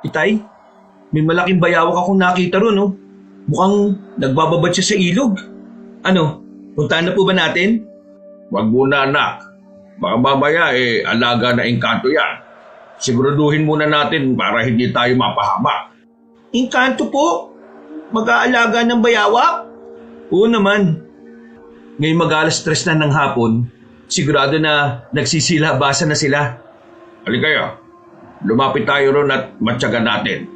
Itay, may malaking bayawak akong nakita ron, oh. Mukhang nagbababad siya sa ilog. Ano, puntahan na po ba natin? Wag muna anak. Baka mamaya alaga na engkanto yan. Siguraduhin muna natin para hindi tayo mapahamak. Engkanto po? Mag-aalaga ng bayawak? Oo naman. Ngayong mag-alas 3 na ng hapon, sigurado na nagsisilabasan na sila. Halika kayo. Lumapit tayo ron at matyagan natin.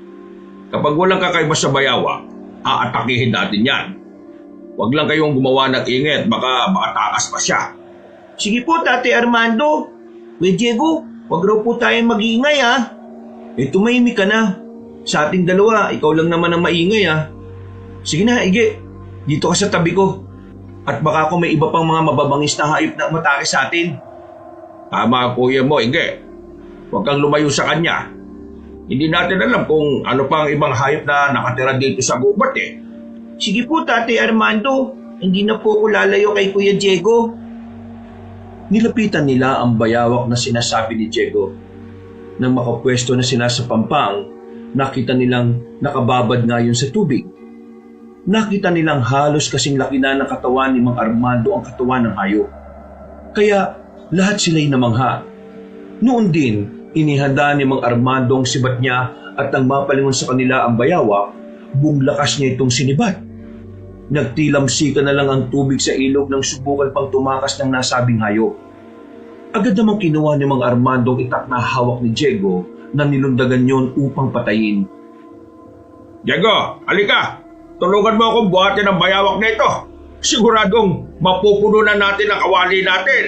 Kapag walang kakaiba sa bayawak, aatakihin natin yan. Huwag lang kayong gumawa ng ingit, baka makatakas pa siya. Sige po, Tate Armando. Kuya Diego, wag raw po tayong mag-iingay, ha? Tumahimik ka na. Sa ating dalawa, ikaw lang naman ang maingay, ha? Sige na, Ige. Dito ka sa tabi ko. At baka kung may iba pang mga mababangis na hayop na umatake sa atin. Tama kuya mo, Inge. Huwag kang lumayo sa kanya. Hindi natin alam kung ano pang ibang hayop na nakatira dito sa gubat eh. Sige po, Tate Armando. Hindi na po ako lalayo kay Kuya Diego. Nilapitan nila ang bayawak na sinasabi ni Diego. Nang makapwesto na sila sa pampang, nakita nilang nakababad nga yun sa tubig. Nakita nilang halos kasing laki na ng katawan ni Mang Armando ang katawan ng hayop. Kaya lahat sila'y namangha. Noon din, inihanda ni Mang Armando ang sibat niya at nang mapalingon sa kanila ang bayawak, buong lakas niya itong sinibat. Nagtilamsika na lang ang tubig sa ilog nang subukan pang tumakas ng nasabing hayop. Agad namang kinuha ni Mang Armando ang itak na hawak ni Diego na nilundagan yon upang patayin. Diego, halika! Tulungan mo akong buhatin ang bayawak na ito. Siguradong mapupuno na natin ang kawali natin.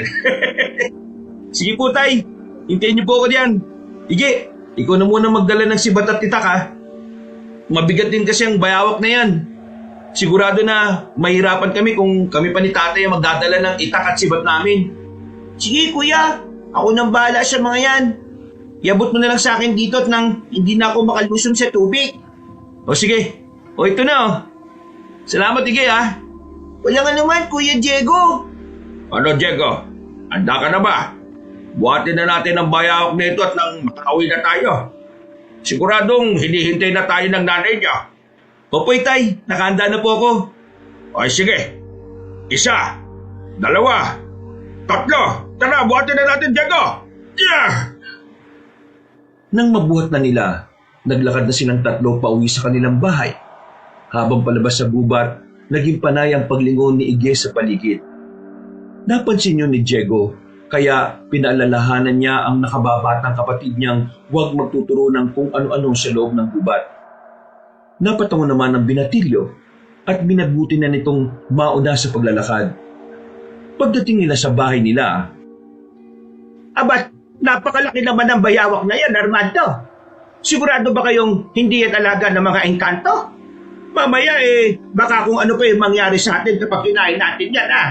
Sige po, Tay. Hintayin niyo po ako diyan. Ige, ikaw na muna magdala ng sibat at itak, ha? Mabigat din kasi ang bayawak na yan. Sigurado na mahirapan kami kung kami pa ni Tatay ang magdadala ng itak at sibat namin. Sige, Kuya. Ako nang bahala sa mga yan. Iabot mo na lang sa akin dito at nang hindi na ako makalusong sa tubig. O sige. O ito na, oh. Salamat, Ige, ha? Walang anuman, Kuya Diego. Ano, Diego? Handa ka na ba? Buhatin na natin ang bayawak na ito at nang makauwi na tayo. Siguradong hinihintay na tayo ng nanay niya. Opo, Tay. Nakahanda na po ako. O sige. 1, 2, 3. Tara, buhatin na natin, Diego! Yeah! Nang mabuhat na nila, naglakad na silang tatlo pauwi sa kanilang bahay. Habang palabas sa gubat, naging panay ang paglingon ni Ige sa paligid. Napansin yun ni Diego, kaya pinaalalahanan niya ang nakababatang kapatid niyang huwag magtuturo ng kung ano-ano sa loob ng gubat. Napatungo naman ang binatilyo at binabuti na nitong mauna sa paglalakad. Pagdating nila sa bahay nila, Abat, napakalaki naman ang bayawak na yan, Armando. Sigurado ba kayong hindi yan alaga ng mga engkanto? Mamaya baka kung ano pa yung mangyari sa atin kapag kinain natin yan, ha?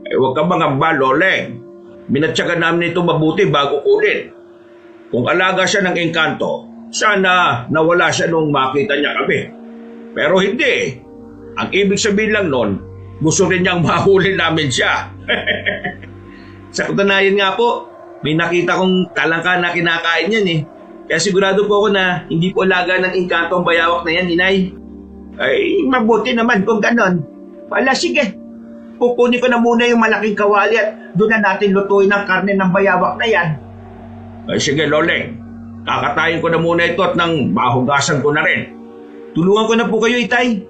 Huwag kang mangamba, Loleng. Minatsagan namin ito mabuti bago kunin. Kung alaga siya ng engkanto, sana nawala siya nung makita niya kami. Pero hindi. Ang ibig sabihin lang nun, gusto rin niyang mahuli namin siya. sa katunayan nga po, may nakita kong talangka na kinakain yan, eh. Kaya sigurado po ako na hindi po alaga ng engkanto ang bayawak na yan, Inay. Ay, mabuti naman kung ganon. Wala, sige. Pupunin ko na muna yung malaking kawali at doon na natin lutuin ang karne ng bayawak na yan. Ay sige, Loleng. Kakatayin ko na muna ito at nang mahugasan ko na rin. Tulungan ko na po kayo, Itay.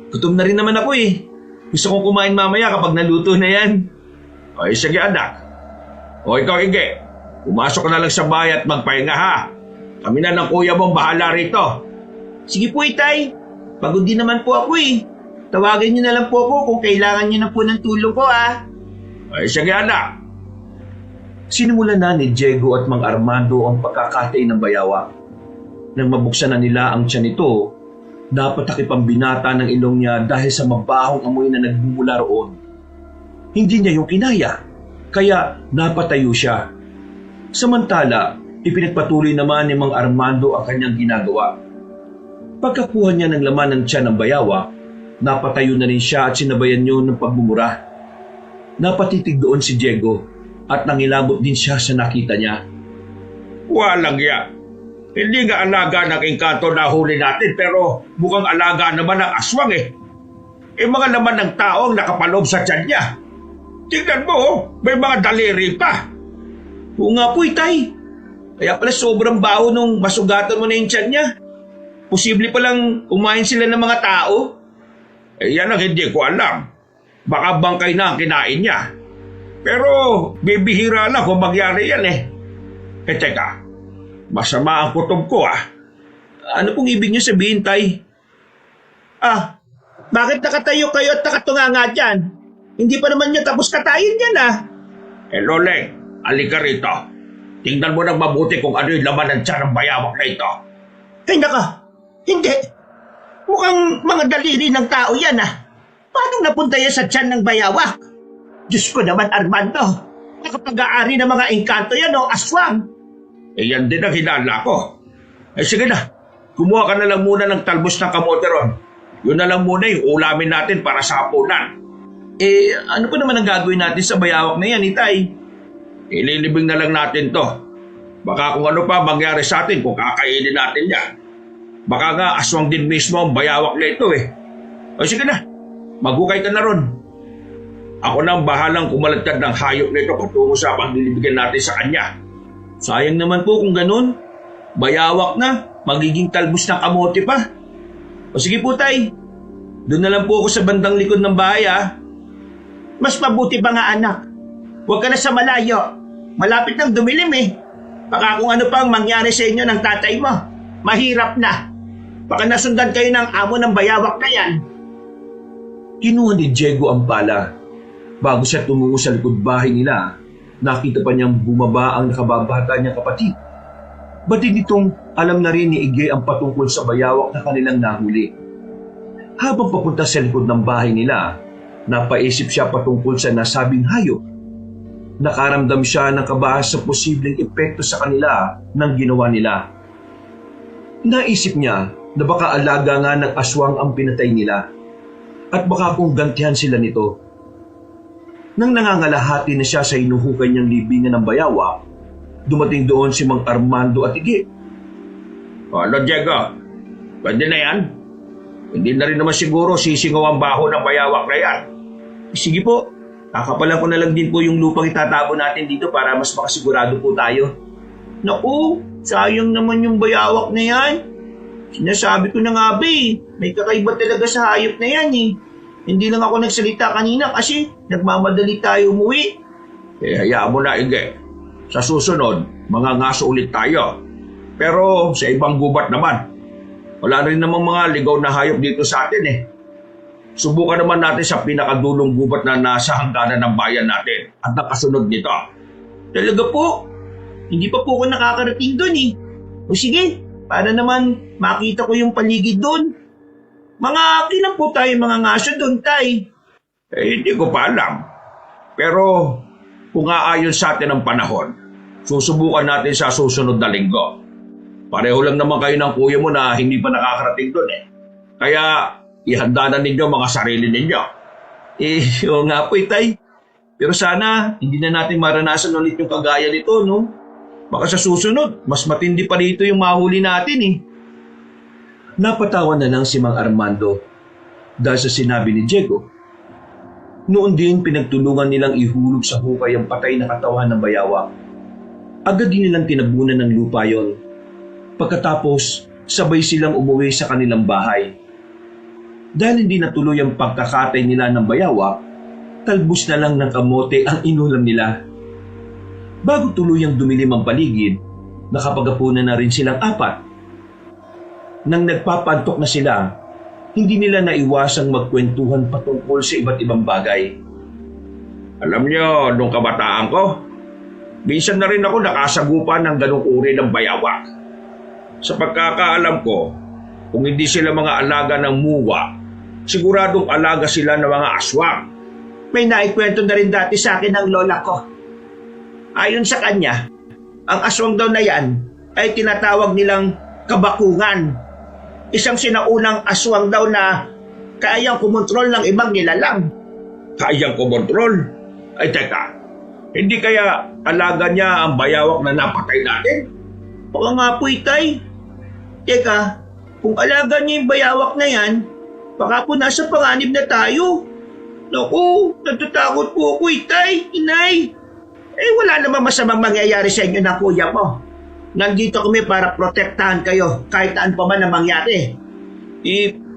Gutom na rin naman ako, eh. Gusto kong kumain mamaya kapag naluto na yan. Ay sige, anak. O ikaw, Ige. Pumasok ka na lang sa bahay at magpahinga, ha? Kami na ng kuya mong bahala rito. Sige po, Itay. Pagod din naman po ako, eh. Tawagan niyo na lang po ako kung kailangan niyo na po ng tulong ko, ha? Ay sige, anak. Sinimulan na ni Diego at Mang Armando ang pagkakatay ng bayawak. Nang mabuksan na nila ang tiyan nito, napatakip ang binata ng ilong niya dahil sa mabahong amoy na nagmumula roon. Hindi niya yung kinaya, kaya napatayo siya. Samantala, ipinagpatuloy naman ni Mang Armando ang kanyang ginagawa. Pagkakuha niya ng laman ng tiyan ng bayawak, napatayo na rin siya at sinabayan niyo ng pagmumura. Napatitig doon si Diego at nangilabot din siya sa nakita niya. Walang ya. Hindi nga alaga ng engkanto na huli natin pero mukhang alaga naman ng aswang eh. Mga laman ng tao ang nakapalob sa tiyan niya. Tingnan mo, may mga daliri pa. Oo nga po, Itay. Kaya pala sobrang baho nung masugatan mo na yung tiyan niya. Posible palang kumain sila ng mga tao. Yan ang hindi ko alam. Baka bangkay na ang kinain niya. Pero bibihira lang kung mangyari yan eh. Teka, masama ang kutob ko ah. Ano pong ibig niyo sabihin, Tay? Bakit nakatayo kayo at nakatunganga dyan? Hindi pa naman nyo tapos katayin yan Loleng, alika rito. Tingnan mo nang mabuti kung ano yung laman ng tiyan ng bayawak na ito. Ay naka, hindi. Mukhang mga daliri ng tao yan Paano napunta yan sa tiyan ng bayawak? Diyos ko naman, Armando. Nakapag-aari ng mga engkanto yan aswang. Yan din ang hinala ko. Sige na, kumuha ka na lang muna ng talbos ng kamote ron. Yun na lang muna yung ulamin natin para sa hapunan. Ano pa naman ang gagawin natin sa bayawak na yan, Itay? Ililibing na lang natin to. Baka kung ano pa mangyari sa atin kung kakainin natin yan. Baka nga aswang din mismo ang bayawak na ito eh. Sige na, maghukay ka na ron. Ako na ang bahalang kumaladkad ng hayop na ito patungo sa paglilibigan natin sa kanya. Sayang naman po kung ganun. Bayawak na, magiging talbos ng kamote pa. Sige po, Tay. Doon na lang po ako sa bandang likod ng bahay Mas mabuti ba nga, anak? Huwag ka na sa malayo. Malapit nang dumilim Baka kung ano pang mangyari sa inyo ng tatay mo. Mahirap na. Baka nasundan kayo ng amo ng bayawak na yan. Kinuha ni Diego ang bala. Bago siya tumungo sa likod bahay nila, nakita pa niyang bumaba ang nakababata niyang kapatid. Batid nitong alam na rin ni Igay ang patungkol sa bayawak na kanilang nahuli. Habang papunta sa likod ng bahay nila, napaisip siya patungkol sa nasabing hayop. Nakaramdam siya ng kabahas sa posibleng epekto sa kanila ng ginawa nila. Naisip niya na baka alaga nga ng aswang ang pinatay nila at baka kung gantihan sila nito. Nang nangangalahati na siya sa inuhukay niyang libingan ng bayawak, dumating doon si Mang Armando at Igay. Ano, Diego? Pwede na yan? Hindi na rin naman siguro sisingaw ang baho ng bayawak na yan. Sige po, kakapalan ko na lang din po yung lupang itatabo natin dito para mas makasigurado po tayo. Naku, sayang naman yung bayawak na yan. Sinasabi ko na nga ba may kakaiba talaga sa hayop na yan Hindi lang ako nagsalita kanina kasi nagmamadali tayo umuwi. Hayaan mo na, Igay. Sa susunod, mga ngaso ulit tayo. Pero sa ibang gubat naman. Wala rin namang mga ligaw na hayop dito sa atin Subukan naman natin sa pinakadulong gubat na nasa hangganan ng bayan natin at nakasunod nito. Talaga po? Hindi pa po ako nakakarating doon O sige, para naman makita ko yung paligid doon. Mga ilan po tayo mga ngaso doon, Tay? Hindi ko pa alam. Pero kung aayon sa atin ang panahon, susubukan natin sa susunod na linggo. Pareho lang naman kayo ng kuya mo na hindi pa nakakarating doon Kaya ihanda na ninyo mga sarili ninyo. Oo nga po, Tay. Pero sana hindi na natin maranasan ulit yung kagaya nito, no? Baka sa susunod, mas matindi pa rito yung mahuli natin Napatawa na lang si Mang Armando dahil sa sinabi ni Diego. Noon din pinagtulungan nilang ihulog sa hukay ang patay na katawan ng bayawak. Agad din nilang tinabunan ng lupa yon. Pagkatapos, sabay silang umuwi sa kanilang bahay. Dahil hindi natuloy ang pagkakatay nila ng bayawak, talbos na lang ng kamote ang inulam nila. Bago tuluyang dumilim ang paligid, nakapagapunan na rin silang apat. Nang nagpapantok na sila, hindi nila naiwasang magkwentuhan patungkol sa iba't ibang bagay. Alam niyo, nung kabataan ko, minsan na rin ako nakasagupan ng ganong uri ng bayawak. Sa pagkakaalam ko, kung hindi sila mga alaga ng muwa, siguradong alaga sila ng mga aswang. May naikwento na rin dati sa akin ng lola ko. Ayon sa kanya, ang aswang daw na yan ay tinatawag nilang kabakungan. Isang sinaunang aswang daw na kayang kumontrol ng ibang nilalang. Kayang kumontrol? Ay teka, hindi kaya alaga niya ang bayawak na napatay natin? Baka nga po, Itay. Teka, kung alaga niyo yung bayawak na yan, baka po nasa panganib na tayo. Naku, natatakot po ako, Itay, Inay. Wala namang masamang mangyayari sa inyo ng kuya mo. Nandito kami para protektahan kayo kahit saan pa man ang mangyari.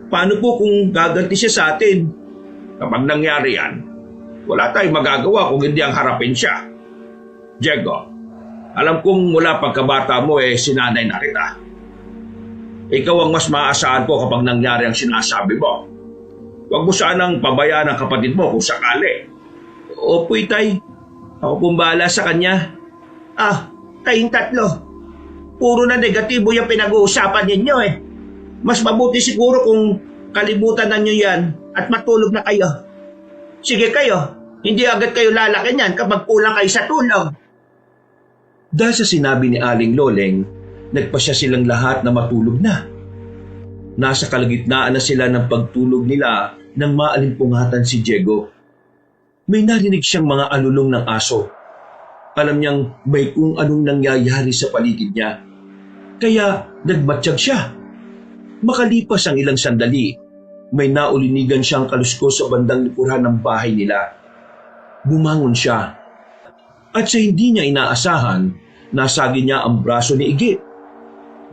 Paano po kung gaganti siya sa atin? Kapag nangyari yan, wala tayong magagawa kung hindi ang harapin siya. Diego, alam kong mula pagkabata mo sinanay na kita. Ikaw ang mas maaasahan ko kapag nangyari ang sinasabi mo. Huwag mo sanang pabayaan ang kapatid mo kung sakali. Opo, Itay. Ako pong bahala sa kanya. Kayong tatlo. Puro na negatibo yung pinag-uusapan ninyo Mas mabuti siguro kung kalimutan na nyo yan at matulog na kayo. Sige kayo, hindi agad kayo lalaki niyan kapag kulang kayo sa tulog. Dahil sa sinabi ni Aling Loleng, nagpasya silang lahat na matulog na. Nasa kalagitnaan na sila ng pagtulog nila nang maalimpungatan si Diego. May narinig siyang mga alulong ng aso. Alam niyang may kung anong nangyayari sa paligid niya. Kaya nagmatsyag siya. Makalipas ang ilang sandali, may naulinigan siyang kaluskos sa bandang likuran ng bahay nila. Bumangon siya. At sa hindi niya inaasahan, nasagi niya ang braso ni Igit.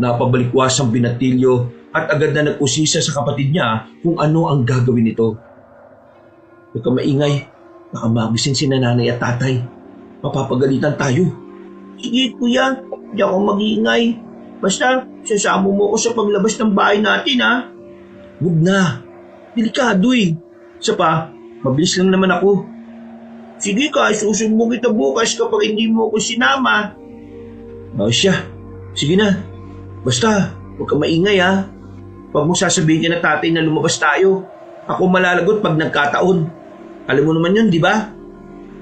Napabalikwas ang binatilyo at agad na nag-usisa sa kapatid niya kung ano ang gagawin nito. Huwag ka maingay, baka magising si nanay at tatay. Mapapagalitan tayo. Sige kuya, hindi ako mag-iingay. Basta, sasama mo ko sa paglabas ng bahay natin Huwag na, delikado Isa pa, mabilis lang naman ako. Sige ka, susumbong kita bukas kapag hindi mo ko sinama. Siya, sige na. Basta, huwag ka maingay Huwag mo sasabihin na tatay na lumabas tayo. Ako malalagot pag nagkataon. Alam mo naman yun, di ba?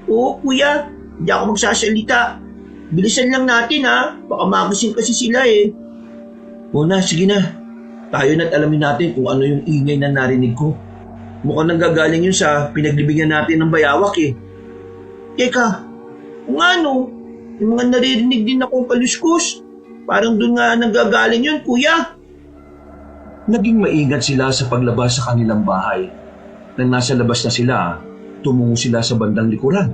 Oo kuya, hindi ako magsasalita. Bilisan lang natin baka magising kasi sila Oo na, sige na. Tayo na't alamin natin kung ano yung ingay na narinig ko. Mukhang nanggagaling yun sa pinaglibingan natin ng bayawak Teka, kung ano, yung mga naririnig din akong kaluskos. Parang doon nga nanggagaling yun, kuya. Naging maingat sila sa paglabas sa kanilang bahay. Nang nasa labas na sila, tumungo sila sa bandang likuran.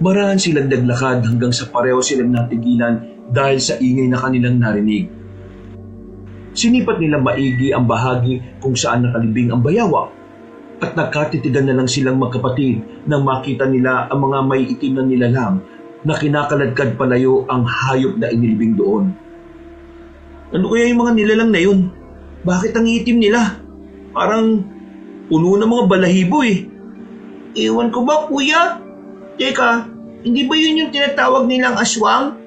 Maraan silang naglakad hanggang sa pareho silang natigilan dahil sa ingay na kanilang narinig. Sinipat nilang maigi ang bahagi kung saan nakalibing ang bayawak at nagkatitigan na lang silang magkapatid nang makita nila ang mga may itim na nilalang na kinakaladkad palayo ang hayop na inilibing doon. Ano kaya yung mga nilalang na yun? Bakit ang itim nila? Parang puno ng mga balahibo Ewan ko ba, kuya? Teka, hindi ba yun yung tinatawag nilang aswang?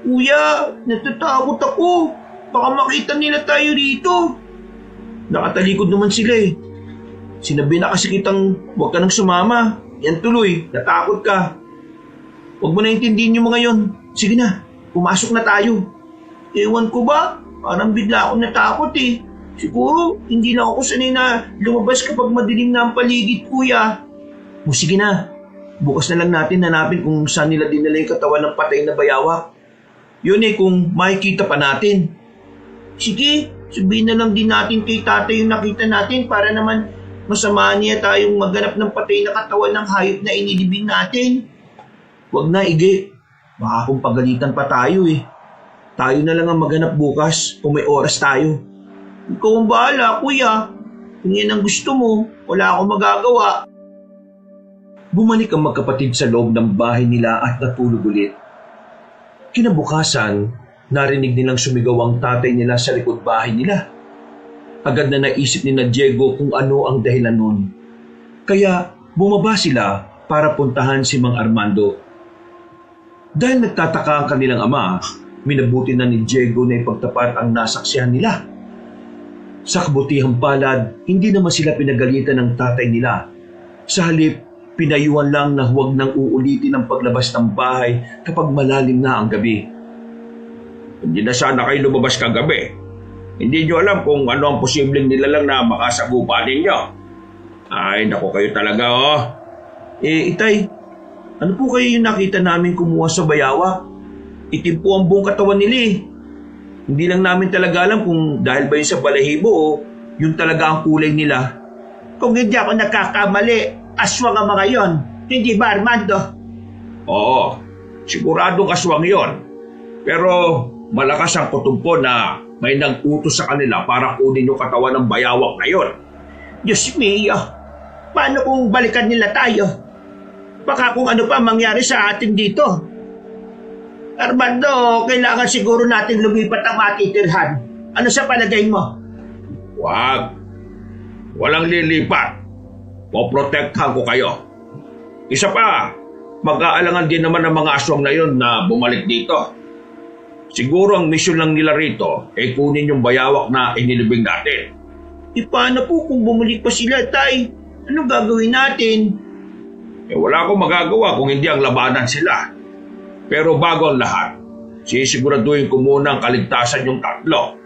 Kuya, natatakot ako. Baka makita nila tayo rito. Nakatalikod naman sila Sinabi na kasi kitang huwag ka nang sumama. Yan tuloy, natakot ka. Huwag mo na intindihin yung mga yon. Sige na, pumasok na tayo. Ewan ko ba? Parang bigla akong natakot Siguro, hindi na ako sanay na lumabas kapag madilim na ang paligid, kuya. Sige na, bukas na lang natin hanapin kung saan nila dinala yung katawan ng patay na bayawak. Yun kung makikita pa natin. Sige, sabihin na lang din natin kay tatay yung nakita natin para naman masama niya tayong maghanap ng patay na katawan ng hayop na inilibing natin. Huwag na, Ige. Baka kung pagalitan pa tayo Tayo na lang ang maghanap bukas kung may oras tayo. Ikaw ang bahala, kuya. Kung yan ang gusto mo, wala akong magagawa. Bumalik ang magkapatid sa loob ng bahay nila at natulog ulit. Kinabukasan, narinig nilang sumigaw ang tatay nila sa likod bahay nila. Agad na naisip ni Diego kung ano ang dahilan nun. Kaya bumaba sila para puntahan si Mang Armando. Dahil nagtataka ang kanilang ama, minabuti na ni Diego na ipagtapat ang nasaksihan nila. Sa kabutihang palad, hindi naman sila pinagalitan ng tatay nila. Sa halip, pinayuhan lang na huwag nang uulitin ang paglabas ng bahay kapag malalim na ang gabi. Hindi na sana kayo lumabas kagabi. Hindi nyo alam kung ano ang posibleng nilalang na makasagupa ninyo. Ay, naku kayo talaga Itay, ano po kayo yung nakita namin kumuha sa bayawak? Itim po ang buong katawan nila eh. Hindi lang namin talaga alam kung dahil ba yun sa balahibo o yun talaga ang kulay nila. Kung hindi ako nagkakamali, aswang ang mga yon. Hindi ba, Armando? Oo, siguradong aswang yon. Pero malakas ang kutumpo na may nag-utos sa kanila para kunin yung katawan ng bayawak na yon. Diyos mio, paano kung balikan nila tayo? Baka kung ano pa mangyari sa atin dito. Armando, kailangan siguro natin lumipat ang matitirhan. Ano sa palagay mo? Wag. Walang lilipat. Poprotektahan ko kayo. Isa pa, mag-aalangan din naman ng mga aswang na yon na bumalik dito. Siguro ang misyon lang nila rito ay kunin yung bayawak na inilibing natin. Paano po kung bumalik pa sila, Tay? Anong gagawin natin? Wala akong magagawa kung hindi ang labanan sila. Pero bago ang lahat, sisiguraduhin ko muna ang kaligtasan yung tatlo.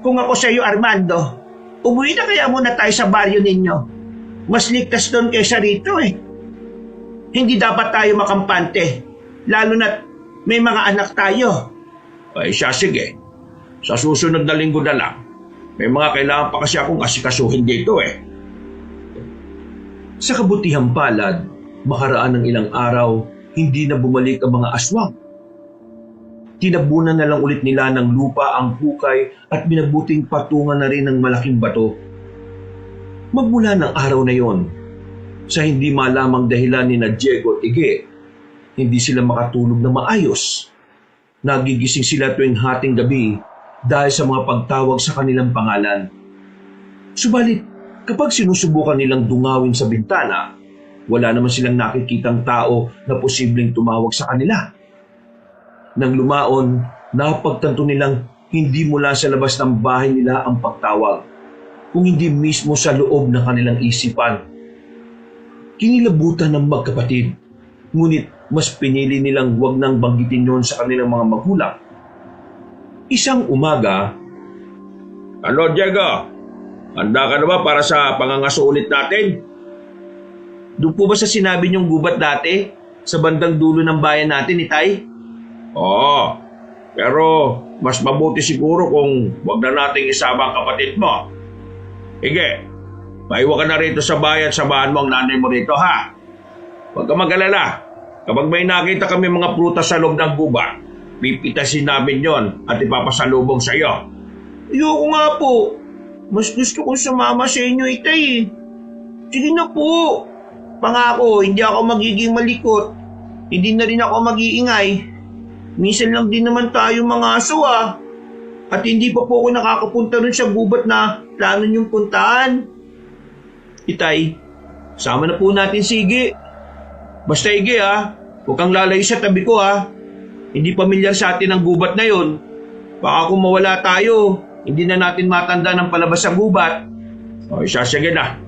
Kung ako sa iyo, Armando, umuwi na kaya muna tayo sa baryo ninyo. Mas ligtas doon kaysa rito eh. Hindi dapat tayo makampante, lalo na't may mga anak tayo. Ay siya, sige. Sa susunod na linggo na lang, may mga kailangan pa kasi akong asikasuhin dito eh. Sa kabutihang palad, makaraan ng ilang araw, hindi na bumalik ang mga aswang. Tinabunan na lang ulit nila ng lupa ang hukay at binabuting patungan na rin ng malaking bato. Magmula ng araw na yon, sa hindi malamang dahilan ni na Diego at Ige, hindi sila makatulog na maayos. Nagigising sila tuwing hating gabi dahil sa mga pagtawag sa kanilang pangalan. Subalit, kapag sinusubukan nilang dungawin sa bintana, wala naman silang nakikitang tao na posibleng tumawag sa kanila. Nang lumaon, napagtanto nilang hindi mula sa labas ng bahay nila ang pagtawag, kung hindi mismo sa loob ng kanilang isipan. Kinilabutan ng magkapatid, ngunit mas pinili nilang huwag nang banggitin yon sa kanilang mga magulang. Isang umaga, Ano, Diego? Handa ka na ba para sa pangangaso ulit natin? doon po ba sa sinabi niyong gubat dati, sa bandang dulo ng bayan natin, Itay? Oo, pero mas mabuti siguro kung wag na nating isama ang kapatid mo. Sige, maiwan ka na rito sa bayan, samahan mo ang nanay mo rito, ha? Huwag ka mag-alala. Kapag may nakita kami mga prutas sa loob ng gubat, pipitasin namin yon at ipapasalubong sa iyo. Ayoko nga po. Mas gusto kong sumama sa inyo, Itay eh. Sige na po. Pangako, hindi ako magiging malikot. Hindi na rin ako mag-iingay. Minsan lang din naman tayo mga aso ah. At hindi pa po ako nakakapunta rin sa gubat na plano niyong puntahan. Itay, sama na po natin si Ige. Basta Ige ha, huwag kang lalayo sa tabi ko ha. Hindi pamilyar sa atin ang gubat na yon. Baka kung mawala tayo, hindi na natin matanda ng palabas sa gubat. O siya, sige na.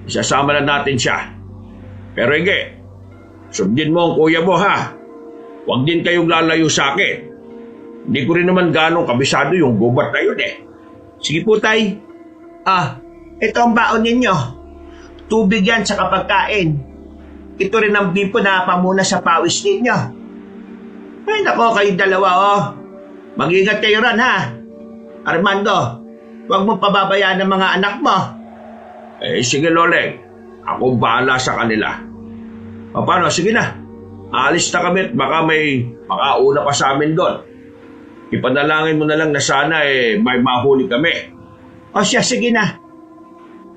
Isasama na natin siya. Pero Ige, sundin mo ang kuya mo, ha? Huwag din kayong lalayo sa akin. Hindi ko rin naman ganong kabisado yung gubat na yun eh. Sige po, Tay. Ito ang baon ninyo. Tubig yan sa kapagkain. Ito rin ang bipo na pamuna sa pawis ninyo. Ay nako, kayong dalawa oh. Mag-ingat kayo ron ha. Armando, huwag mo pababayaan ang mga anak mo. Sige Loleng, ako bahala sa kanila. Paano, sige na. Aalis na kami at baka may makauna pa sa amin doon. Ipanalangin mo na lang na sana may mahuli kami. O siya, sige na.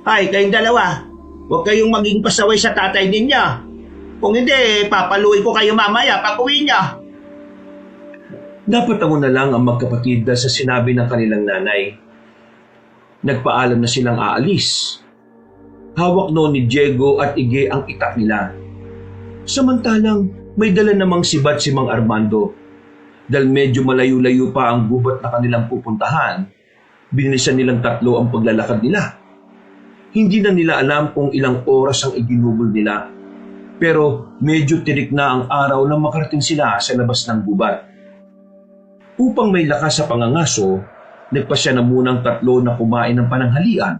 Ay, kayong dalawa, huwag kayong maging pasaway sa tatay ninyo. Kung hindi, papaluin ko kayo mamaya pag uwi niyo. Napatango na lang ang magkapatid dahil sa sinabi ng kanilang nanay. Nagpaalam na silang aalis. Hawak noon ni Diego at Ige ang itak nila. Samantalang may dala namang sibat si Mang Armando. Dahil medyo malayo-layo pa ang gubat na kanilang pupuntahan, binilisan nilang tatlo ang paglalakad nila. Hindi na nila alam kung ilang oras ang iginugol nila. Pero medyo tirik na ang araw nang makarating sila sa labas ng gubat. Upang may lakas sa pangangaso, nagpasya na munang tatlo na kumain ng pananghalian.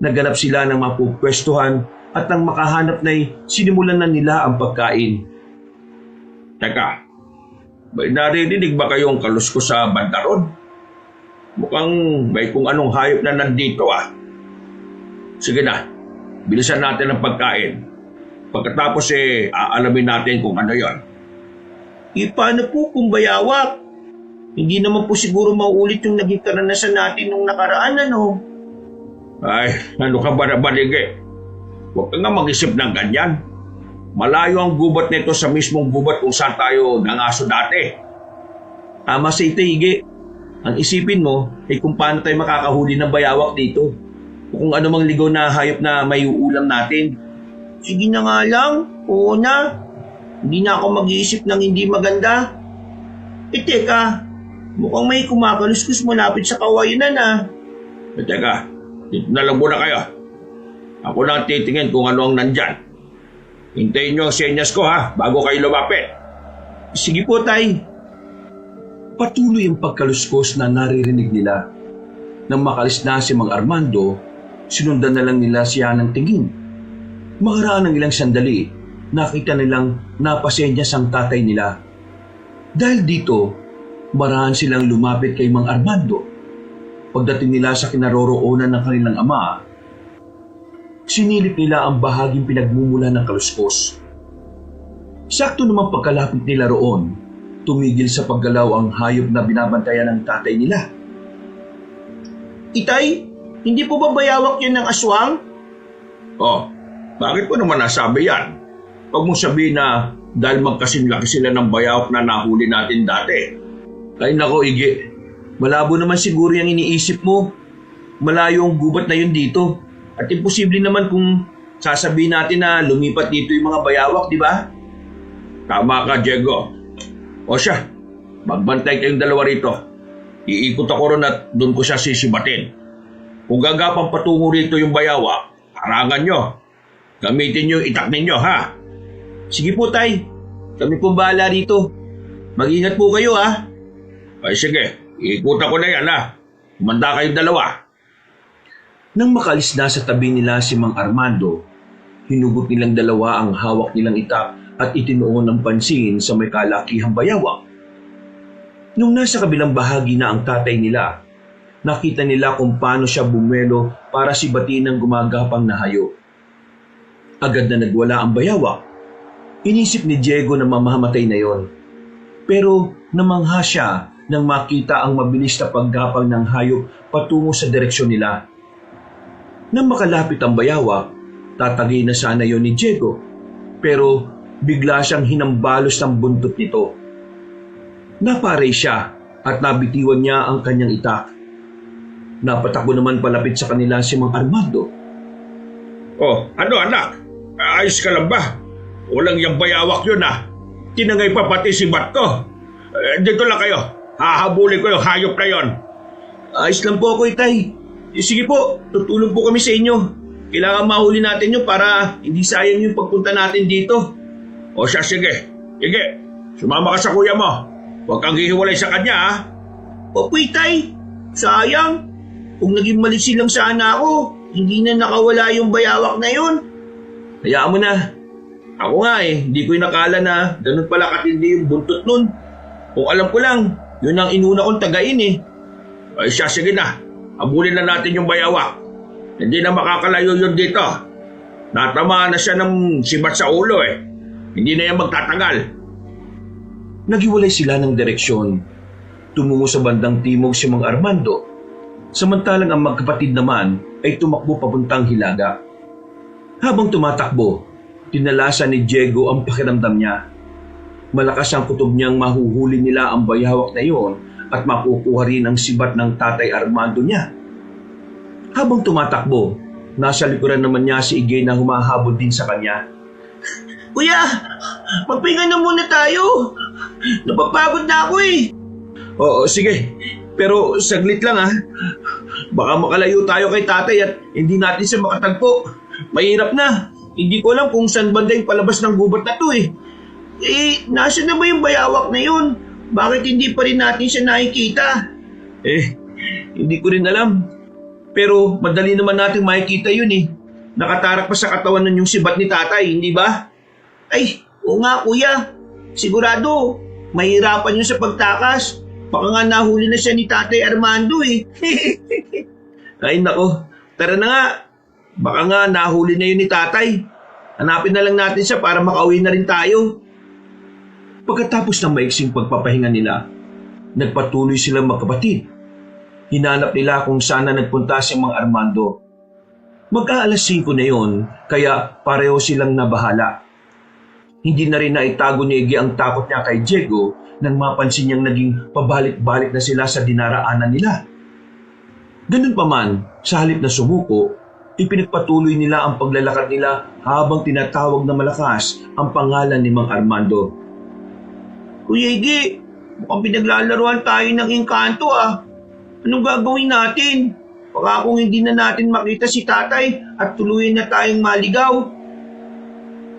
Naghanap sila ng mapupwestuhan at nang makahanap na'y sinimulan na nila ang pagkain. Teka, May naririnig ba kayong kaluskos sa banda ron? Mukhang may kung anong hayop na nandito ah. Sige na, bilisan natin ang pagkain. Pagkatapos aalamin natin kung ano yon. Paano po kung bayawak? Hindi naman po siguro mauulit yung naging karanasan natin nung nakaraan, ano? Ay, ano ka ba na baligi? Huwag ka nga mag-isip ng ganyan. Malayo ang gubat nito sa mismong gubat kung saan tayo nangaso dati. Tama sa ito, Ige. Ang isipin mo ay kung paano tayo makakahuli ng bayawak dito. O kung ano mang ligaw na hayop na may uulam natin. Sige na nga lang, oo na. Hindi na ako mag-iisip ng hindi maganda. Teka, mukhang may kumakaluskus malapit sa kawayanan ah. Teka, dito na lang muna kayo. Ako lang titingin kung ano ang nandyan. Hintayin nyo ang senyas ko ha, bago kayo lumapit. Sige po, Tay. Patuloy ang pagkaluskos na naririnig nila. Nang makalis na si Mang Armando, sinundan na lang nila siya ng tingin. Makaraan ng ilang sandali, nakita nilang napasenyas ang tatay nila. Dahil dito, marahan silang lumapit kay Mang Armando. Pagdating nila sa kinaroroonan ng kanilang ama, sinilip nila ang bahaging pinagmumula ng kaluskos. Sakto naman pagkalapit nila roon, tumigil sa paggalaw ang hayop na binabantayan ng tatay nila. Itay, hindi po ba bayawak yun ng aswang? Oh, bakit ko naman nasabi yan? Huwag mong sabihin na dahil magkasinlaki sila ng bayawak na nahuli natin dati. Ay nako, Ige. Malabo naman siguro yung iniisip mo. Malayo ang gubat na yun dito. At imposible naman kung sasabihin natin na lumipat dito yung mga bayawak, di ba? Tama ka, Diego. O siya, magbantay kayong dalawa rito. Iikot ako ron at doon ko siya sisibatin. Kung gagapang patungo rito yung bayawak, harangan nyo. Gamitin nyo yung itak ninyo, ha? Sige po, Tay. Kami po bahala rito. Mag-ingat po kayo, ha? Ay sige, iikutan ko na yan, ha? Humanda kayong dalawa. Nang makalis na sa tabi nila si Mang Armando, hinugot nilang dalawa ang hawak nilang itak at itinuon ng pansin sa may kalakihang bayawak. Nung nasa kabilang bahagi na ang tatay nila, nakita nila kung paano siya bumelo para sibatin ng gumagapang na hayop. Agad na nagwala ang bayawak. Inisip ni Diego na mamamatay na yon. Pero namangha siya nang makita ang mabilis na paggapang ng hayop patungo sa direksyon nila. Nang makalapit ang bayawak, tatagay na sana yon ni Diego. Pero bigla siyang hinambalos ng buntot nito. Naparay siya at nabitiwan niya ang kanyang itak. Napatakbo naman palapit sa kanila si Mang Armando. Oh, ano anak? Ayos ka lang ba? Walang yung bayawak yun ah. Tinangay pa pati si Bat ko. Dito lang kayo. Hahabulin ko yung hayop na yon. Ayos lang po ako, Itay. Sige po, tutulong po kami sa inyo. Kailangan mahuli natin yun para hindi sayang yung pagpunta natin dito. O siya, sige. Sige, sumama ka sa kuya mo. Huwag kang hihiwalay sa kanya ah. Opo, Itay. Sayang. Kung naging malisi lang sana ako, hindi na nakawala yung bayawak na yun. Hayaan mo na. Ako nga hindi ko inakala na ganun pala katindi yung buntot nun. Kung alam ko lang, yun ang inuna kong tagain Ay siya, sige na. Habulin na natin yung bayawak. Hindi na makakalayo yun dito. Natamaan na siya ng sibat sa ulo Hindi na yan magtatagal. Naghiwalay sila ng direksyon. Tumungo sa bandang timog si Mang Armando. Samantalang ang magkapatid naman ay tumakbo papuntang Hilaga. Habang tumatakbo, tinalasan ni Diego ang pakiramdam niya. Malakas ang kutob niyang mahuhuli nila ang bayawak na iyon at makukuha rin ang sibat ng tatay Armando niya. Habang tumatakbo, nasa likuran naman niya si Igay na humahabol din sa kanya. Kuya, magpahinga na muna tayo. Napapagod na ako Oo, sige. Pero saglit lang Baka makalayo tayo kay tatay at hindi natin siya makatagpo. Mahirap na. Hindi ko alam kung saan banda yung palabas ng gubat na to Nasaan na ba yung bayawak na yun? Bakit hindi pa rin natin siya nakikita? Hindi ko rin alam. Pero madali naman natin makikita yun Nakatarak pa sa katawan nun yung sibat ni tatay, hindi ba? Ay, oo nga kuya. Sigurado, mahirapan yun sa pagtakas. Baka nga nahuli na siya ni Tatay Armando eh. Ay nako, tara na nga. Baka nga nahuli na yun ni tatay. Hanapin na lang natin siya para makauwi na rin tayo. Pagkatapos ng maiksing pagpapahinga nila, nagpatuloy silang magkapatid. Hinanap nila kung saan na nagpunta si Mang Armando. Magka-alas 5 na yon, kaya pareho silang nabahala. Hindi na rin naitago ni Iggy ang takot niya kay Diego nang mapansin niyang naging pabalik-balik na sila sa dinaraanan nila. Ganun pa man, sa halip na sumuko, ipinagpatuloy nila ang paglalakad nila habang tinatawag na malakas ang pangalan ni Mang Armando. Kuya Iggy, mukhang pinaglalaruan tayo ng engkanto ah. Anong gagawin natin? Baka kung hindi na natin makita si tatay at tuluyan na tayong maligaw.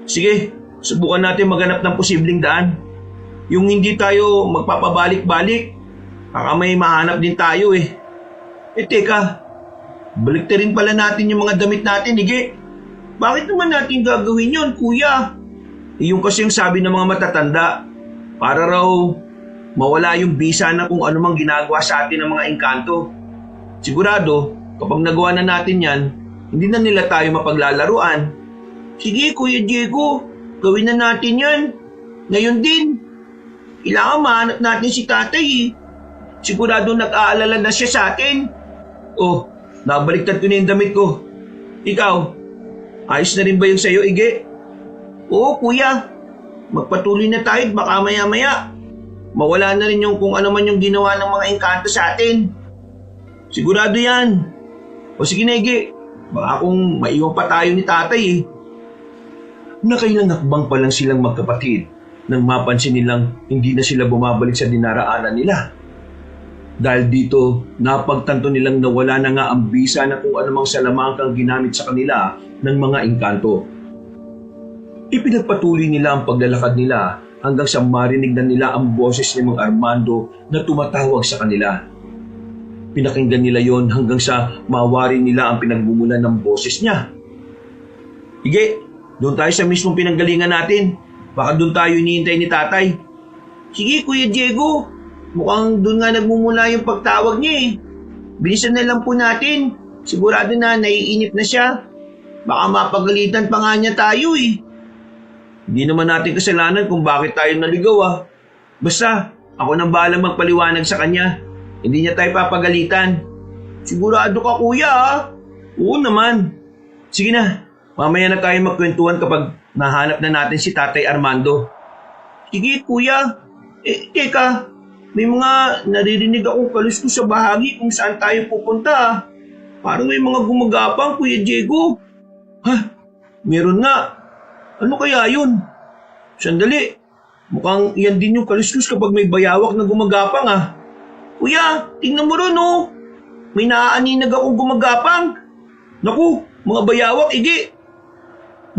Sige, subukan natin maghanap ng posibleng daan. Yung hindi tayo magpapabalik-balik, baka may mahanap din tayo eh. Teka, balik na rin pala natin yung mga damit natin, Iggy. Bakit naman natin gagawin yun, kuya? Yung kasi yung sabi ng mga matatanda, para raw mawala yung bisa na kung ano mang ginagawa sa atin ng mga engkanto. Sigurado, kapag nagawa na natin yan, hindi na nila tayo mapaglalaruan. Sige, Kuya Diego, gawin na natin yan. Ngayon din. Kailangan mahanap natin si tatay eh. Sigurado nag-aalala na siya sa atin. Oh, nabaliktad ko na yung damit ko. Ikaw, ayos na rin ba yung sayo, Iggy? Oo, kuya. Magpatuloy na tayo at baka maya-maya mawala na rin yung kung ano man yung ginawa ng mga engkanto sa atin. Sigurado yan. O sige na, Iggy. Baka kung maiwan pa tayo ni tatay eh. Nakailang hakbang pa lang silang magkapatid nang mapansin nilang hindi na sila bumabalik sa dinaraanan nila. Dahil dito, napagtanto nilang nawala na nga ang bisa na kung anumang salamangkang ginamit sa kanila ng mga engkanto. Ipinagpatuloy nila ang paglalakad nila hanggang sa marinig na nila ang boses ni Mang Armando na tumatawag sa kanila. Pinakinggan nila yon hanggang sa mawari nila ang pinagmumulan ng boses niya. Iggy, doon tayo sa mismong pinanggalingan natin. Baka doon tayo hinihintay ni tatay. Sige, Kuya Diego. Mukhang doon nga nagmumula yung pagtawag niya eh. Bilisan na lang po natin. Sigurado na naiinip na siya. Baka mapagalitan pa nga niya tayo eh. Hindi naman natin kasalanan kung bakit tayo naligaw ah. Basta, ako nang bahalang magpaliwanag sa kanya. Hindi niya tayo papagalitan. Sigurado ka, kuya ah. Oo naman. Sige na, mamaya na tayo magkwentuhan kapag nahanap na natin si Tatay Armando. Sige, kuya. Teka, may mga naririnig akong kaluskos sa bahagi kung saan tayo pupunta ah. Parang may mga gumagapang, Kuya Diego. Ha? Meron nga. Ano kaya yun? Sandali. Mukhang yan din yung kaluskos kapag may bayawak na gumagapang ah. Kuya, tingnan mo ron oh. May naaaninag akong gumagapang. Naku, mga bayawak, Iggy.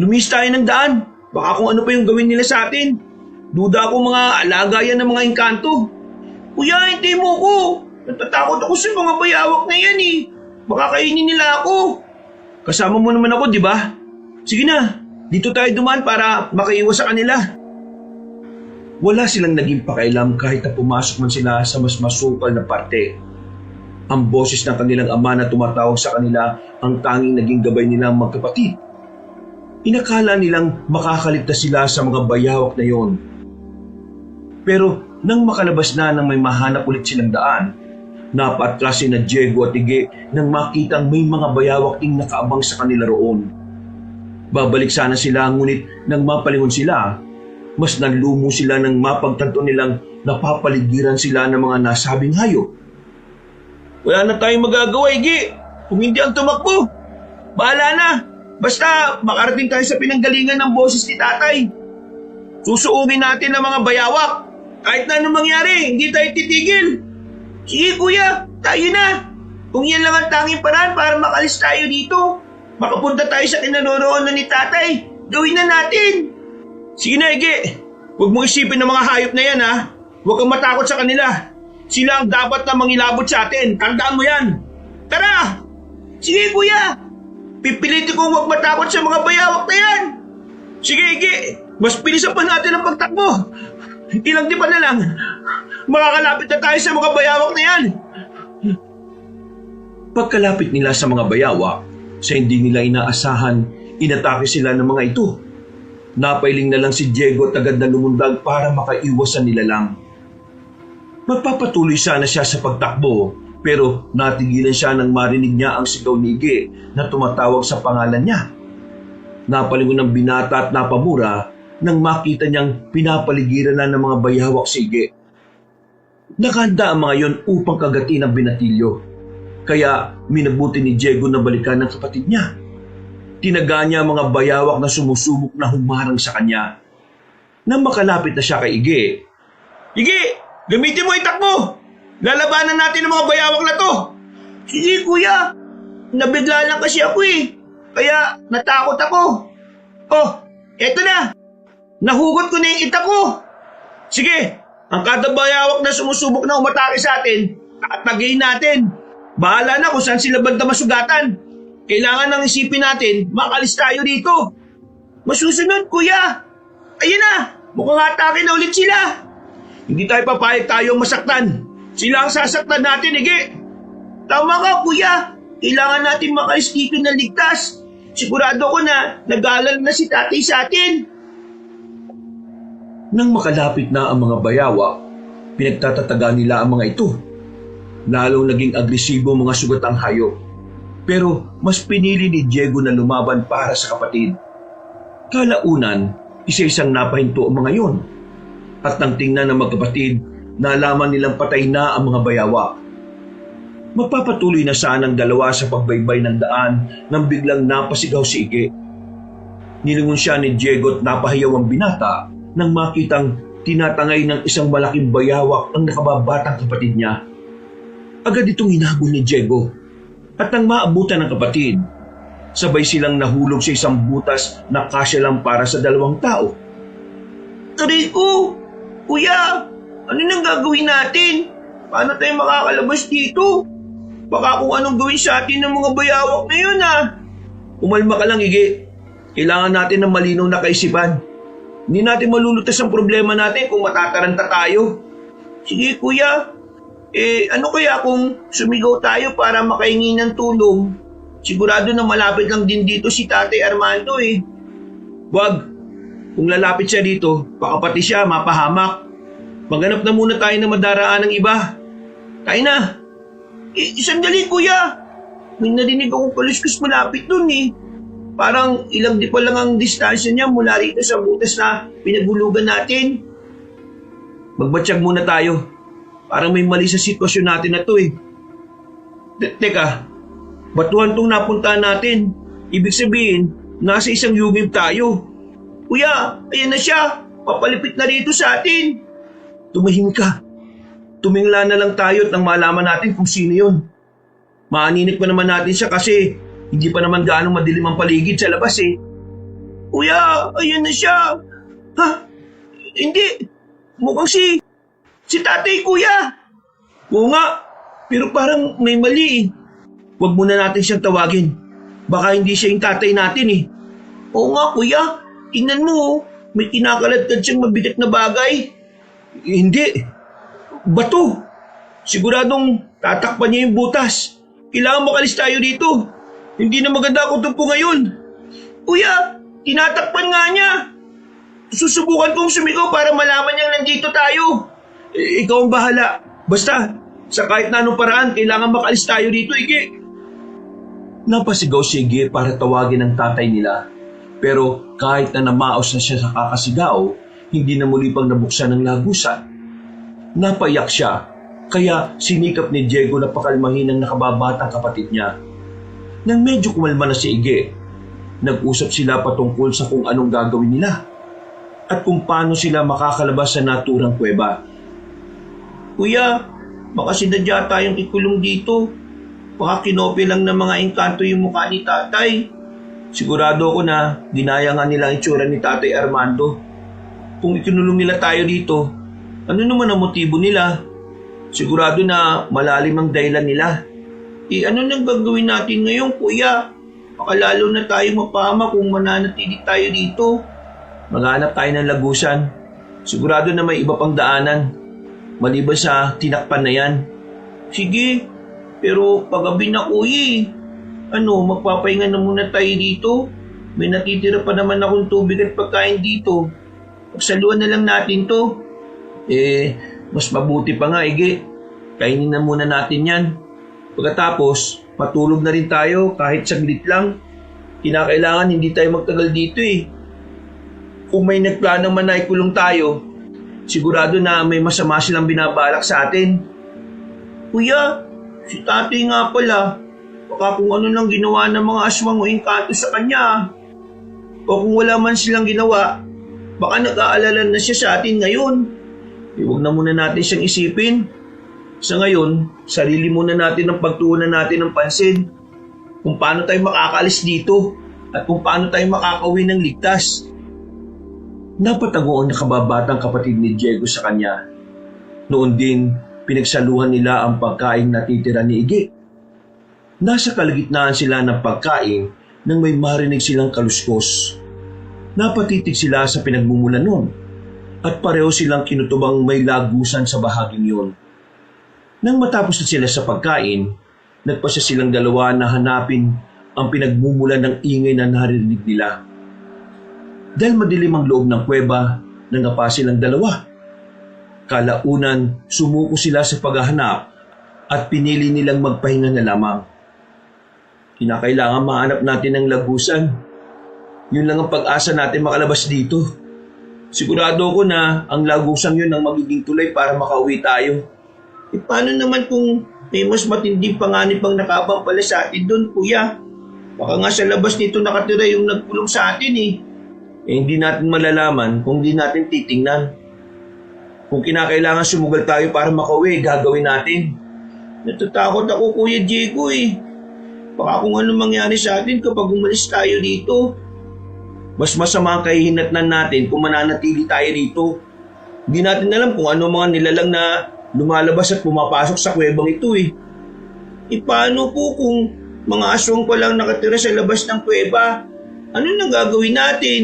Lumis tayo ng daan. Baka kung ano pa yung gawin nila sa atin. Duda ako mga alaga yan ng mga engkanto. Kuya, hindi mo ko. Natatakot ako sa mga bayawak na yan eh. Baka kainin nila ako. Kasama mo naman ako, di ba? Sige na, dito tayo dumaan para makaiwas sa kanila. Wala silang naging pakialam kahit na pumasok man sila sa mas masukal na parte. Ang boses ng kanilang ama na tumatawag sa kanila ang tanging naging gabay nilang magkapatid. Inakala nilang makakaligtas sila sa mga bayawak na yon. Pero nang makalabas na nang may mahanap ulit silang daan, napatras na Diego at Iggy nang makitang may mga bayawak ding nakaabang sa kanila roon. Babalik sana sila ngunit nang mapalingon sila, mas nalumo sila nang mapagtanto nilang napapaligiran sila ng mga nasabing hayop. Wala na tayong magagawa, Iggy. Kung hindi ang tumakbo, bahala na. Basta makarating tayo sa pinanggalingan ng boses ni tatay. Susuugin natin ang mga bayawak. Kahit na anong mangyari, hindi tayo titigil. Sige kuya, tayo na. Kung yan lang ang tanging paraan para makalis tayo dito, makapunta tayo sa kinaroroonan ni tatay, gawin na natin. Sige na, Iggy. Huwag mo isipin ng mga hayop na yan ha. Huwag kang matakot sa kanila. Sila ang dapat na mangilabot sa atin. Tandaan mo yan. Tara! Sige kuya, pipilitin kong huwag matakot sa mga bayawak na yan. Sige, Iggy. Mas bilisan pa natin ang pagtakbo. Ilang di pa na lang. Makakalapit na tayo sa mga bayawak na yan. Pagkalapit nila sa mga bayawak, sa hindi nila inaasahan, inatake sila ng mga ito. Napailing na lang si Diego at agad na lumundag para makaiwas sa nilalang. Magpapatuloy sana siya sa pagtakbo, pero natigilan siya nang marinig niya ang sigaw ni Ige na tumatawag sa pangalan niya. Napalingon ng binata at napamura nang makita niyang pinapaligiran na ng mga bayawak si Ige. Nakahanda ang mga yon upang kagatin ang binatilyo. Kaya minabuti ni Diego na balikan ng kapatid niya. Tinaga niya ang mga bayawak na sumusubok na humarang sa kanya. Nang makalapit na siya kay Ige, Ige, gamitin mo itak mo. Lalabanan natin ang mga bayawak na to. Sige kuya, nabigla lang kasi ako eh. Kaya natakot ako. Oh, eto na. Nahugot ko na yung itak ko. Sige, ang kada bayawak na sumusubok na umatake sa atin, tatagayin natin. Bahala na kung saan sila banda masugatan. Kailangan nang isipin natin, makalis tayo dito. Masusunod, kuya. Ayun na, mukhang atake na ulit sila. Hindi tayo papayag tayong masaktan. Sila ang sasaktan natin, Ige. Tama ka, kuya. Kailangan natin makalis dito ng ligtas. Sigurado ko na nag-aalala na si tatay sa atin. nang makalapit na ang mga bayawak, pinagtatataga nila ang mga ito. Lalong naging agresibo ang mga sugatang hayop. Pero mas pinili ni Diego na lumaban para sa kapatid. Kalaunan, isa-isang napahinto ang mga yon. At nang tingnan ng magkapatid, nalaman nilang patay na ang mga bayawak. Magpapatuloy na sana ang dalawa sa pagbaybay ng daan nang biglang napasigaw si Ige. Nilingon siya ni Diego at napahiyaw ang binata nang makitang tinatangay ng isang malaking bayawak ang nakababatang kapatid niya. Agad itong hinabol ni Diego at nang maabutan ng kapatid, sabay silang nahulog sa isang butas na kasya lang para sa dalawang tao. Aray ko! Kuya! Ano nang gagawin natin? Paano tayo makakalabas dito? Baka kung anong gawin sa atin ng mga bayawak na yun Umalma ka lang, Ige. Kailangan natin ng malinaw na kaisipan. Hindi natin malulutas ang problema natin kung matataranta tayo. Sige kuya. Ano kaya kung sumigaw tayo para makahingi ng tulong? Sigurado na malapit lang din dito si Tatay Armando Wag. Kung lalapit siya dito, baka pati siya mapahamak. Maghanap na muna tayo na madaraan ng iba. Tayo na. Sandali kuya. May narinig akong kaluskos malapit dun Parang ilang di pa lang ang distansya niya mula rito sa butas na pinaghulugan natin. Magbatsyag muna tayo. Parang may mali sa sitwasyon natin na to Teka, batuhan tong napuntahan natin. Ibig sabihin, nasa isang yugib tayo. Kuya, ayan na siya. Papalipit na rito sa atin. Tumahimik ka. Tumingla na lang tayo at nang malaman natin kung sino yun. Maaninig pa naman natin siya kasi hindi pa naman gaanong madilim ang paligid sa labas Kuya, ayan na siya. Ha? Hindi. Mukhang si tatay kuya. Oo nga, pero parang may mali Huwag muna natin siyang tawagin. Baka hindi siya yung tatay natin Oo nga kuya. Tingnan mo may kinakaladkad siyang mabigat na bagay. Hindi. Bato. Siguradong tatakpan niya yung butas. Kailangan makalis tayo dito. Hindi na maganda ako tumpo ngayon. Kuya, tinatakpan nga niya. Susubukan kong sumigaw para malaman niyang nandito tayo. Ikaw ang bahala. Basta, sa kahit na anong paraan, kailangan makalis tayo dito, Ige. Napasigaw si Ige para tawagin ang tatay nila. Pero kahit na namaos na siya sa kakasigaw, hindi na muli pang nabuksan ng lagusan. Napaiyak siya, kaya sinikap ni Diego na pakalmahin ang nakababatang kapatid niya. Nang medyo kumalma na si Ige, nag-usap sila patungkol sa kung anong gagawin nila at kung paano sila makakalabas sa naturang kuweba. Kuya, baka sinadya tayong ikulong dito. Baka kinopy lang ng mga engkanto yung mukha ni tatay. Sigurado ako na ginaya nga nila ang itsura ni Tatay Armando. Kung ikinulong nila tayo dito, ano naman ang motibo nila? Sigurado na malalim ang dahilan nila. Ano nang gagawin natin ngayon, kuya? Baka lalo na tayo mapahama kung mananatili tayo dito. Maghanap tayo ng lagusan. Sigurado na may iba pang daanan, maliban sa tinakpan na yan. Sige, pero paggabi na kuya eh. Magpapahinga na muna tayo dito. May natitira pa naman akong tubig at pagkain dito. Pagsaluan na lang natin to. Mas mabuti pa nga, Ige. Kainin na muna natin yan. Pagkatapos, matulog na rin tayo kahit saglit lang. Kinakailangan hindi tayo magtagal dito eh. Kung may nagplano man na ikulong tayo, sigurado na may masama silang binabalak sa atin. Kuya, si tatay nga pala. Baka kung ano nang ginawa ng mga aswang o engkanto sa kanya. O kung wala man silang ginawa, baka nag-aalala na siya sa atin ngayon. Huwag na muna natin siyang isipin. Sa ngayon, sarili muna natin ang pagtuunan natin ng pansin. Kung paano tayo makakaalis dito at kung paano tayo makakauwi ng ligtas. Napatago ang nakababatang kapatid ni Diego sa kanya. Noon din, pinagsaluhan nila ang pagkain natitira ni Ige. Nasa kalagitnaan sila ng pagkain nang may marinig silang kaluskos. Napatitig sila sa pinagmumulan nun at pareho silang kinutubang may lagusan sa bahaging yun. Nang matapos na sila sa pagkain, nagpasya silang dalawa na hanapin ang pinagmumulan ng ingay na narinig nila. Dahil madilim ang loob ng kuweba, nangapa silang dalawa. Kalaunan, sumuko sila sa paghahanap at pinili nilang magpahinga na lamang. Kinakailangan mahanap natin ng lagusan. Yun lang ang pag-asa natin makalabas dito. Sigurado ko na ang lagusang yun ang magiging tulay para makauwi tayo. Paano naman kung may mas matinding panganib ang nakabang pala sa atin doon, kuya? Baka nga sa labas nito nakatira yung nagpulong sa atin eh. Hindi natin malalaman kung di natin titingnan. Kung kinakailangan sumugal tayo para makauwi, gagawin natin. Natatakot ako, Kuya Diego eh. Baka kung ano mangyari sa atin kapag umalis tayo dito. Mas masama ang kahihinatnan natin kung mananatili tayo dito. Hindi natin alam kung ano mga nilalang na lumalabas at pumapasok sa kuwebang ito eh. Paano po kung mga aswang pa lang nakatira sa labas ng kuweba? Ano nang gagawin natin?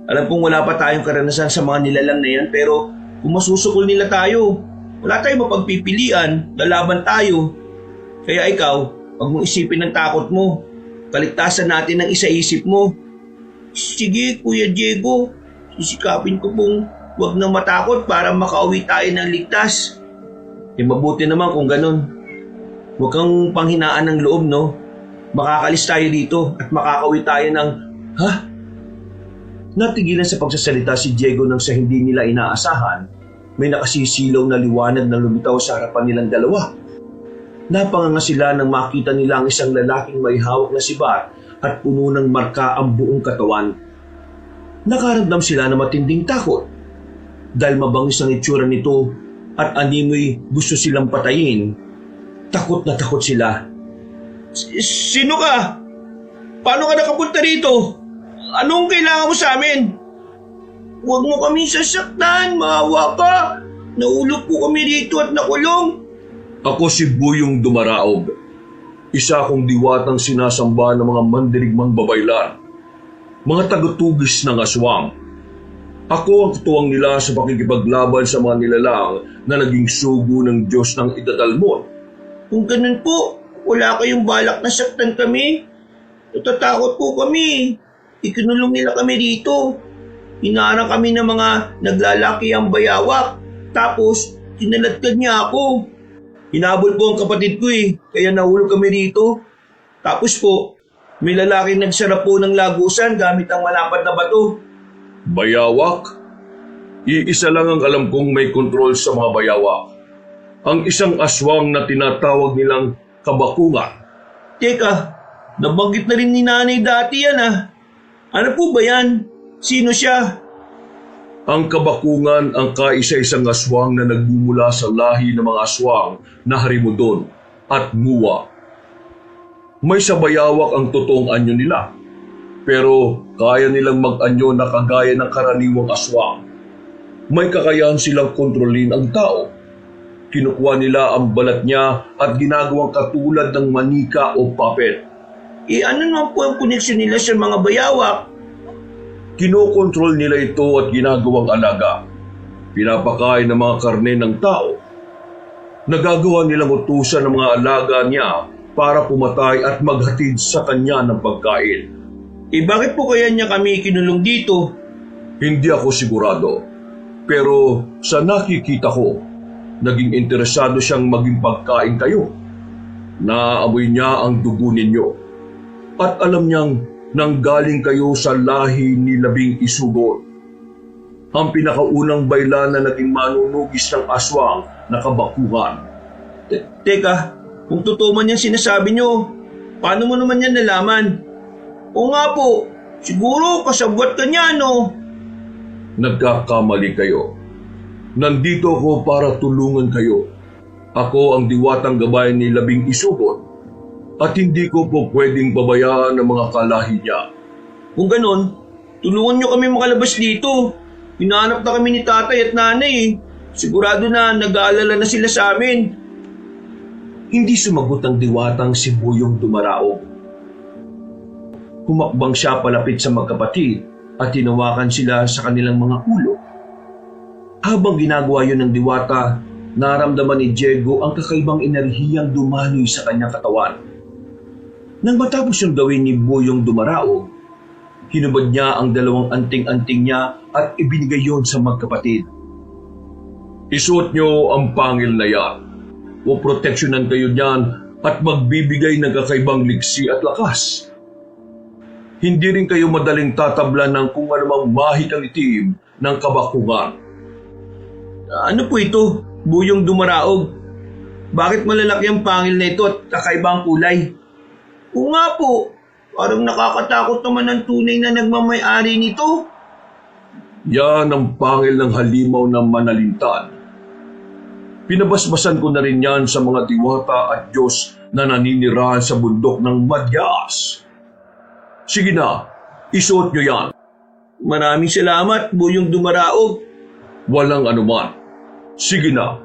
Alam kong wala pa tayong karanasan sa mga nilalang na yan, pero kung masusukol nila tayo, wala tayong mapagpipilian, lalaban tayo. Kaya ikaw, huwag mong isipin ng takot mo. Kaligtasan natin ang isa-isip mo. Sige, Kuya Diego. Sisikapin ko pong huwag nang matakot para makauwi tayo ng ligtas. Mabuti naman kung ganun. Huwag kang panghinaan ng loob, no? Makakalis tayo dito at makakauwi tayo ng... Ha? Natigilan sa pagsasalita si Diego nang sa hindi nila inaasahan, may nakasisilaw na liwanag na lumitaw sa harapan nilang dalawa. Napanganga sila nang makita nila ang isang lalaking may hawak na sibat at puno ng marka ang buong katawan. Nakaramdam sila ng matinding takot. Dahil mabangis ang itsura nito at animoy gusto silang patayin, takot na takot sila. Sino ka? Paano ka nakapunta rito? Anong kailangan mo sa amin? Huwag mo kami sasaktan, maawa ka. Naulog po kami rito at nakulong. Ako si Buyong Dumaraog. Isa akong diwatang sinasamba ng mga mandirigmang babaylan, mga tagatugis ng aswang. Ako ang tutuwang nila sa pakikipaglaban sa mga nilalang na naging sugo ng Diyos ng Idadalmon. Kung ganun po, wala kayong balak na saktan kami. Natatakot po kami. Ikinulong nila kami dito. Hinarang kami ng mga naglalaki ang bayawak. Tapos, kinaladkad niya ako. Hinabol po ang kapatid ko eh, kaya nahulog kami dito. Tapos po, may lalaking nagsara po ng lagusan gamit ang malapad na bato. Bayawak? Iisa lang ang alam kong may kontrol sa mga bayawak. Ang isang aswang na tinatawag nilang kabakungan. Teka, nabanggit na rin ni nanay dati yan ah. Ano po ba yan? Sino siya? Ang kabakungan ang kaisa-isang aswang na nagmumula sa lahi ng mga aswang na harimudon at muwa. May sabayawak ang totoong anyo nila, pero kaya nilang mag-anyo na kagaya ng karaniwang aswang. May kakayahan silang kontrolin ang tao. Kinukuha nila ang balat niya at ginagawang katulad ng manika o puppet. Ano naman po ang koneksyon nila sa mga bayawak? Kinokontrol nila ito at ginagawang alaga. pinapakain ng mga karne ng tao. Nagagawa nilang utusan ng mga alaga niya para pumatay at maghatid sa kanya ng pagkain. Bakit po kaya niya kami kinulong dito? Hindi ako sigurado. Pero sa nakikita ko, naging interesado siyang maging pagkain kayo. Naaamoy niya ang dugo ninyo. At alam niyang nanggaling kayo sa lahi ni Labing Isugon, ang pinakaunang baylan na naging manunugis ng aswang na kabakuhan. Teka, kung totoo man yan sinasabi niyo, paano mo naman yan nalaman? O nga po, siguro kasabwat ka niya, no? Nagkakamali kayo. Nandito ako para tulungan kayo. Ako ang diwatang gabay ni Labing Isugon at hindi ko po pwedeng pabayaan ang mga kalahi niya. Kung ganon, tulungan niyo kami makalabas dito. Hinahanap na kami ni tatay at nanay eh. Sigurado na nag-aalala na sila sa amin. Hindi sumagot ang diwatang si Buyong Dumaraog. Humakbang siya palapit sa magkapatid at tinawakan sila sa kanilang mga ulo. Habang ginagawa yun ng diwata, naramdaman ni Diego ang kakaibang enerhiyang dumaloy sa kanyang katawan. Nang matapos yung gawin ni Buyong Dumaraog, hinubad niya ang dalawang anting-anting niya at ibinigay yon sa magkapatid. Isuot niyo ang pangil na yan. O proteksyonan kayo niyan at magbibigay ng kakaibang liksi at lakas. Hindi rin kayo madaling tatablan ng kung anumang mahikang itim ng kabakungan. Ano po ito, Buyong Dumaraog? Bakit malalaki ang pangil na ito at kakaibang kulay? Oo nga po, parang nakakatakot naman ang tunay na nagmamay-ari nito. Yan ang pangil ng halimaw ng manalintan. Pinabasbasan ko na rin yan sa mga diwata at Diyos na naninirahan sa bundok ng Madyas. Sige na, isuot nyo yan. Maraming salamat, Buyong Dumaraog. Walang anuman. Sige na,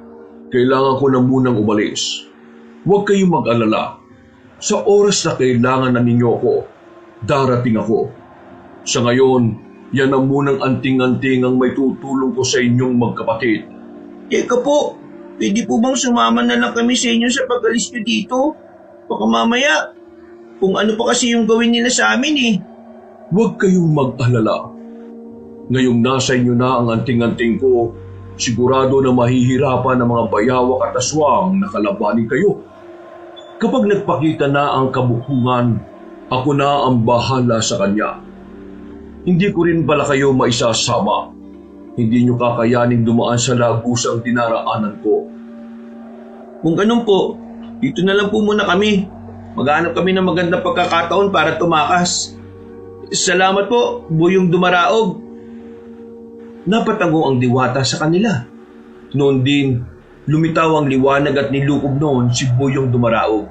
kailangan ko na munang umalis. Huwag kayong mag-alala. Sa oras na kailangan na ninyo ako, darating ako. Sa ngayon, yan ang munang anting-anting ang may tutulong ko sa inyong magkapatid. Teka po, pwede po bang sumama na lang kami sa inyo sa pag-alis nyo dito? Baka mamaya, kung ano pa kasi yung gawin nila sa amin eh. Huwag kayong mag-alala. Ngayong nasa inyo na ang anting-anting ko, sigurado na mahihirapan ang mga bayawak at aswang na kalabanin kayo. Kapag nagpakita na ang kabukungan, ako na ang bahala sa kanya. Hindi ko rin pala kayo maisasama. Hindi nyo kakayaning dumaan sa lagusang dinaraanan ko. Kung ganun po, dito na lang po muna kami. Maghanap kami ng magandang pagkakataon para tumakas. Salamat po, Buyong Dumaraog. Napatango ang diwata sa kanila. Noon din, lumitaw ang liwanag at nilukob noon si Buyong Dumaraog.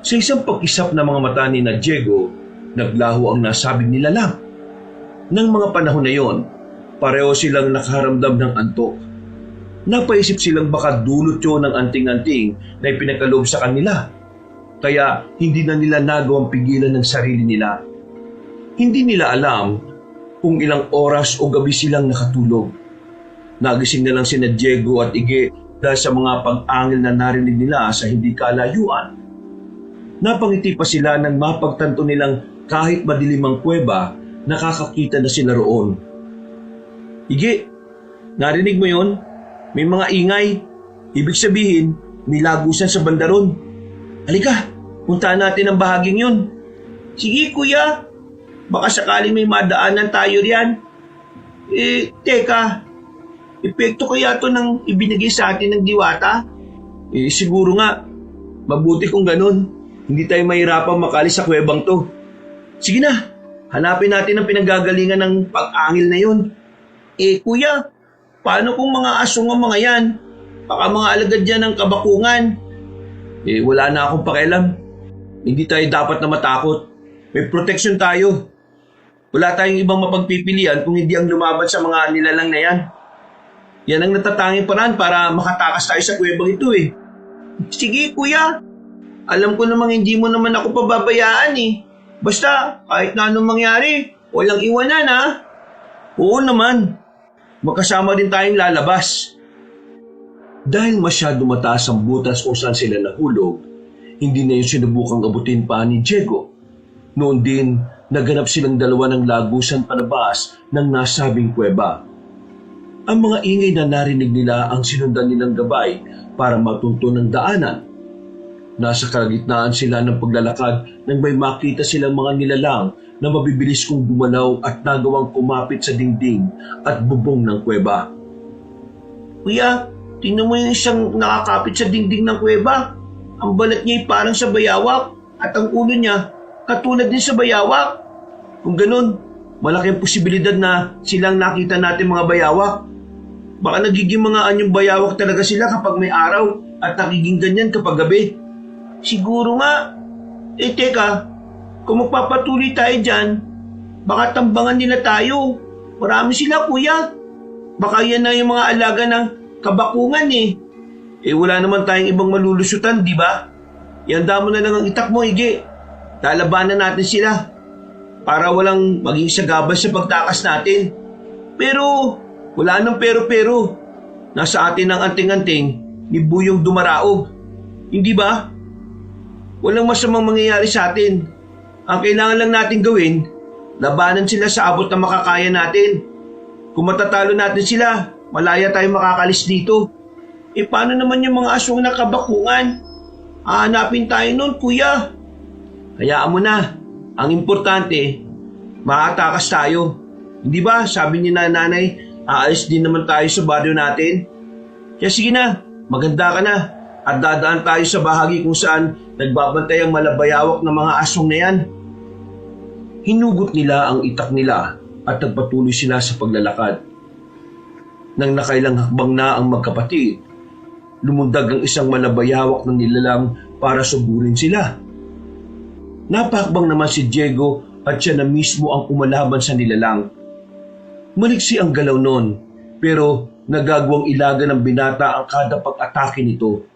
Sa isang pag-isap ng mga mata ni na Diego, naglaho ang nasabing nilalang. Nang mga panahon na yon, pareho silang nakaramdam ng antok. Napaisip silang baka dulot yun ng anting-anting na ipinagkaloob sa kanila. Kaya hindi na nila nagawang pigilan ng sarili nila. Hindi nila alam kung ilang oras o gabi silang nakatulog. Nagising na lang sina Diego at Ige dahil sa mga pag-angil na narinig nila sa hindi kalayuan. Napangiti pa sila nang mapagtanto nilang kahit madilim ang kuweba, nakakakita na sila roon. Ige, narinig mo yon? May mga ingay. Ibig sabihin, may lagusan sa bandaron. Halika, puntahan natin ang bahaging yun. Sige kuya, baka sakaling may madaanan tayo riyan. Teka, epekto kaya to ng ibinigay sa atin ng diwata? Siguro nga, mabuti kung ganun. Hindi tayo mahirapang makalis sa kuwebang to. Sige na, hanapin natin ang pinanggagalingan ng pag-angil na yun. Kuya, paano kung mga asong ang mga yan? Baka mga alagad yan ng kabakungan. Wala na akong pakialam. Hindi tayo dapat na matakot. May protection tayo. Wala tayong ibang mapagpipilian kung hindi ang lumaban sa mga nilalang na yan. Yan ang natatanging paraan para makatakas tayo sa kuwebang ito eh. Sige kuya, alam ko namang hindi mo naman ako pababayaan eh. Basta kahit na anong mangyari, walang iwanan ha. Oo naman. magkasama din tayong lalabas. Dahil masyado mataas ang butas kung saan sila nahulog, hindi na yung sinubukang abutin pa ni Diego. Noon din, naganap silang dalawa ng lagusan palabas ng nasabing kuweba. Ang mga ingay na narinig nila ang sinundan nilang gabay para matunto ng daanan. Nasa kalagitnaan sila ng paglalakad nang may makita silang mga nilalang na mabibilis kong gumalaw at nagawang kumapit sa dingding at bubong ng kuweba. Kuya, tingnan mo yung isang nakakapit sa dingding ng kuweba. Ang balat niya ay parang sa bayawak at ang ulo niya katulad din sa bayawak. Kung ganun, malaki ang posibilidad na silang nakita natin mga bayawak. Baka nagiging mga anyong bayawak talaga sila kapag may araw at nagiging ganyan kapag gabi. Siguro nga. Teka, kung magpapatuloy tayo dyan, baka tambangan nila tayo. Marami sila, kuya. Baka yan na yung mga alaga ng kabakungan eh. Wala naman tayong ibang malulusutan, di ba? Ihanda mo na lang ang itak mo, Ige. Lalabanan natin sila para walang maging sagabal sa pagtakas natin. Pero wala nang pero-pero. Nasa atin ang anting-anting ni Buyong Dumaraog. Hindi ba? Walang masamang mangyayari sa atin. Ang kailangan lang natin gawin, labanan sila sa abot na makakaya natin. Kung matatalo natin sila, malaya tayo makakalis dito. Paano naman yung mga aswang na kabakungan? Hahanapin tayo nun, kuya. Hayaan mo na. Ang importante, makatakas tayo. Hindi ba, sabi ni nanay, aalis din naman tayo sa baryo natin. Kaya sige na, maganda ka na. At dadaan tayo sa bahagi kung saan nagbabantay ang malabayawak na mga aswang na yan. Hinugot nila ang itak nila at nagpatuloy sila sa paglalakad. Nang nakailang hakbang na ang magkapatid, lumundag ang isang malabayawak ng nilalang para sugurin sila. Napahakbang naman si Diego at siya na mismo ang umalaban sa nilalang. Maliksi ang galaw noon, pero nagagawang ilaga ng binata ang kada pag-atake nito.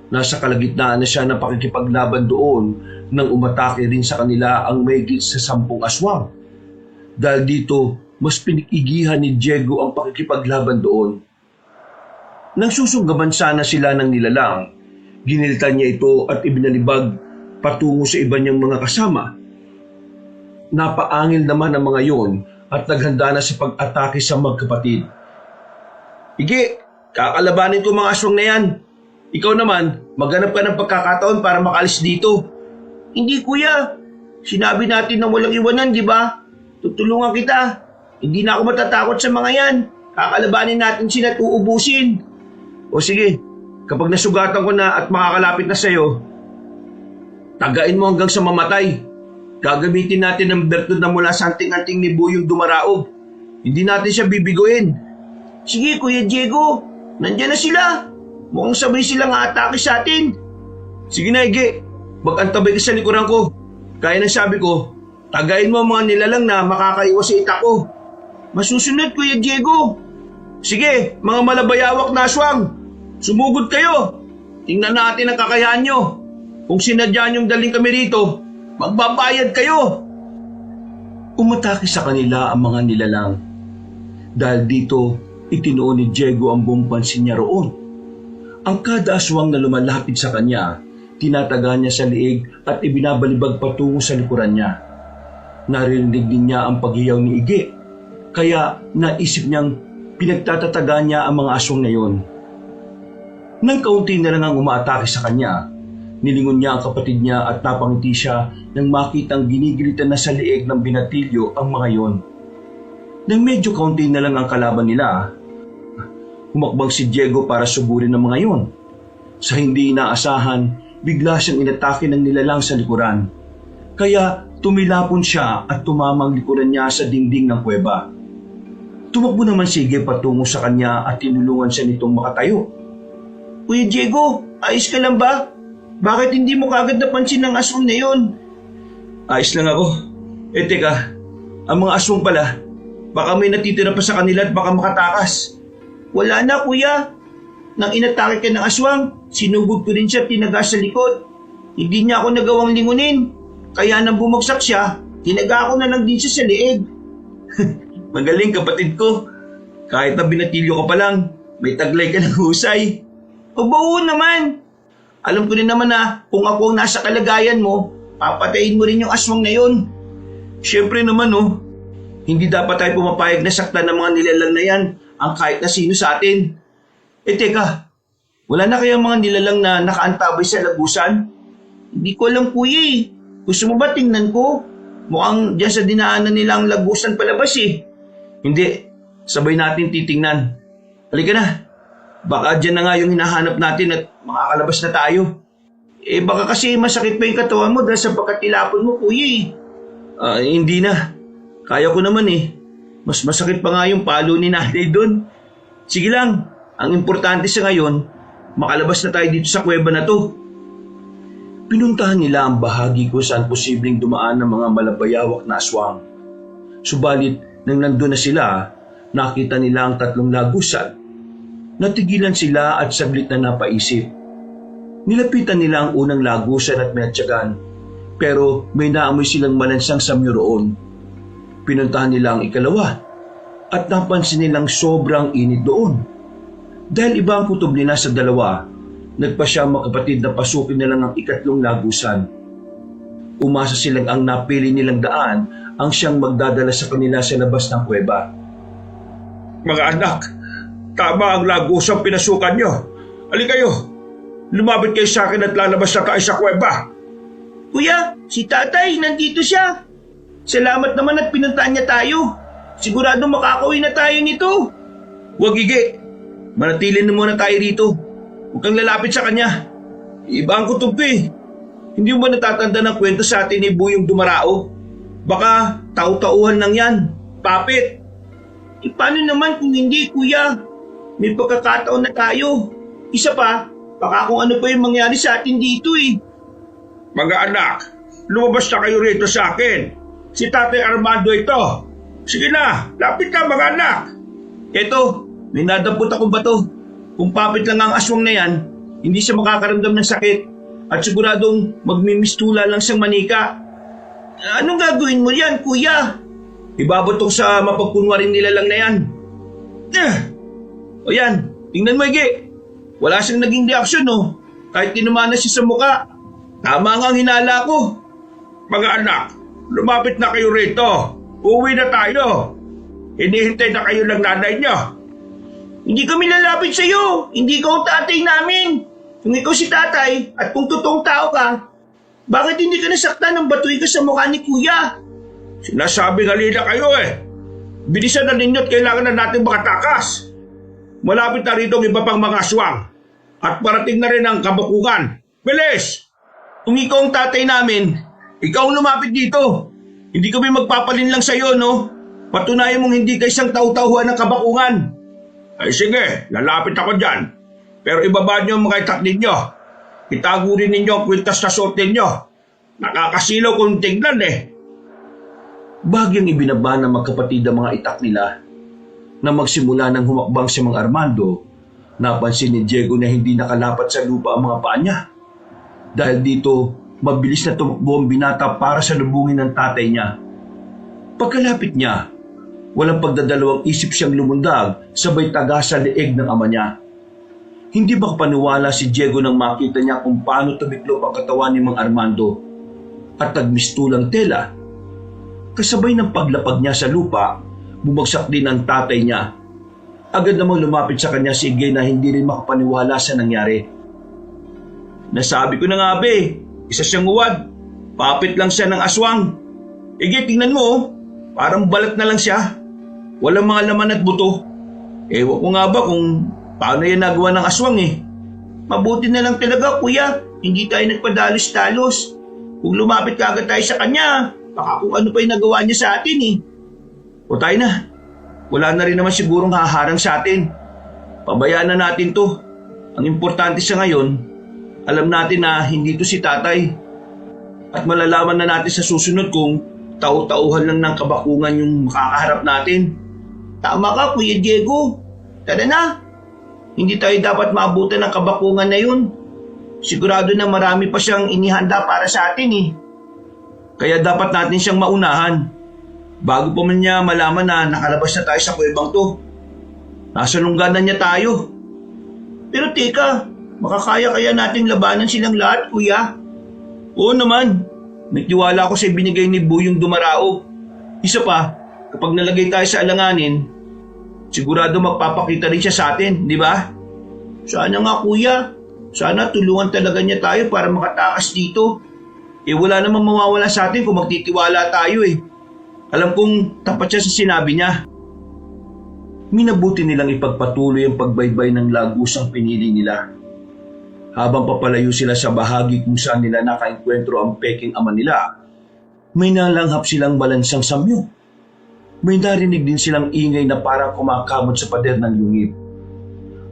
Nasa kalagitnaan na siya ng pakikipaglaban doon nang umatake rin sa kanila ang mahigit sa 10 aswang. Dahil dito, mas pinigihan ni Diego ang pakikipaglaban doon. Nang susunggaban sana sila ng nilalang, ginilitan niya ito at ibinalibag patungo sa iba niyang mga kasama. Napaangil naman ang mga yon at naghanda na sa pag-atake sa magkapatid. Ige, kakalabanin ko mga aswang na yan. Ikaw naman, maghanap ka ng pagkakataon para makalis dito. Hindi, kuya. Sinabi natin na walang iwanan, di ba? Tutulungan kita. Hindi na ako matatakot sa mga yan. Kakalabanin natin sila at uubusin. O sige, kapag nasugatan ko na at makakalapit na sa'yo, tagain mo hanggang sa mamatay. Gagamitin natin ang bertud na mula sa anting-anting ni Buyong Dumaraog. Hindi natin siya bibiguin. Sige, Kuya Diego. Nandiyan na sila. Mukhang sabay silang aatake sa atin. Sige na, Ige. Mag-antabay ka sa likuran ko. Kaya ng sabi ko, tagain mo ang mga nilalang na makakaiwas sa itak ko. Masusunod, Kuya Diego. Sige, mga malabayawak na aswang. Sumugod kayo. Tingnan natin ang kakayahan nyo. Kung sinadya nyong daling kami rito, magbabayad kayo. Umatake sa kanila ang mga nilalang. Dahil dito, itinuon ni Diego ang buong pansin niya roon. Ang kada aswang na lumalapit sa kanya, tinataga niya sa liig at ibinabalibag patungo sa likuran niya. Narinig din niya ang paghiyaw ni Ige, kaya naisip niyang pinagtatataga niya ang mga aswang na yon. Nang kaunti na lang ang umaatake sa kanya, nilingon niya ang kapatid niya at napangiti siya nang makitang ginigilitan na sa liig ng binatilyo ang mga yon. Nang medyo kaunti na lang ang kalaban nila, humakbang si Diego para sugurin ang mga yon. Sa hindi inaasahan, bigla siyang inatake ng nilalang sa likuran. Kaya tumilapon siya at tumamang likuran niya sa dingding ng kuweba. Tumakbo naman si Ige patungo sa kanya at tinulungan siya nitong makatayo. Kuya Diego, ayos ka lang ba? Bakit hindi mo kagad napansin ang aswang na yon? Ayos lang ako. Teka, ang mga aswang pala, baka may natitira pa sa kanila at baka makatakas. Wala na, kuya. Nang inatake ka ng aswang, sinugod ko rin siya at tinaga sa likod. Hindi niya ako nagawang lingunin. Kaya nang bumagsak siya, tinaga ko na lang din siya sa liig. Magaling kapatid ko. Kahit na binatilyo ka pa lang, may taglay ka ng husay. Oo naman. Alam ko din naman na kung ako ang nasa kalagayan mo, papatayin mo rin yung aswang na yun. Siyempre naman hindi dapat tayo pumapayag na saktan ng mga nilalang na yan ang kahit na sino sa atin. Teka, wala na kayang mga nilalang na nakaantabay sa lagusan? Hindi ko alam kuya eh. Gusto mo ba tingnan ko? Mukhang dyan sa dinaanan nila ang lagusan palabas eh. Hindi, sabay natin titingnan. Halika na, baka dyan na nga yung hinahanap natin at makakalabas na tayo. Baka kasi masakit pa yung katawan mo dahil sa pagkatilapon mo kuya eh. Hindi na. Kaya ko naman eh. Mas masakit pa nga yung palo ni nanay doon. Sige lang, ang importante sa ngayon, makalabas na tayo dito sa kuweba na to. Pinuntahan nila ang bahagi kung saan posibleng dumaan ng mga malabayawak na aswang. Subalit, nang nandun na sila, nakita nila ang 3 lagusan. Natigilan sila at saglit na napaisip. Nilapitan nila ang unang lagusan at metyagan, pero may naamoy silang malansang samyo roon. Pinuntahan nila ang ikalawa at napansin nilang sobrang init doon. Dahil iba ang kutob nila sa dalawa, nagpasya ang magkapatid na pasukin na lang ang 3 lagusan. Umasa silang ang napili nilang daan ang siyang magdadala sa kanila sa labas ng kuweba. Mga anak, tama ang lagusang pinasukan nyo. Halika kayo, lumapit kayo sa akin at lalabas na tayo sa kuweba. Kuya, si tatay, nandito siya. Salamat naman at pinuntahan niya tayo. Sigurado makakauwi na tayo nito. Huwag Ige, manatili na muna tayo rito. Huwag kang lalapit sa kanya. Iba ang kutob eh. Hindi mo ba natatanda ng kwento sa atin ni Buyong Dumarao? Baka tau-tauhan lang yan. Papit. Paano naman kung hindi, kuya? May pagkakataon na tayo. Isa pa, baka kung ano pa yung mangyari sa atin dito eh. Mga anak, lumabas na kayo rito sa akin. Si Tatay Armando ito. Sige na, lapit na mga anak. Eto, may nadampot akong bato. Kung papit lang ang aswang na yan, hindi siya makakaramdam ng sakit at siguradong magmimistula lang siyang manika. Anong gagawin mo yan, kuya? Ibabatok sa mapagkunwaring nilalang na yan. O yan, tingnan mo Ige. Wala siyang naging reaksyon kahit tinumana siya sa muka. Tama nga ang hinala ko. Mga anak, lumapit na kayo rito. Uwi na tayo. Hinihintay na kayo ng nanay niyo. Hindi kami lalapit sa iyo. Hindi ka ang tatay namin. Kung ikaw si tatay at kung totoong tao ka, bakit hindi ka nasaktan ng batuy ka sa mukha ni kuya? Sinasabi halina kayo eh. Bilisan na ninyo at kailangan na natin makatakas. Malapit na rito ang iba pang mga aswang. At parating na rin ang kabakugan. Bilis! Kung ikaw ang tatay namin, ikaw ang lumapit dito. Hindi kami magpapalin lang sa iyo, Patunayan mong hindi ka isang tau-tauhan ng kabakungan. Ay sige, lalapit ako dyan. Pero ibaba niyo ang mga itak ninyo. Itago rin ninyo ang kwintas na suot ninyo. Nakakasilaw kung tignan eh. Bagyang ibinaba ng magkapatid ang mga itak nila. Na magsimula ng humakbang si Mang Armando, napansin ni Diego na hindi nakalapat sa lupa ang mga paa niya. Dahil dito, mabilis na tumakbo ang binata para salubungin ng tatay niya. Pagkalapit niya, walang pagdadalawang isip siyang lumundag sabay taga sa leeg ng ama niya. Hindi makapaniwala si Diego nang makita niya kung paano tumiklop ang katawan ni Mang Armando at nagmistulang tela. Kasabay ng paglapag niya sa lupa, bumagsak din ang tatay niya. Agad namang lumapit sa kanya si Ige na hindi rin makapaniwala sa nangyari. Nasabi ko na nga isa siyang uwad. Papit lang siya ng aswang. Ige, tingnan mo parang balat na lang siya. Walang mga laman at buto. Ewan ko nga ba kung paano yan nagawa ng aswang eh. Mabuti na lang talaga kuya, hindi tayo nagpadalos-dalos. Kung lumapit ka agad tayo sa kanya, baka kung ano pa yung nagawa niya sa atin eh. O tayo na. Wala na rin naman sigurong haharang sa atin. Pabayaan na natin to. Ang importante sa ngayon, alam natin na hindi to si tatay. At malalaman na natin sa susunod kung tau-tauhan lang ng kabakungan yung makakaharap natin. Tama ka Kuya Diego. Tara na. Hindi tayo dapat maabutan ng kabakungan na yun. Sigurado na marami pa siyang inihanda para sa atin eh. Kaya dapat natin siyang maunahan. Bago pa man niya malaman na nakalabas na tayo sa kuwebang to. Nasa lungganan niya tayo. Pero teka, makakaya kaya nating labanan silang lahat, kuya? Oo naman, may tiwala ako sa binigay ni Buyong Dumaraog. Isa pa, kapag nalagay tayo sa alanganin, sigurado magpapakita rin siya sa atin, di ba? Sana nga, kuya. Sana tulungan talaga niya tayo para makatakas dito. Wala namang mawawala sa atin kung magtitiwala tayo eh. Alam kong tapat siya sa sinabi niya. Minabuti nilang ipagpatuloy ang pagbaybay ng lagusang pinili nila. Habang papalayo sila sa bahagi kung saan nila nakaenkwentro ang peking ama nila, may nalanghap silang malansang samyo. May narinig din silang ingay na parang kumakamot sa pader ng yungib.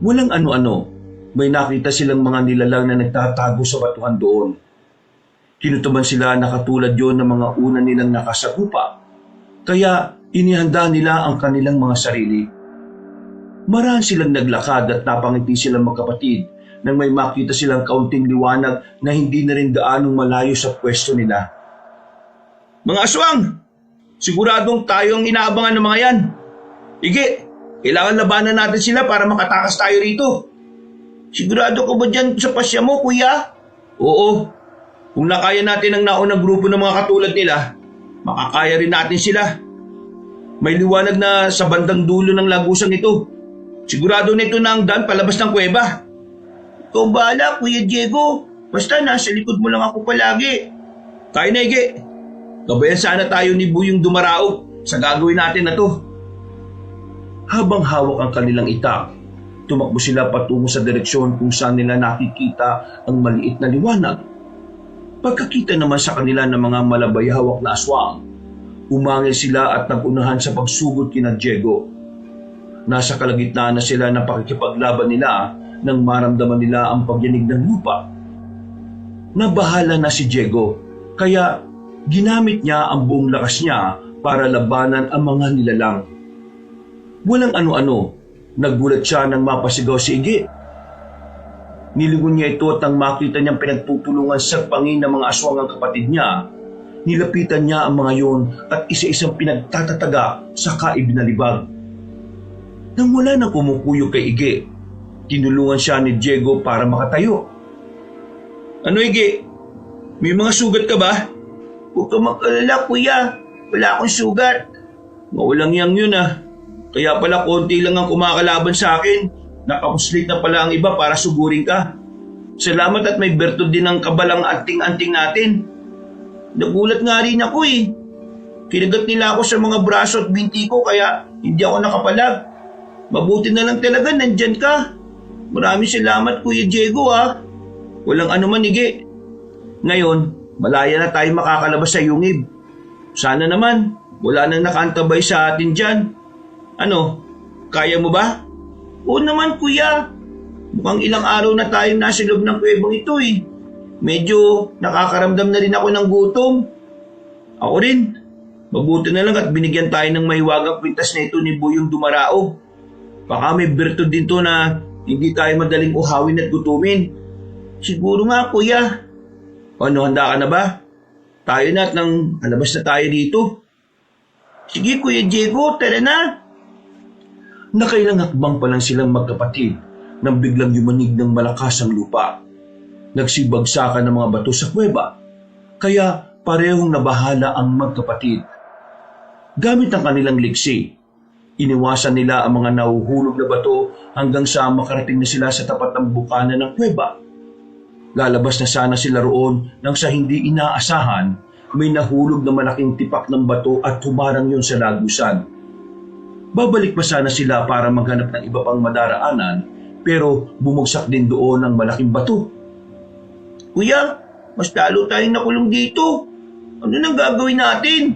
Walang ano-ano, may nakita silang mga nilalang na nagtatago sa batuhan doon. Tinutuban sila na katulad yon ng mga una nilang nakasagupa, kaya inihanda nila ang kanilang mga sarili. Maraan silang naglakad at napangiti silang magkapatid nang may makita silang kaunting liwanag na hindi na rin gaanong malayo sa pwesto nila. Mga aswang! Siguradong tayo ang inaabangan ng mga yan. Ige, kailangan labanan natin sila para makatakas tayo rito. Sigurado ka ba dyan sa pasya mo, kuya? Oo. Kung nakaya natin ang naunang grupo ng mga katulad nila, makakaya rin natin sila. May liwanag na sa bandang dulo ng lagusang ito. Sigurado nito na ang daan palabas ng kuweba. Ikaw bahala, Kuya Diego. Basta nasa likod mo lang ako palagi. Kaya na, Ige. Gabayan sana tayo ni Buyong Dumaraog sa gagawin natin na to. Habang hawak ang kanilang itak, tumakbo sila patungo sa direksyon kung saan nila nakikita ang maliit na liwanag. Pagkakita naman sa kanila ng mga malabayhawak na aswang, umangil sila at nagunahan sa pagsugod kina Diego. Nasa kalagitnaan na sila ng pakikipaglaban nila nang maramdaman nila ang pagyanig ng lupa. Nabahala na si Diego, kaya ginamit niya ang buong lakas niya para labanan ang mga nilalang. Walang ano-ano, naggulat siya nang mapasigaw si Ige. Nilingon niya ito at nang makita niyang pinagtutulungan sa pangin ng mga aswang ang kapatid niya, nilapitan niya ang mga yon at isa-isang pinagtatataga sa kaib na libag. Nang wala nang kumukuyog kay Ige, tinulungan siya ni Diego para makatayo. Ano, Ige? May mga sugat ka ba? Huwag ka mag-alala, kuya. Wala akong sugat. Maulang yang yun ah. Kaya pala konti lang ang kumakalaban sa akin. Nakapuslit na pala ang iba para sugurin ka. Salamat at may bertud din ang kabalang anting-anting natin. Nagulat nga rin ako eh. Kinagat nila ako sa mga braso at binti ko kaya hindi ako nakapalag. Mabuti na lang talaga nandyan ka. Maraming salamat, Kuya Diego ah. Walang anuman, Ige. Ngayon, malaya na tayo makakalabas sa yungib. Sana naman, wala nang nakaantabay sa atin dyan. Ano, kaya mo ba? Oo naman, kuya. Mukhang ilang araw na tayong nasa loob ng kuwebang ito eh. Medyo nakakaramdam na rin ako ng gutom. Ako rin. Mabuti na lang at binigyan tayo ng mahiwagang kwintas na ito ni Buyong Dumaraog. Baka may bertud din to na hindi tayo madaling uhawin at gutumin. Siguro nga, kuya. Ano, handa ka na ba? Tayo na at nang alabas na tayo dito. Sige, Kuya Diego, tara na. Nakailang hakbang pa lang silang magkapatid nang biglang yumanig ng malakas ang lupa. Nagsibagsakan ng mga bato sa kuweba, kaya parehong nabahala ang magkapatid. Gamit ang kanilang liksi, iniwasan nila ang mga nahuhulog na bato hanggang sa makarating na sila sa tapat ng bukana ng kuweba. Lalabas na sana sila roon nang sa hindi inaasahan, may nahulog na malaking tipak ng bato at humarang yun sa lagusan. Babalik pa sana sila para maghanap ng iba pang madaraanan, pero bumagsak din doon ang malaking bato. Kuya, mas lalo tayong nakulong dito. Ano nang gagawin natin?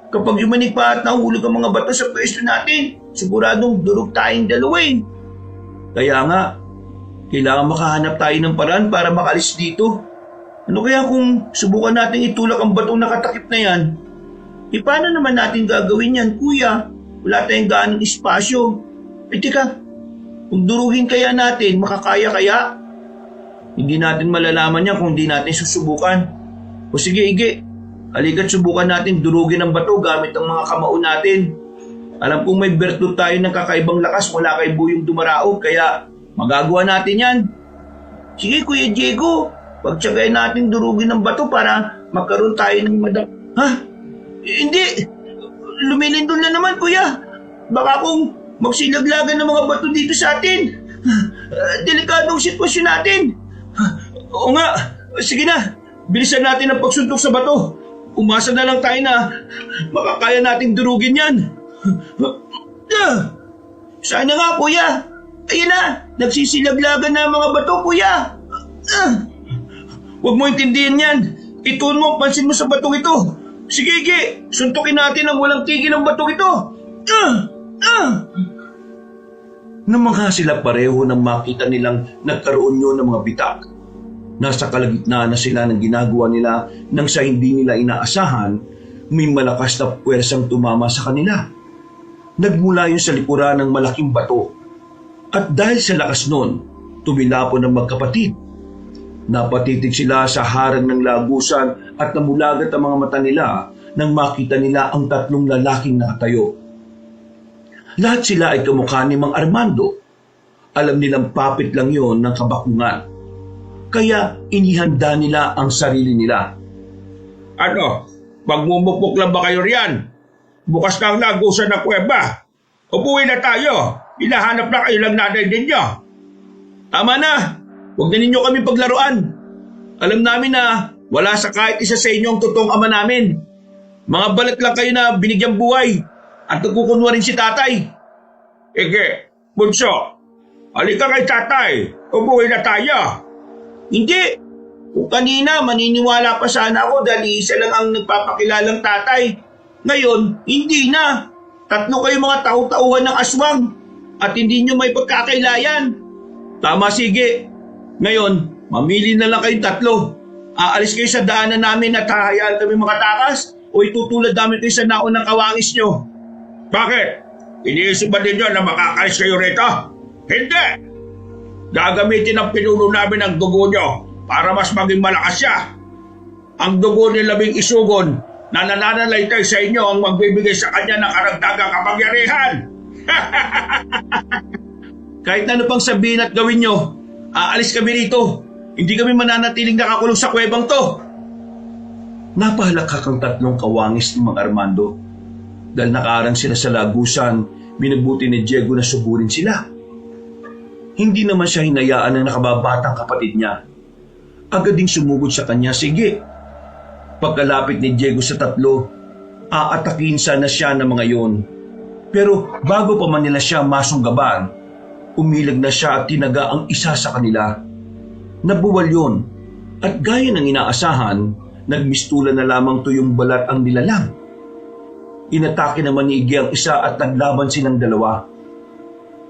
Kapag yumanig pa at nahulog ang mga bato sa pwesto natin, siguradong durog tayong dalawa eh. Kaya nga, kailangan makahanap tayo ng paraan para makalis dito. Ano kaya kung subukan natin itulak ang batong nakatakip na yan? Paano naman natin gagawin yan, kuya? Wala tayong gaanong espasyo. Teka, kung durugin kaya natin, makakaya kaya? Hindi natin malalaman yan kung di natin susubukan. O sige, Ige, halika't subukan natin durugin ang bato gamit ang mga kamao natin. Alam kong may bertud tayo ng kakaibang lakas mula kay Buyong Dumaraog, kaya magagawa natin yan. Sige, Kuya Diego. Pagtsagayin natin durugin ng bato para magkaroon tayo ng Ha? Hindi! Lumilindol na naman, Kuya. Baka kung magsilaglagan ng mga bato dito sa atin. Delikadong sitwasyon natin. Oo nga, sige na. Bilisan natin ang pagsuntok sa bato. Umasa na lang tayo na makakaya nating durugin yan. Sana nga, Kuya. Ayun na, nagsisilaglagan na ang mga bato, Kuya. Huwag mo intindihin yan. Ituon mo, pansin mo sa batong ito. Sige, Ige, suntukin natin ang walang tigil ang batong ito. Namangha sila pareho nang makita nilang nagkaroon yun ng mga bitak. Nasa kalagitnaan na sila ng ginagawa nila nang sa hindi nila inaasahan, may malakas na puwersang tumama sa kanila. Nagmula yun sa likuran ng malaking bato. At dahil sa lakas nun, tumilapon ang magkapatid. Napatitig sila sa harang ng lagusan at namulagat ang mga mata nila nang makita nila ang tatlong lalaking nakatayo. Lahat sila ay kamukha ni Mang Armando. Alam nilang papit lang yon ng kabakungan. Kaya inihanda nila ang sarili nila. Ano? Magmumukpok lang ba kayo riyan? Bukas na ang lagusan ng kuweba. Upuwi na tayo. Hinahanap na kayo lang nanay ninyo. Tama na! Huwag na ninyo kami paglaruan. Alam namin na wala sa kahit isa sa inyo ang totoong ama namin. Mga balat lang kayo na binigyang buhay at nagkukunwa rin si tatay. Ige, bunso. Halika kay tatay. Upuwi na tayo. Hindi. Kung kanina, maniniwala pa sana ako dahil isa lang ang nagpapakilalang tatay. Ngayon, hindi na. Tatlo kayo mga tau-tauhan ng aswang at hindi nyo may pagkakailayan. Tama, sige. Ngayon, mamili na lang kayong tatlo. Aalis kayo sa daanan namin at hahayaan kami makatakas o itutulad namin kayo sa naon ng kawangis nyo. Bakit? Iniisip ba ninyo na makakalis kayo rito? Hindi! Gagamitin ang pinuno namin ang dugo nyo para mas maging malakas siya. Ang dugo ni Labing Isugon na nananalaytay sa inyo ang magbibigay sa kanya ng karagdagang kapangyarihan. Kahit ano pang sabihin at gawin nyo, aalis kami rito. Hindi kami mananatiling nakakulong sa kuwebang to. Napahalakak ang tatlong kawangis ni Mang Armando. Dahil nakaarang sila sa lagusan, binabuti ni Diego na suburin sila. Hindi naman siya hinayaan ng nakababatang kapatid niya. Agad ding sumugod sa kanya, sige. Pagkalapit ni Diego sa tatlo, aatakin sana siya ng mga yon. Pero bago pa man nila siya masunggaban, umilag na siya at tinaga ang isa sa kanila. Nabuwal yun at gaya ng inaasahan, nagmistulan na lamang tuyong balat ang nilalang. Inatake naman ni Iggy ang isa at naglaban silang dalawa.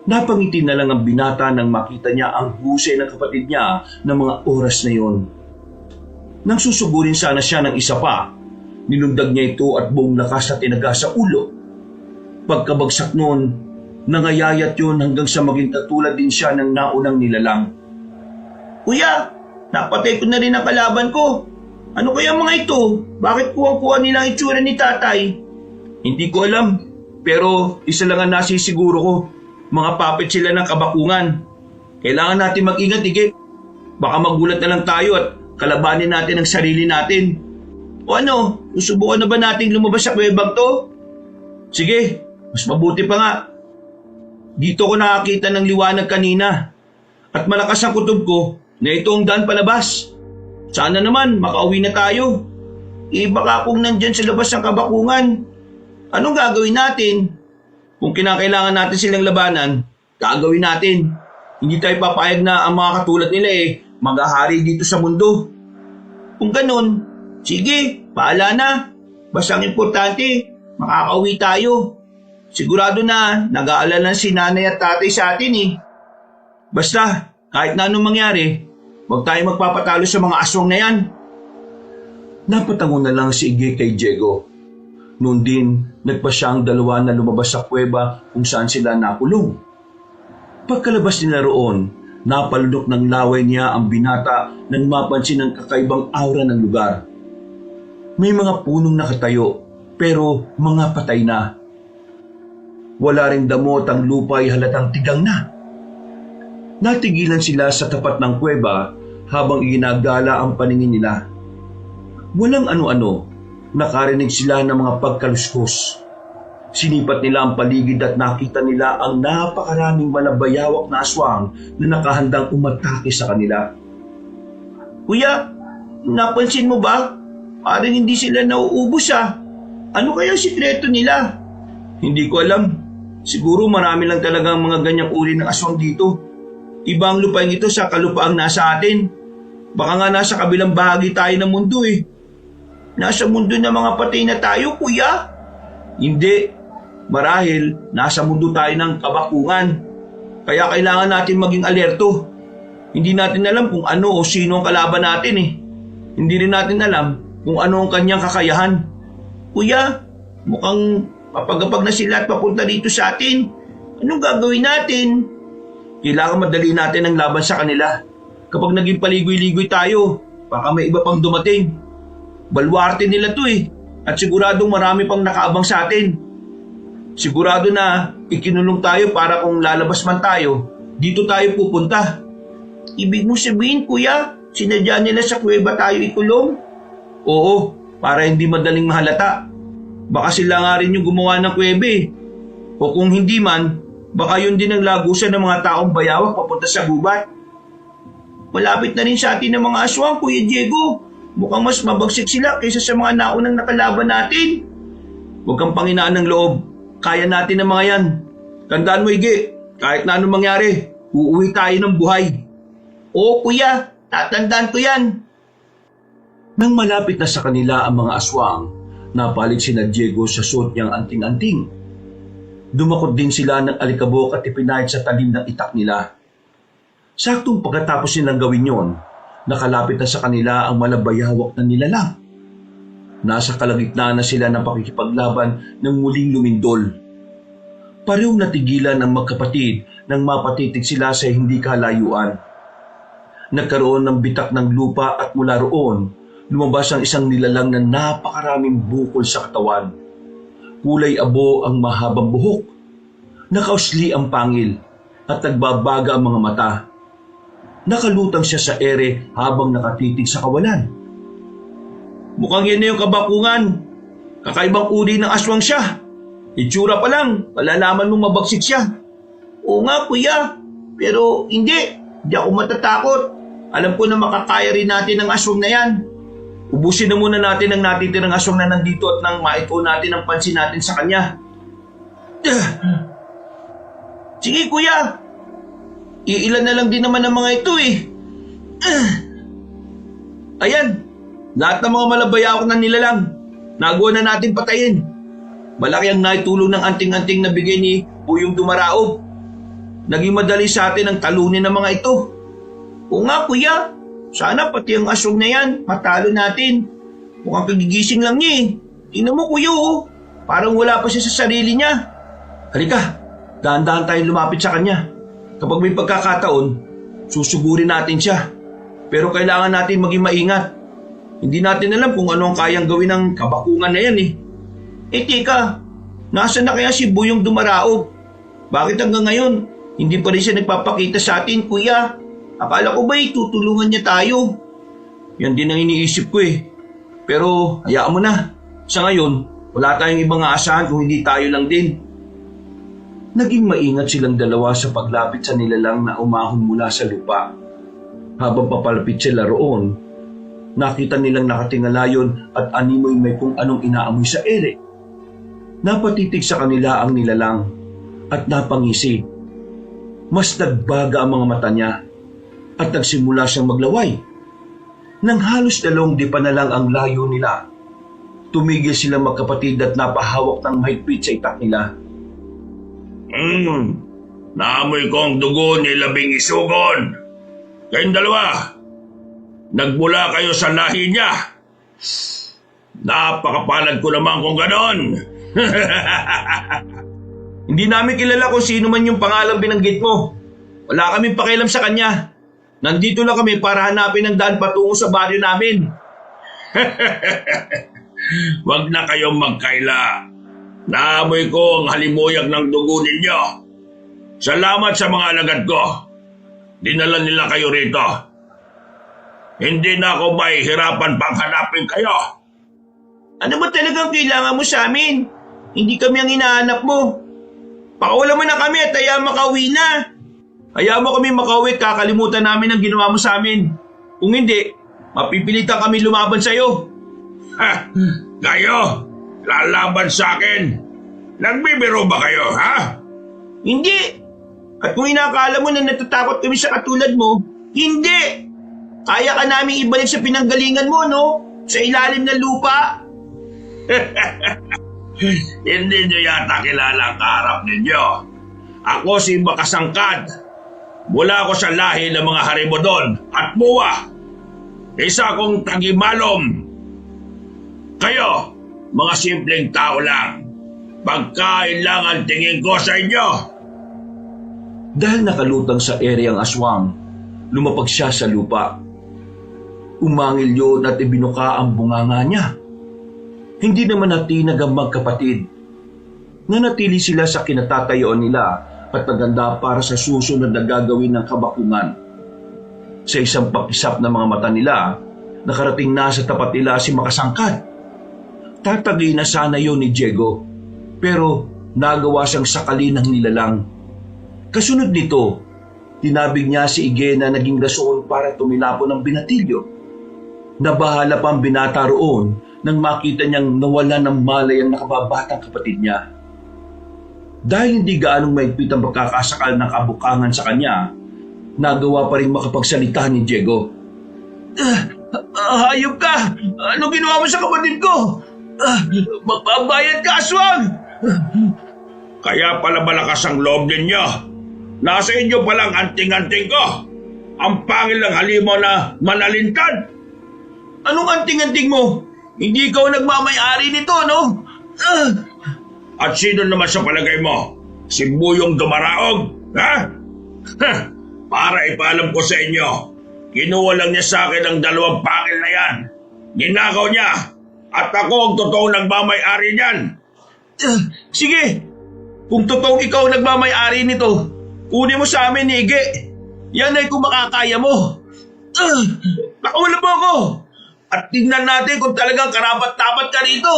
Napangiti na lang ang binata nang makita niya ang husay ng kapatid niya ng mga oras na yon. Nang susugurin sana siya ng isa pa, nilundag niya ito at buong lakas na tinaga sa ulo. Pagkabagsak noon, nangayayat yun hanggang sa maging katulad din siya ng naunang nilalang. Kuya, napatay ko na rin ang kalaban ko. Ano kaya mga ito? Bakit kuha-kuha nila ang itsura ni tatay? Hindi ko alam, pero isa lang ang nasisiguro ko. Mga puppet sila ng kabakungan. Kailangan natin mag-ingat, Ige. Baka magulat na lang tayo at kalabanin natin ang sarili natin. O ano, susubukan na ba nating lumabas sa kuwebang to? Sige, mas mabuti pa nga. Dito ko nakakita ng liwanag kanina at malakas ang kutob ko na ito ang daan palabas. Sana naman makauwi na tayo. Baka kung nandyan sa labas ng kabakungan, anong gagawin natin? Kung kinakailangan natin silang labanan, gagawin natin. Hindi tayo papayag na ang mga katulad nila maghahari dito sa mundo. Kung ganun, sige, paala na. Basta ang importante, makakauwi tayo. Sigurado na nag-aalala si nanay at tatay sa atin Basta, kahit na anong mangyari, huwag tayo magpapatalo sa mga aswang na yan. Napatango na lang si Iggy kay Diego. Noon din, nagpa siya ang dalawa na lumabas sa kuweba kung saan sila nakulong. Pagkalabas nila roon, napalunok ng laway niya ang binata nang mapansin ang kakaibang aura ng lugar. May mga punong nakatayo, pero mga patay na. Wala ring damot ang lupa ay halatang tigang na. Natigilan sila sa tapat ng kuweba habang iginagala ang paningin nila. Walang ano-ano, nakarinig sila ng mga pagkaluskos. Sinipat nila ang paligid at nakita nila ang napakaraming malabayawak na aswang na nakahandang umatake sa kanila. Kuya, napansin mo ba? Parang hindi sila nauubos ah. Ano kaya ang sikreto nila? Hindi ko alam. Siguro marami lang talagang mga ganyang uri ng aswang dito. Ibang lupain ito sa kalupaang nasa atin. Baka nga nasa kabilang bahagi tayo ng mundo eh. Nasa mundo ng mga patay na tayo, kuya? Hindi. Marahil, nasa mundo tayo ng kabakungan. Kaya kailangan natin maging alerto. Hindi natin alam kung ano o sino ang kalaban natin eh. Hindi rin natin alam kung ano ang kanyang kakayahan. Kuya, mukhang papagapag na sila at papunta dito sa atin. Anong gagawin natin? Kailangan madali natin ang laban sa kanila. Kapag naging paligoy-ligoy tayo, baka may iba pang dumating. Balwarte nila to eh. At siguradong marami pang nakaabang sa atin. Sigurado na ikinulong tayo para kung lalabas man tayo, dito tayo pupunta. Ibig mo sabihin, kuya, sinadya nila sa kuweba tayo ikulong? Oo, para hindi madaling mahalata. Baka sila nga rin yung gumawa ng kuwebe eh. O kung hindi man, baka yun din ang lagusan ng mga taong bayawak papunta sa gubat. Malapit na rin sa atin ng mga aswang, Kuya Diego. Mukhang mas mabagsik sila kaysa sa mga naunang nakalaban natin. Huwag kang panghinaan ng loob. Kaya natin ang mga yan. Tandaan mo, Ige, kahit na anong mangyari, uuwi tayo ng buhay. Oo, kuya, tatandaan ko yan. Nang malapit na sa kanila ang mga aswang, napalig sina Diego sa suot niyang anting-anting. Dumakot din sila ng alikabok at ipinahid sa talim ng itak nila. Saktong pagkatapos nilang gawin yon, nakalapit na sa kanila ang malabayawak na nilalang. Nasa kalagitnaan na sila ng pakikipaglaban ng muling lumindol. Parehong natigilan ang magkapatid nang mapatitig sila sa hindi kalayuan. Nagkaroon ng bitak ng lupa at mula roon, lumabas ang isang nilalang na napakaraming bukol sa katawan. Kulay abo ang mahabang buhok. Nakausli ang pangil at nagbabaga ang mga mata. Nakalutang siya sa ere habang nakatitig sa kawalan. Mukhang yan na yung kabakungan. Kakaibang uri ng aswang siya. Itsura pa lang, malalaman mong mabagsik siya. Oo nga, kuya. Pero hindi ako matatakot. Alam ko na makakaya rin natin ang aswang na yan. Ubusin na muna natin ang natitirang aswang na nandito at nang maito natin ang pansin natin sa kanya. Sige, kuya. Iilan na lang din naman ang mga ito eh. Ayan, lahat ng mga malabayawak na nilalang. Nagawa na natin patayin. Malaki ang naitulong ng anting-anting na bigay ni Buyong Dumaraog. Naging madali sa atin ang talunin ng mga ito. Oo nga, kuya. Sana pati ang aswang na yan, matalo natin. Mukhang kagigising lang niya eh. Tingnan mo, kuya oh. Parang wala pa siya sa sarili niya. Halika, dahan-dahan tayong lumapit sa kanya. Kapag may pagkakataon, susugurin natin siya. Pero kailangan natin maging maingat. Hindi natin alam kung ano ang kayang gawin ng kabakungan na yan eh. Eh teka, nasaan na kaya si Buyong Dumaraog? Bakit hanggang ngayon, hindi pa rin siya nagpapakita sa atin, kuya? Akala ko ba'y tutulungan niya tayo? Yan din ang iniisip ko eh. Pero hayaan mo na. Sa ngayon, wala tayong ibang aasahan kung hindi tayo lang din. Naging maingat silang dalawa sa paglapit sa nilalang na umahon mula sa lupa. Habang papalapit sila roon, nakita nilang nakatingala yon at animoy may kung anong inaamoy sa ere. Napatitig sa kanila ang nilalang at napangisi. Mas nagbaga ang mga mata niya at nagsimula siyang maglaway. Nang halos 2 dipa na lang ang layo nila, tumigil silang magkapatid at napahawak ng mahigpit sa itak nila. Naamoy ko ang dugo ni Labing Isugon. Kayong dalawa, nagmula kayo sa lahi niya. Napakapalad ko naman kung ganon. Hindi namin kilala kung sino man yung pangalang binanggit mo. Wala kaming pakialam sa kanya. Nandito lang kami para hanapin ang daan patungo sa baryo namin. Huwag na kayong magkaila. Naamoy ko ang halimuyag ng dugo ninyo. Salamat sa mga alagad ko. Dinala nila kayo rito. Hindi na ako mahihirapan pang hanapin kayo. Ano ba talagang kailangan mo sa amin? Hindi kami ang hinahanap mo. Pakawala mo na kami at hayaan makauwi na. Hayaan mo kami makauwi at kakalimutan namin ang ginawa mo sa amin. Kung hindi, mapipilitan kami lumaban sa'yo. Ha? Kayo? Lalaban sa akin? Nagbibiro ba kayo, ha? Hindi. At kung inakala mo na natatakot kami sa katulad mo, hindi. Kaya ka namin ibalik sa pinanggalingan mo, no? Sa ilalim ng lupa. Hindi nyo yata kilala ang kaharap ninyo. Ako si Makasangkad. Mula ako sa lahi ng mga Harimodon at Muwa. Isa akong tagimalom. Kayo, mga simpleng tao lang. Pagkain lang ang tingin ko sa inyo. Dahil nakalutang sa ere ang aswang, lumapag siya sa lupa. Umangil yun at ibinuka ang bunganga niya. Hindi naman natinag ang magkapatid. Nanatili sila sa kinatatayuan nila at naganda para sa susunod na gagawin ng kabakungan. Sa isang pakisap ng mga mata nila, nakarating na sa tapat nila si Makasangkad. Tatagay na sana yun ni Diego, pero nagawa siyang sakali ng nilalang. Kasunod nito, tinabig niya si Ige na naging rason para tumilapon ng binatilyo. Nabahala pa ang binata roon nang makita niyang nawala ng malay ang nakababatang kapatid niya. Dahil hindi gaanong maigpit ang pagkakasakal ng kabukangan sa kanya, nagawa pa rin makapagsalita ni Diego. Hayop ka! Ano ginawa mo sa kapatid ko? Magbabayad ka, aswang! Kaya pala malakas ang loob ninyo. Nasa inyo palang anting-anting ko. Ang pangil ng halimaw na manalintad. Anong anting-anting mo? Hindi ikaw nagmamay-ari nito, no? At sino naman sa palagay mo? Si Buyong Dumaraog? Ha? Para ipaalam ko sa inyo, kinuha lang niya sa akin ang 2 pangil na yan. Ninakaw niya. At ako ang totoong nagmamay-ari niyan. Sige, kung totoong ikaw nagmamay-ari nito, kunin mo sa amin ni Ige. Yan ay kung makakaya mo. Nakawala mo ako. At tingnan natin kung talagang karapat-dapat ka rito.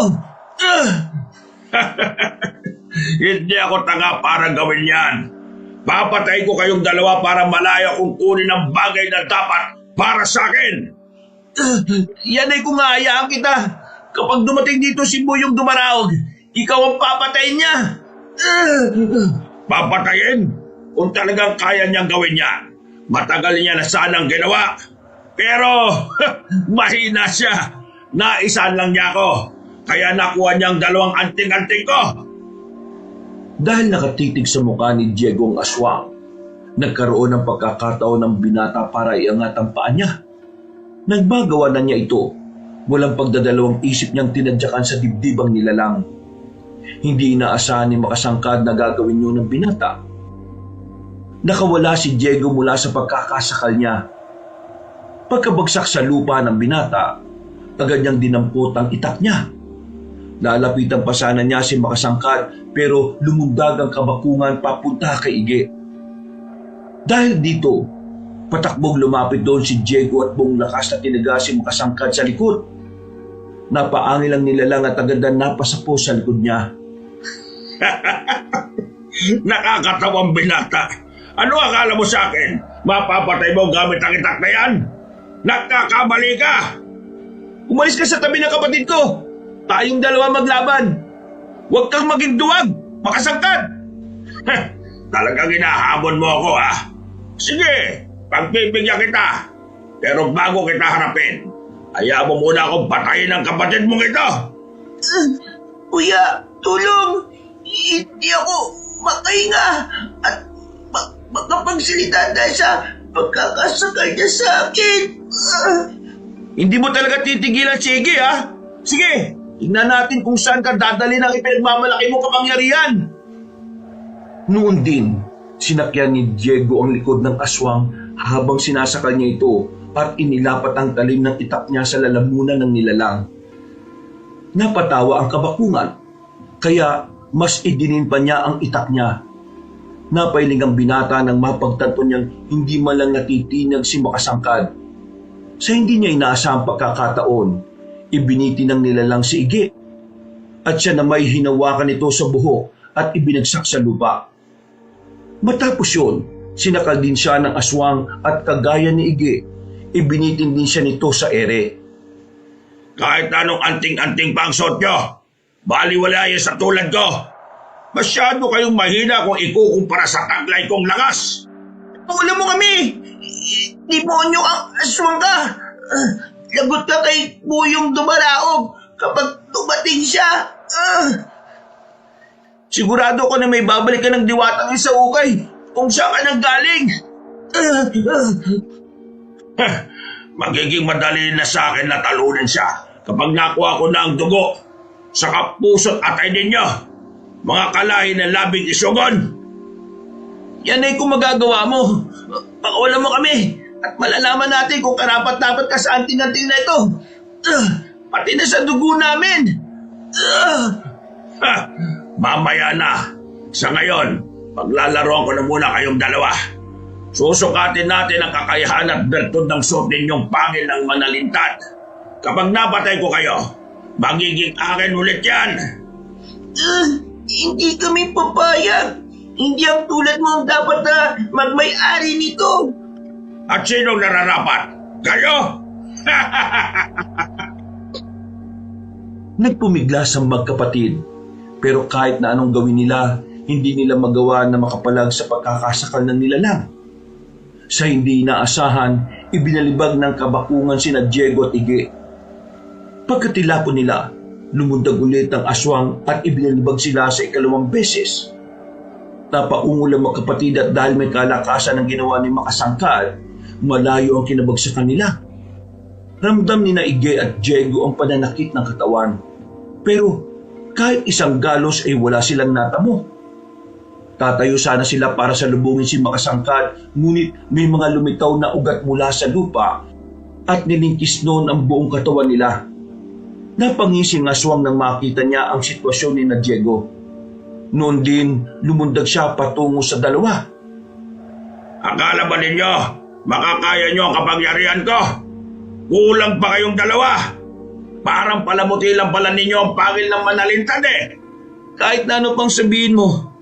Hindi ako tanga para gawin yan. Papatay ko kayong 2 para malaya kung kunin ang bagay na dapat para sa akin. Yan ay kung hayaan kita. Kapag dumating dito si Buyong Dumaraog, ikaw ang papatayin niya. Papatayin? Kung talagang kaya niyang gawin yan, matagal niya na sanang ginawa. Pero mahina siya. Naisan lang niya ako. Kaya nakuha niyang 2 anting-anting ko. Dahil nakatitig sa mukha ni Diego ang aswang, nagkaroon ng pagkakataon ng binata para iangat ang paa niya. Nagmagawa na niya ito, walang pagdadalawang isip niyang tinadyakan sa dibdibang nilalang. Hindi inaasahan ni Makasangkad na gagawin yun ng binata. Nakawala si Diego mula sa pagkakasakal niya. Pagkabagsak sa lupa ng binata, agad niyang dinampot ang itak niya. Lalapitan pa sana niya si Makasangkad pero lumundag ang kabakungan papunta kay Ige. Dahil dito, patakbong lumapit doon si Diego at buong lakas na tinaga si Makasangkad sa likod. Napaangil ang nilalang at agad na napasapo sa likod niya. Nakakatawang binata. Ano akala mo sa akin? Mapapatay mo gamit ang itak na yan? Nagkakamali ka! Umalis ka sa tabi ng kapatid ko. Tayong 2 maglaban. Huwag kang maging duwag, Makasangkad. Talagang hinahamon mo ako, ha? Sige, pagbibigyan kita. Pero bago kita harapin, hayaan mo muna akong patayin ang kapatid mong ito. Kuya, tulong. Hindi ako makahinga at makapagsalita dahil sa pagkakasakal niya sa akin. Hindi mo talaga titigilan si Ige, ha? Sige, tingnan natin kung saan ka dadali ng ipinagmamalaki mo kapangyarihan. Noon din, sinakyan ni Diego ang likod ng aswang habang sinasakal niya ito at inilapat ang talim ng itak niya sa lalamunan ng nilalang. Napatawa ang kabakungan, kaya mas idinin pa niya ang itak niya. Napailing ang binata nang mapagtanto niyang hindi man lang natitinag si Makasangkad. Sa hindi niya inaasahang pagkakataon, ibiniti ng nilalang si Ige. At siya na may hinawakan ito sa buhok at ibinagsak sa lupa. Matapos yun, sinakal din siya ng aswang at kagaya ni Ige, ibinitin din siya nito sa ere. Kahit anong anting-anting pa ang suot nyo, baliwala yan sa tulad ko. Masyado kayong mahina kung ikukumpara sa taglay kong lakas. Wala mo kami! Demonyo ang aswang ka! Lagot ka kay Buyong Dumaraog kapag dumating siya! Sigurado ko na may babalik ka ng diwatang sa ukay kung saan ka nanggaling! Magiging madali na sa akin na talunin siya kapag nakuha ko na ang dugo sa kapuso't atay ninyo, mga kalahi ng labing isugon. Yan ay kung magagawa mo. Pakawalan mo kami at malalaman natin kung karapat-dapat ka sa anting-anting na ito. Pati na sa dugo namin. Mamaya na. Sa ngayon, paglalaroan ko na muna kayong dalawa. Susukatin natin ang kakayahan at bertud ng suot ninyong pangil ng manalintad. Kapag napatay ko kayo, magiging akin ulit yan. Hindi kami papayag. Hindi ang tulad mo ang dapat na magmay-ari nito. At sinong nararapat? Kayo? Nagpumiglas ang magkapatid, pero kahit na anong gawin nila, hindi nila magawa na makapalag sa pagkakasakal ng nilalang. Sa hindi inaasahan, ibinalibag ng kabakungan sina Diego at Ige. Pagkatilapon nila, lumundag ulit ang aswang at ibinalibag sila sa ikalawang beses. Napaungol ang magkapatid at dahil may kalakasan ang ginawa ni Makasangkad, malayo ang kinabagsakan nila. Ramdam ni na Ige at Diego ang pananakit ng katawan. Pero kahit isang galos ay wala silang natamo. Tatayo sana sila para salubungin si Makasangkad, ngunit may mga lumitaw na ugat mula sa lupa at nilingkis noon ang buong katawan nila. Napangising ang aswang nang makita niya ang sitwasyon ni na Diego. Noon din, lumundag siya patungo sa dalawa. Akala ba ninyo, makakaya nyo ang kapangyarihan ko? Kulang pa kayong dalawa. Parang palamuti lang pala ninyo ang pangil ng manalintad eh. Kahit na ano pang sabihin mo,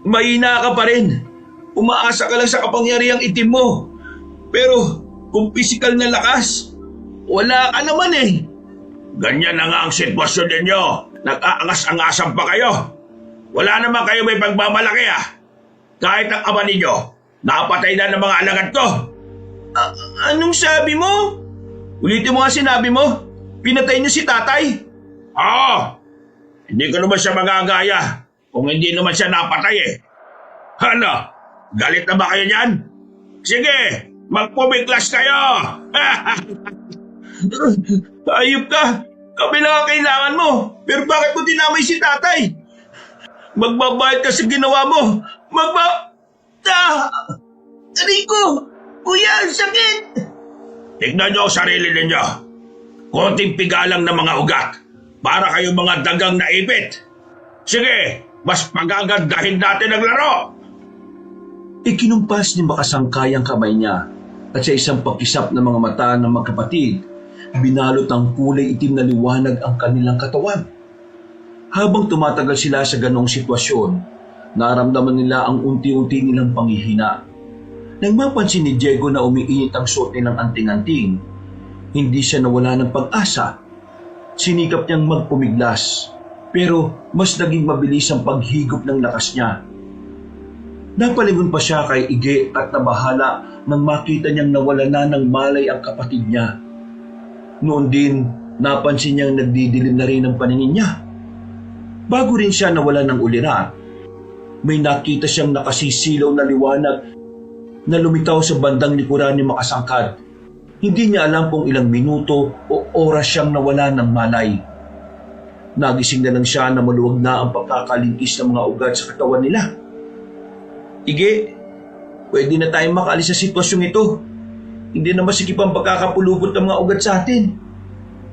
mahina ka pa rin. Umaasa ka lang sa kapangyarihang itim mo. Pero kung pisikal na lakas, wala ka naman eh. Ganyan na nga ang sitwasyon ninyo. Nag-aangas-angasan pa kayo. Wala naman kayo may pagmamalaki ah. Kahit ang ama ninyo, napatay na ng mga alagad ko. Anong sabi mo? Ulitin mo nga sinabi mo. Pinatay niyo si tatay. Oo. Hindi ko naman siya magagaya kung hindi naman siya napatay eh. Ano? Galit na ba kayo niyan? Sige, magpumiklas kayo. Ayop ka. Kami lang ang kailangan mo. Pero bakit mo dinamay si tatay? Magbabayad ka sa ginawa mo. Rico! Kuya, ang sakit! Tignan niyo ang sarili ninyo. Konting pigalang ng mga ugat para kayo mga dagang naipit. Sige, mas pagagandahin natin ang laro. Ikinumpas ni Makasangkay ang kamay niya at sa isang pagkisap ng mga mata ng magkapatid, binalot ng kulay itim na liwanag ang kanilang katawan. Habang tumatagal sila sa ganong sitwasyon, naramdaman nila ang unti-unti nilang panghihina. Nang mapansin ni Diego na umiinit ang suot nilang anting-anting, hindi siya nawala ng pag-asa. Sinikap niyang magpumiglas, pero mas naging mabilis ang paghigop ng lakas niya. Napalingon pa siya kay Ige at nabahala nang makita niyang nawala na ng malay ang kapatid niya. Noon din, napansin niyang nagdidilim na rin ang paningin niya. Bago rin siya nawala ng ulira, may nakita siyang nakasisilaw na liwanag na lumitaw sa bandang likuran ni Makasangkad. Hindi niya alam kung ilang minuto o oras siyang nawala ng malay. Nagising na lang siya na maluwag na ang pagkakalingkis ng mga ugat sa katawan nila. Ige, pwede na tayong makaalis sa sitwasyong ito. Hindi na masikip ang pagkakapulupot ng mga ugat sa atin.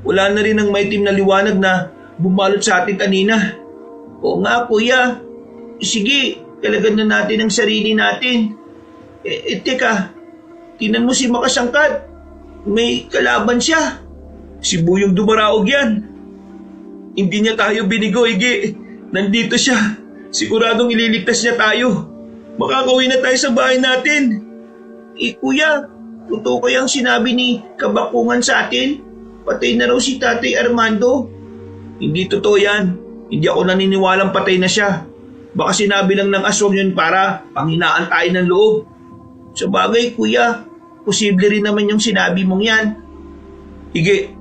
Wala na rin ang maitim na liwanag na bumalot sa atin kanina. Oo nga, kuya. Sige, kalagan na natin ang sarili natin. Teka, tinan mo si Makasangkad. May kalaban siya. Si Buyong Dumaraog yan. Hindi niya tayo binigo, Ige. Nandito siya. Siguradong ililigtas niya tayo. Makakauwi na tayo sa bahay natin. Kuya, totoo kayang sinabi ni Kabakungan sa atin? Patay na raw si Tatay Armando. Hindi totoo yan. Hindi ako naniniwalang patay na siya. Baka sinabi lang ng aswang yun para panghinaan tayo ng loob. Sa bagay, kuya, posible rin naman yung sinabi mong yan. Ige,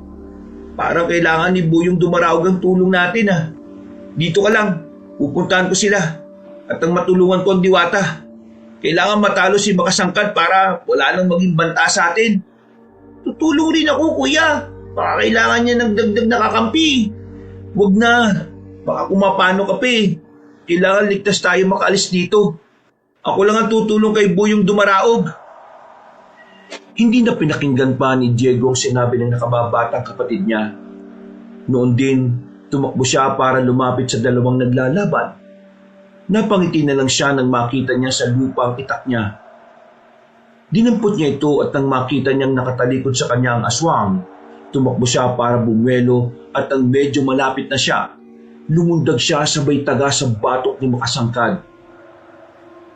parang kailangan ni Buyong Dumaraog ang tulong natin ah. Dito ka lang, pupuntahan ko sila. At ang matulungan ko ang Diwata. Kailangan matalo si Makasangkad para wala nang maging banta sa atin. Tutulong rin ako, kuya. Baka kailangan niya ng dagdag na kakampi. Huwag na, baka kumapano ka pa eh. Kailangan ligtas tayo makaalis dito. Ako lang ang tutulong kay Buyong Dumaraog. Hindi na pinakinggan pa ni Diego ang sinabi ng nakababatang kapatid niya. Noon din, tumakbo siya para lumapit sa dalawang naglalaban. Napangiti na lang siya nang makita niya sa lupa ang itak niya. Dinampot niya ito at nang makita niyang nakatalikod sa kanya ang aswang, tumakbo siya para bumwelo at ang medyo malapit na siya, lumundag siya sabay taga sa batok ni Makasangkad.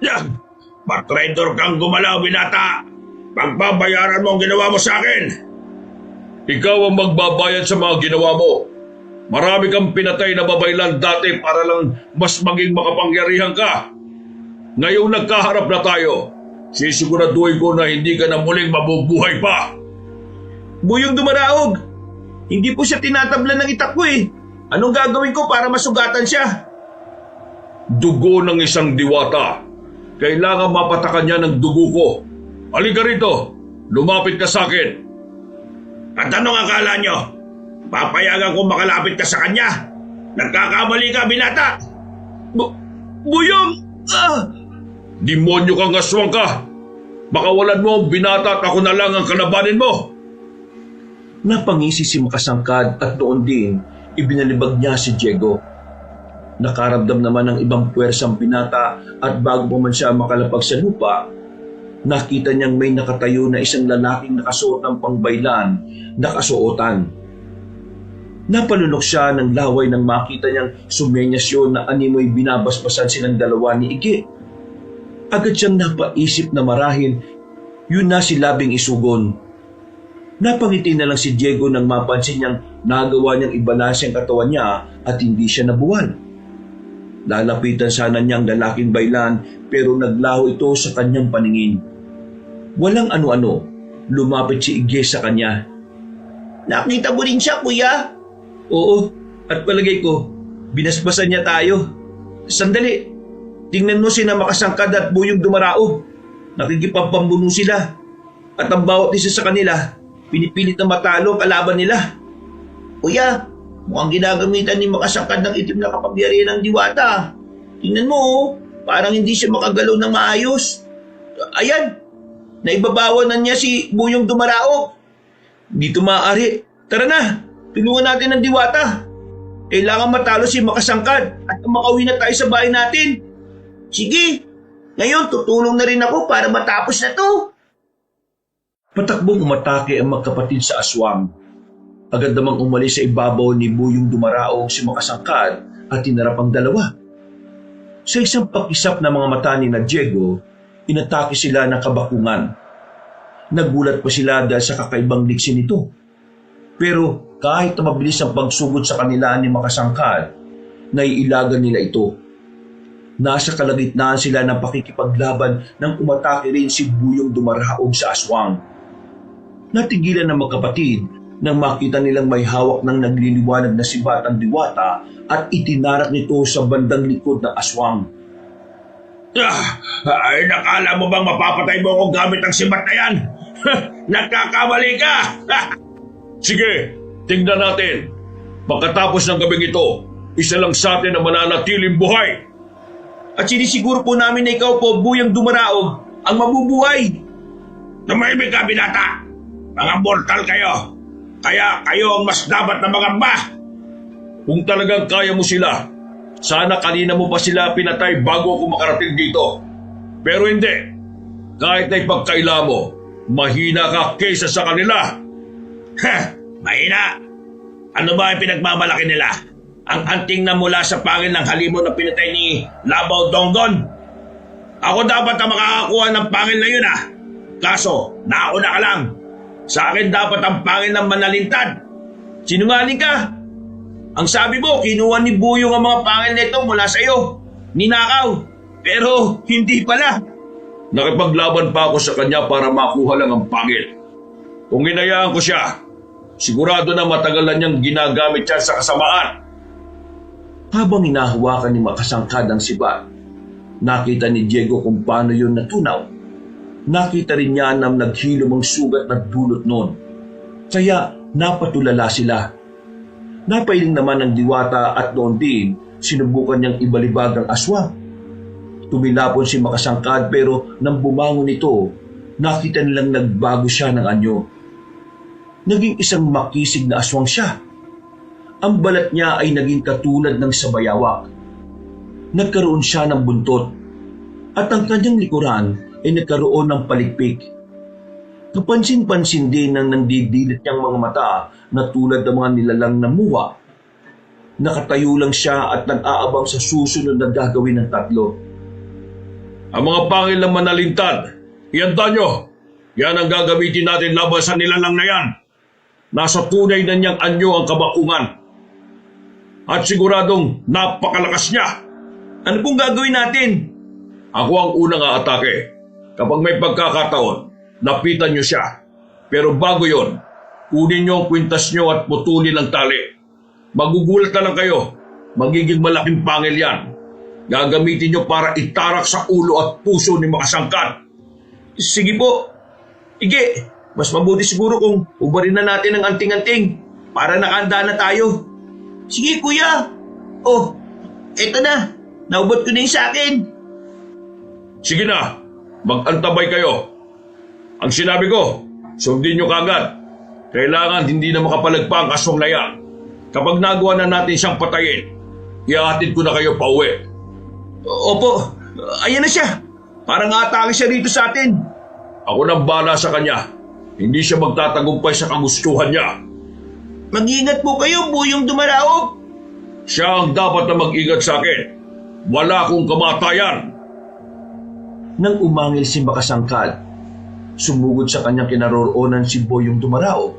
Yan! Patraidor kang gumalaw, binata! Pagbabayaran mo ang ginawa mo sa akin! Ikaw ang magbabayad sa mga ginawa mo. Marami kang pinatay na babaylan dati para lang mas maging makapangyarihan ka. Ngayong nagkaharap na tayo, sisiguraduhin ko na hindi ka na muling mabubuhay pa. Buyong Dumaraog, hindi po siya tinatablan ng itak ko eh. Anong gagawin ko para masugatan siya? Dugo ng isang diwata. Kailangan mapatakan niya ng dugo ko. Halika rito, lumapit ka sa akin. At anong akala nyo? Papayagan kong makalapit ka sa kanya? Nagkakamali ka, binata! Buyong! Demonyo kang aswang ka! Makawalan mo ang binata at ako na lang ang kalabanin mo! Napangisi si Makasangkad at noon din ibinalibag niya si Diego. Nakaramdam naman ng ibang puwersang binata at bago pa man siya makalapag sa lupa, nakita niyang may nakatayo na isang lalaking nakasuot ng pangbaylan na kasuotan. Napalunok siya ng laway nang makita niyang sumenyas yun na animoy binabasbasan silang dalawa ni Ige. Agad siyang napaisip na marahil yun na si Labing Isugon. Napangiti na lang si Diego nang mapansin niyang nagawa niyang ibalanse ang katawan niya at hindi siya nabuwal. Lalapitan sana niyang lalaking baylan pero naglaho ito sa kanyang paningin. Walang ano-ano, lumapit si Ige sa kanya. Nakita mo rin siya, kuya? Oo, at palagay ko, binasbasan niya tayo. Sandali, tingnan mo sina Makasangkad at Buyong Dumaraog. Nakikipagpambuno sila. At ang bawat isa sa kanila, pinipilit na matalo ang kalaban nila. Kuya, mukhang ginagamitan ni Makasangkad ng itim na kapangyarihan ng Diwata. Tingnan mo, parang hindi siya makagalaw ng maayos. Ayan, naibabawanan niya si Buyong Dumaraog. Dito maaari. Tara na, tulungan natin ang Diwata. Kailangan matalo si Makasangkad at makauwi na tayo sa bahay natin. Sige, ngayon tutulong na rin ako para matapos na to. Patakbong umatake ang magkapatid sa aswang. Agad namang umalis sa ibabaw ni Buyong Dumaraog si Makasangkad at tinarap ang dalawa. Sa isang pakisap na mga mata ni Diego, inatake sila ng Kabakungan. Nagulat pa sila dahil sa kakaibang liksi nito. Pero kahit na mabilis ang pagsugod sa kanila ni Makasangkad, naiilagan nila ito. Nasa kalagitnaan sila ng pakikipaglaban nang umatake rin si Buyong Dumaraog sa aswang. Natigilan ng magkapatid nang makita nilang may hawak ng nagliliwanag na si Batang Diwata at itinarak nito sa bandang likod ng aswang. Ay, nakala mo bang mapapatay mo kung gamit ang sibat na yan? Nagkakamali ka! Sige, tingnan natin. Pagkatapos ng gabing ito, isa lang sa atin na mananatiling buhay. At sinisiguro po namin na ikaw po, Buyong Dumaraog, ang mabubuhay. Tumahimik ka, binata! Mga mortal kayo! Kaya kayo ang mas dapat na mangamba! Kung talagang kaya mo sila, Sana kanina mo pa sila pinatay bago ako makarating dito. Pero hindi. Kahit na ipagkaila mo, mahina ka kaysa sa kanila. Ha! Mahina! Ano ba ang pinagmamalaki nila? Ang anting na mula sa pangil ng halimo na pinatay ni Labaw Donggon? Ako dapat ang makakakuha ng pangil na yun Kaso, nauna ka lang. Sa akin dapat ang pangil ng Manalintad. Sinungaling ka! Ang sabi mo, kinuha ni Buyong ang mga pangil nito mula sa iyo. Ninakaw. Pero hindi pala. Nakipaglaban pa ako sa kanya para makuha lang ang pangil. Kung hinayaan ko siya, sigurado na matagal na niyang ginagamit yan sa kasamaan. Habang hinahawakan ni Makasangkad ang sibat, nakita ni Diego kung paano yun natunaw. Nakita rin niya na naghilom ang sugat na dulot noon. Kaya napatulala sila. Napailing naman ng Diwata at noon din sinubukan niyang ibalibag ang aswang. Tumilapon si Makasangkad pero nang bumangon ito, nakita nilang nagbago siya ng anyo. Naging isang makisig na aswang siya. Ang balat niya ay naging katulad ng sabayawak. Nagkaroon siya ng buntot at ang kanyang likuran ay nagkaroon ng palikpik. Kapansin-pansin din ng nandidilit niyang mga mata na tulad ng mga nilalang na muwa. Nakatayo lang siya at nag-aabang sa susunod na gagawin ng tatlo. Ang mga pangil ng Manalintad, ihanda nyo. Yan ang gagamitin natin laban sa nilalang na yan. Nasa tunay na niyang anyo ang kabakungan. At siguradong napakalakas niya. Ano pong gagawin natin? Ako ang unang aatake. Kapag may pagkakataon, lapitan niyo siya. Pero bago yon, kunin niyo ang kwintas niyo at putulin ang tali. Magugulat na lang kayo. Magiging malaking pangil yan. Gagamitin niyo para itarak sa ulo at puso ni Makasangkad. Sige po. Ige, mas mabuti siguro kung ubarin na natin ang anting-anting para nakahanda na tayo. Sige kuya. Oh, eto na. Naubot ko na yung sa akin. Sige na, mag-antabay kayo. Ang sinabi ko, sundin niyo kagad. Kailangan hindi na makapalagpa ang aswang na yan. Kapag nagawa na natin siyang patayin, ihahatid ko na kayo pa uwi. Opo, ayan na siya. Parang atake siya rito sa atin. Ako nang bala sa kanya. Hindi siya magtatagumpay sa kagustuhan niya. Mag-ingat po kayo, Buyong Dumaraog. Siya ang dapat na mag-ingat sa akin. Wala akong kamatayan. Nang umangil si Makasangkad, sumugod sa kanyang kinaroroonan si Boyong Dumaraog.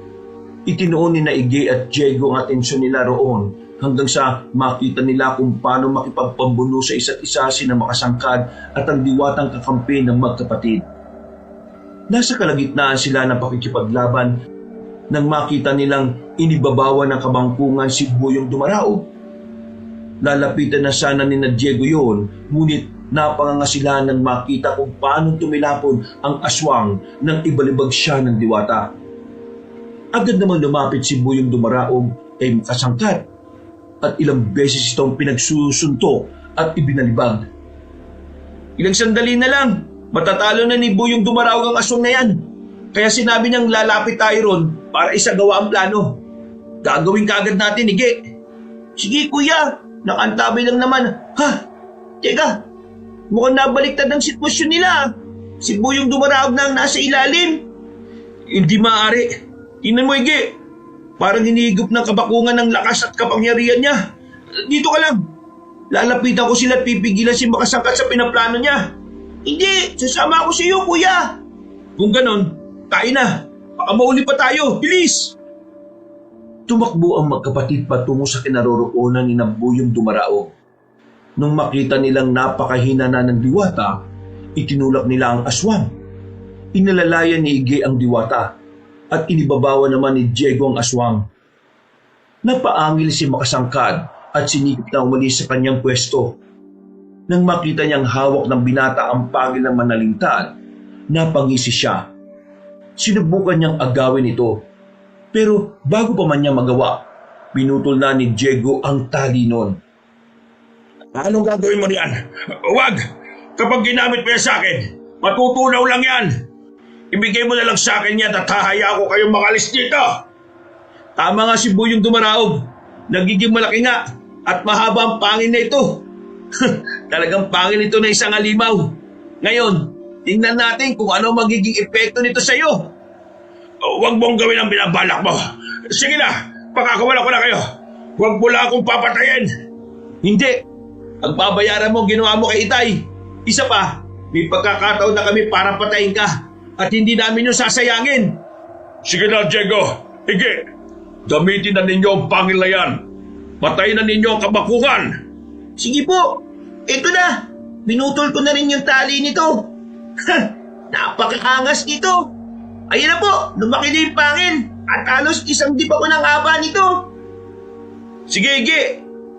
Itinuon ni Naigi at Diego ang atensyon nila roon hanggang sa makita nila kung paano makipagpambuno sa isa't isa sina Makasangkad at ang diwatang kakampi ng magkapatid. Nasa kalagitnaan sila ng pakikipaglaban nang makita nilang inibabawan ng kabangkungan si Boyong Dumaraog. Lalapitan na sana ni Diego yun, ngunit napanganga sila nang makita kung paano tumilapon ang aswang nang ibalibag siya ng diwata. Agad namang lumapit si Boyong Dumaraog kay Makasangkad at ilang beses itong pinagsusuntok at ibinalibag. Ilang sandali na lang, matatalo na ni Buyong Dumaraog ang aswang na yan. Kaya sinabi niyang lalapit tayo ron para isagawa ang plano. Gagawin kaagad natin, Ige. Sige kuya, nakantabay lang naman. Ha? Teka, mukhang nabaliktad ang sitwasyon nila. Si Buyong Dumaraog na ang nasa ilalim. Hindi maaari. Tingnan mo, Ige. Parang hinihigop ng kabakungan ng lakas at kapangyarihan niya. Dito ka lang. Lalapitan ko sila at pipigilan si Makasangkad sa pinaplano niya. Hindi, sasama ako sa iyo, kuya. Kung ganon, tayo na. Baka mauli pa tayo. Bilis! Tumakbo ang magkapatid patungo sa kinaroroonan ni Buyong Dumaraog. Nung makita nilang napakahina na ng diwata, itinulak nila ang aswang. Inalalayan ni Ige ang diwata at inibabawa naman ni Diego ang aswang. Napaangil si Makasangkad at sinikip na umalis sa kanyang pwesto. Nang makita niyang hawak ng binata ang pangil ng Manalintad, napangisi siya. Sinubukan niyang agawin ito. Pero bago pa man niya magawa, pinutol na ni Diego ang tali noon. Anong gagawin mo niyan? Huwag! Kapag ginamit mo yan sa akin, matutunaw lang yan. Ibigay mo na lang sa akin yan at hahaya ko kayong makalis dito. Tama nga si Buyong Dumaraog. Nagiging malaki nga at mahaba ang pangil na ito. Talagang pangil ito na isang halimaw. Ngayon, tingnan natin kung ano magiging epekto nito sa iyo. Huwag mong gawin ang binabalak mo. Sige na, pakakawala ko na kayo. Huwag mo lang akong papatayin. Hindi. Ang babayaran mo ginawa mo kay Itay. Isa pa, may pagkakataon na kami para patayin ka at hindi namin yung sasayangin. Sige na, Diego. Hige. Gamitin na ninyo ang pangil na yan. Patayin na ninyo ang kabakuhan. Sige po, ito na. Binutol ko na rin yung tali nito. Napakaangas nito. Ayun na po, lumaki na yung pangil. At halos isang dip ako ng haba nito. Sige, Ige.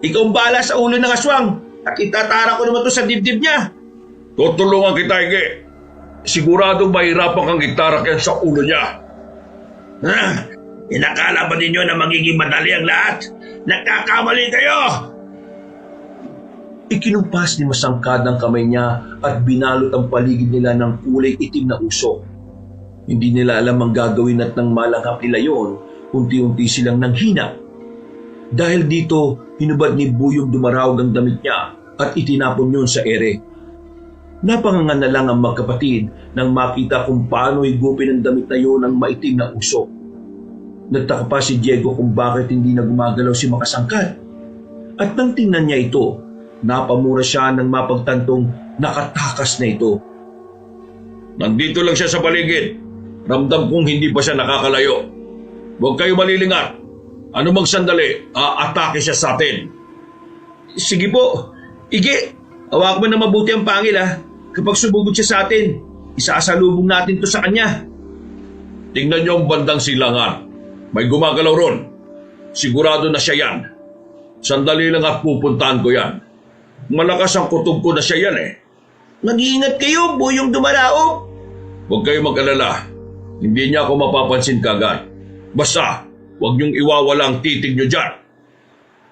Ikaw ang bahala sa ulo ng aswang at itatara ko naman to sa dibdib niya. Tutulungan kita, Hige. Siguradong mahirapan kang itarak yan sa ulo niya. Inakala ba ninyo na magiging madali ang lahat? Nagkakamali kayo! Ikinumpas ni Masangkad ang kamay niya at binalot ang paligid nila ng kulay itim na usok. Hindi nila alam ang gagawin at nang malanghap nila yon, unti-unti silang nanghina. Dahil dito, hinubad ni Buyong Dumarawag ang damit niya at itinapon yun sa ere. Napangangan na lang ang magkapatid nang makita kung paano higupin ang damit na yun ng maitim na usok. Nagtaka pa si Diego kung bakit hindi na gumagalaw si Makasangkad. At nang tingnan niya ito, napamura siya nang mapagtantong nakatakas na ito. Nandito lang siya sa paligid. Ramdam kong hindi pa siya nakakalayo. Huwag kayo malilingat. Ano mang sandali, aatake siya sa atin. Sige po. Ige, hawak mo na mabuti ang pangil ha. Kapag sumugod siya sa atin, isasalubong natin to sa kanya. Tingnan niyo ang bandang silangan. May gumagalaw ron. Sigurado na siya yan. Sandali lang at pupuntahan ko yan. Malakas ang kutob ko na siya yan eh. Mag-iingat kayo, Buyong Dumaraog. Huwag kayo mag-alala. Hindi niya ako mapapansin kagad. Basta, huwag niyong iwawala ang titig niyo dyan.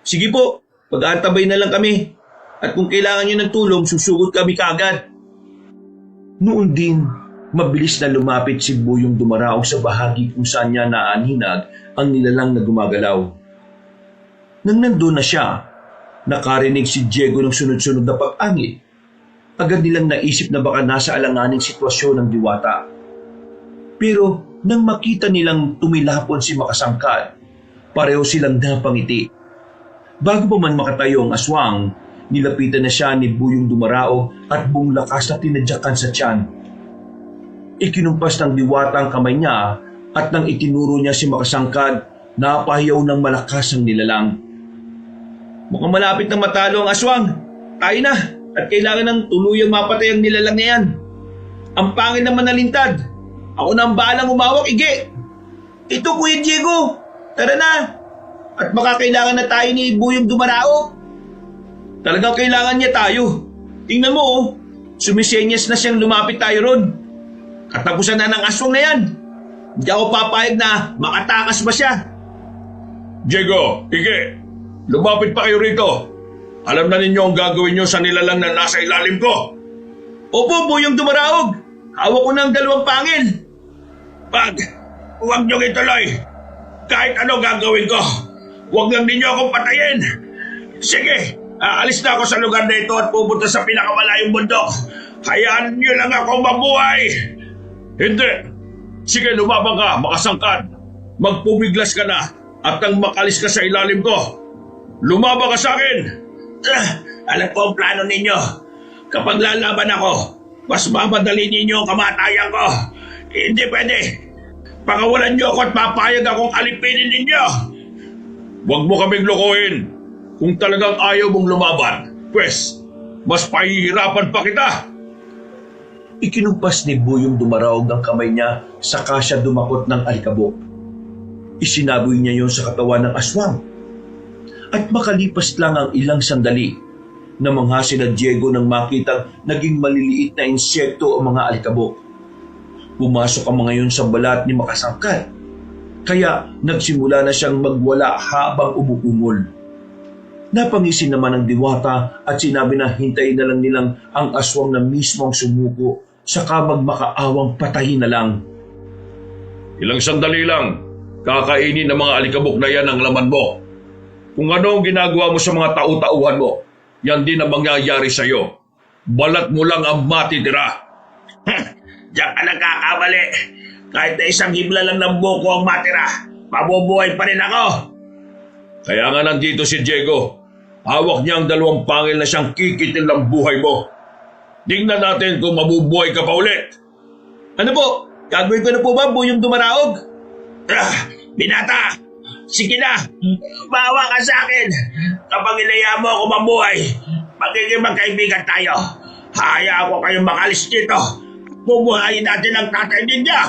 Sige po, pag-aantabay na lang kami. At kung kailangan niyo ng tulong, susugod kami kaagad. Noon din, mabilis na lumapit si Buyong Dumaraog sa bahagi kung saan niya naaninag ang nilalang na gumagalaw. Nang nandun na siya, nakarinig si Diego ng sunod-sunod na pag-angit. Agad nilang naisip na baka nasa alanganing sitwasyon ng diwata. Pero nang makita nilang tumilapon si Makasangkad, pareho silang napangiti. Bago pa man makatayo ang aswang, nilapitan na siya ni Buyong Dumaraog at buong lakas na tinadyakan sa tiyan. Ikinumpas ng diwata ang kamay niya at nang itinuro niya si Makasangkad, napahiyaw ng malakas ang nilalang. Mukhang malapit na matalo ang aswang. Tayo na at kailangan ng tuluyang mapatay ang nilalang na yan. Ang pangil naman na lintad. Ako na ang bahalang umawak, Ige. Ito, Kuya Diego. Tara na. At baka kailangan na tayo ni Buyong Dumaraog. Talagang kailangan niya tayo. Tingnan mo oh, sumisenyas na siyang lumapit tayo ron. Katapusan na ng aswang na yan. Hindi ako papayag na makatakas ba siya. Diego, Hige, lumapit pa kayo rito. Alam na ninyo ang gagawin nyo sa nilalang na nasa ilalim ko. Opo, Buyong Dumaraog. Hawak ko ng dalawang pangil. Huwag niyong ituloy. Kahit ano gagawin ko, huwag lang ninyo akong patayin. Sige, aalis na ako sa lugar na ito at pupunta sa pinakamalayong bundok. Hayaan niyo lang ako mabuhay. Hindi. Sige, lumabang ka, Makasangkad. Magpumiglas ka na at nang makalis ka sa ilalim ko. Lumabang ka sa akin. Alam ko ang plano ninyo. Kapag lalaban ako, mas mamadali ninyo ang kamatayan ko. Hindi pwede. Pakawalan niyo ako at papayag akong alipinin ninyo. Huwag mo kaming lokohin. Kung talagang ayaw mong lumaban, pwes, mas pahihirapan pa kita. Ikinumpas ni Buyong Dumaraog ang kamay niya saka siya dumakot ng alikabok. Isinaboy niya yon sa katawan ng aswang. At makalipas lang ang ilang sandali, namangha sina Diego nang makitang naging maliliit na insekto ang mga alikabok. Pumasok ang mga yon sa balat ni Makasangkad. Kaya nagsimula na siyang magwala habang umuungol. Napangisin naman ng diwata at sinabi na hintayin na lang nilang ang aswang na mismo ang sumuko saka magmakaawang patayin na lang. Ilang sandali lang, kakainin ng mga alikabok na yan ang laman mo. Kung ano ang ginagawa mo sa mga tau-tauhan mo, yan din ang mangyayari sa'yo. Balat mo lang ang matitira. Diyan ka nagkakamali. Kahit na isang himla lang ng buko ang matira, mabubuhay pa rin ako. Kaya nga nandito si Diego. Hawak niya ang 2 pangil na siyang kikitil ng buhay mo. Tingnan natin kung mabubuhay ka pa ulit. Ano po? Gagawin ko na po ba Buyong Dumaraog? Binata! Sige na! Bawa ka sa akin! Kapag inaya mo ako mabuhay, magiging magkaibigan tayo. Hayaan ko kayong makalis dito. Bubuhayin natin ang tatay ninyo.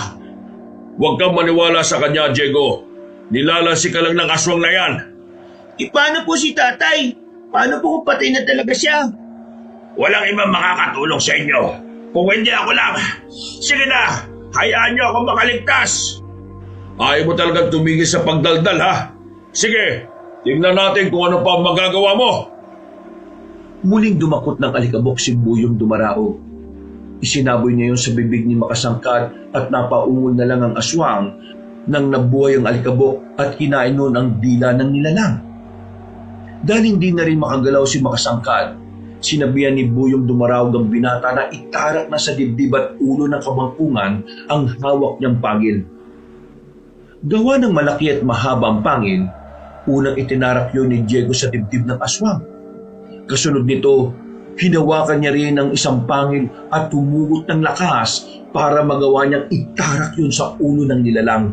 Huwag kang maniwala sa kanya, Diego. Nilalasi ka lang ng aswang na yan. Paano po si tatay? Paano po kung patay na talaga siya? Walang ibang makakatulong sa inyo. Kung hindi ako lang. Sige na! Hayaan niyo ako makaligtas. Ayaw mo talagang tumigil sa pagdaldal, ha? Sige, tingnan natin kung ano pa ang magagawa mo. Muling dumakot ng alikabok si Buyong Dumaraog. Isinaboy niya yun sa bibig ni Makasangkad at napaungol na lang ang aswang nang nabuhay ang alikabok at kinain noon ang dila ng nilalang. Dahil hindi na rin makagalaw si Makasangkad, sinabihan ni Buyong Dumaraog ang binata na itarak na sa dibdib at ulo ng kabangkungan ang hawak niyang pangil. Gawa ng malaki at mahaba ang pangil, unang itinarak yun ni Diego sa dibdib ng aswang. Kasunod nito, hinawakan niya rin ang isang pangil at tumugot ng lakas para magawa niyang itarak yun sa ulo ng nilalang.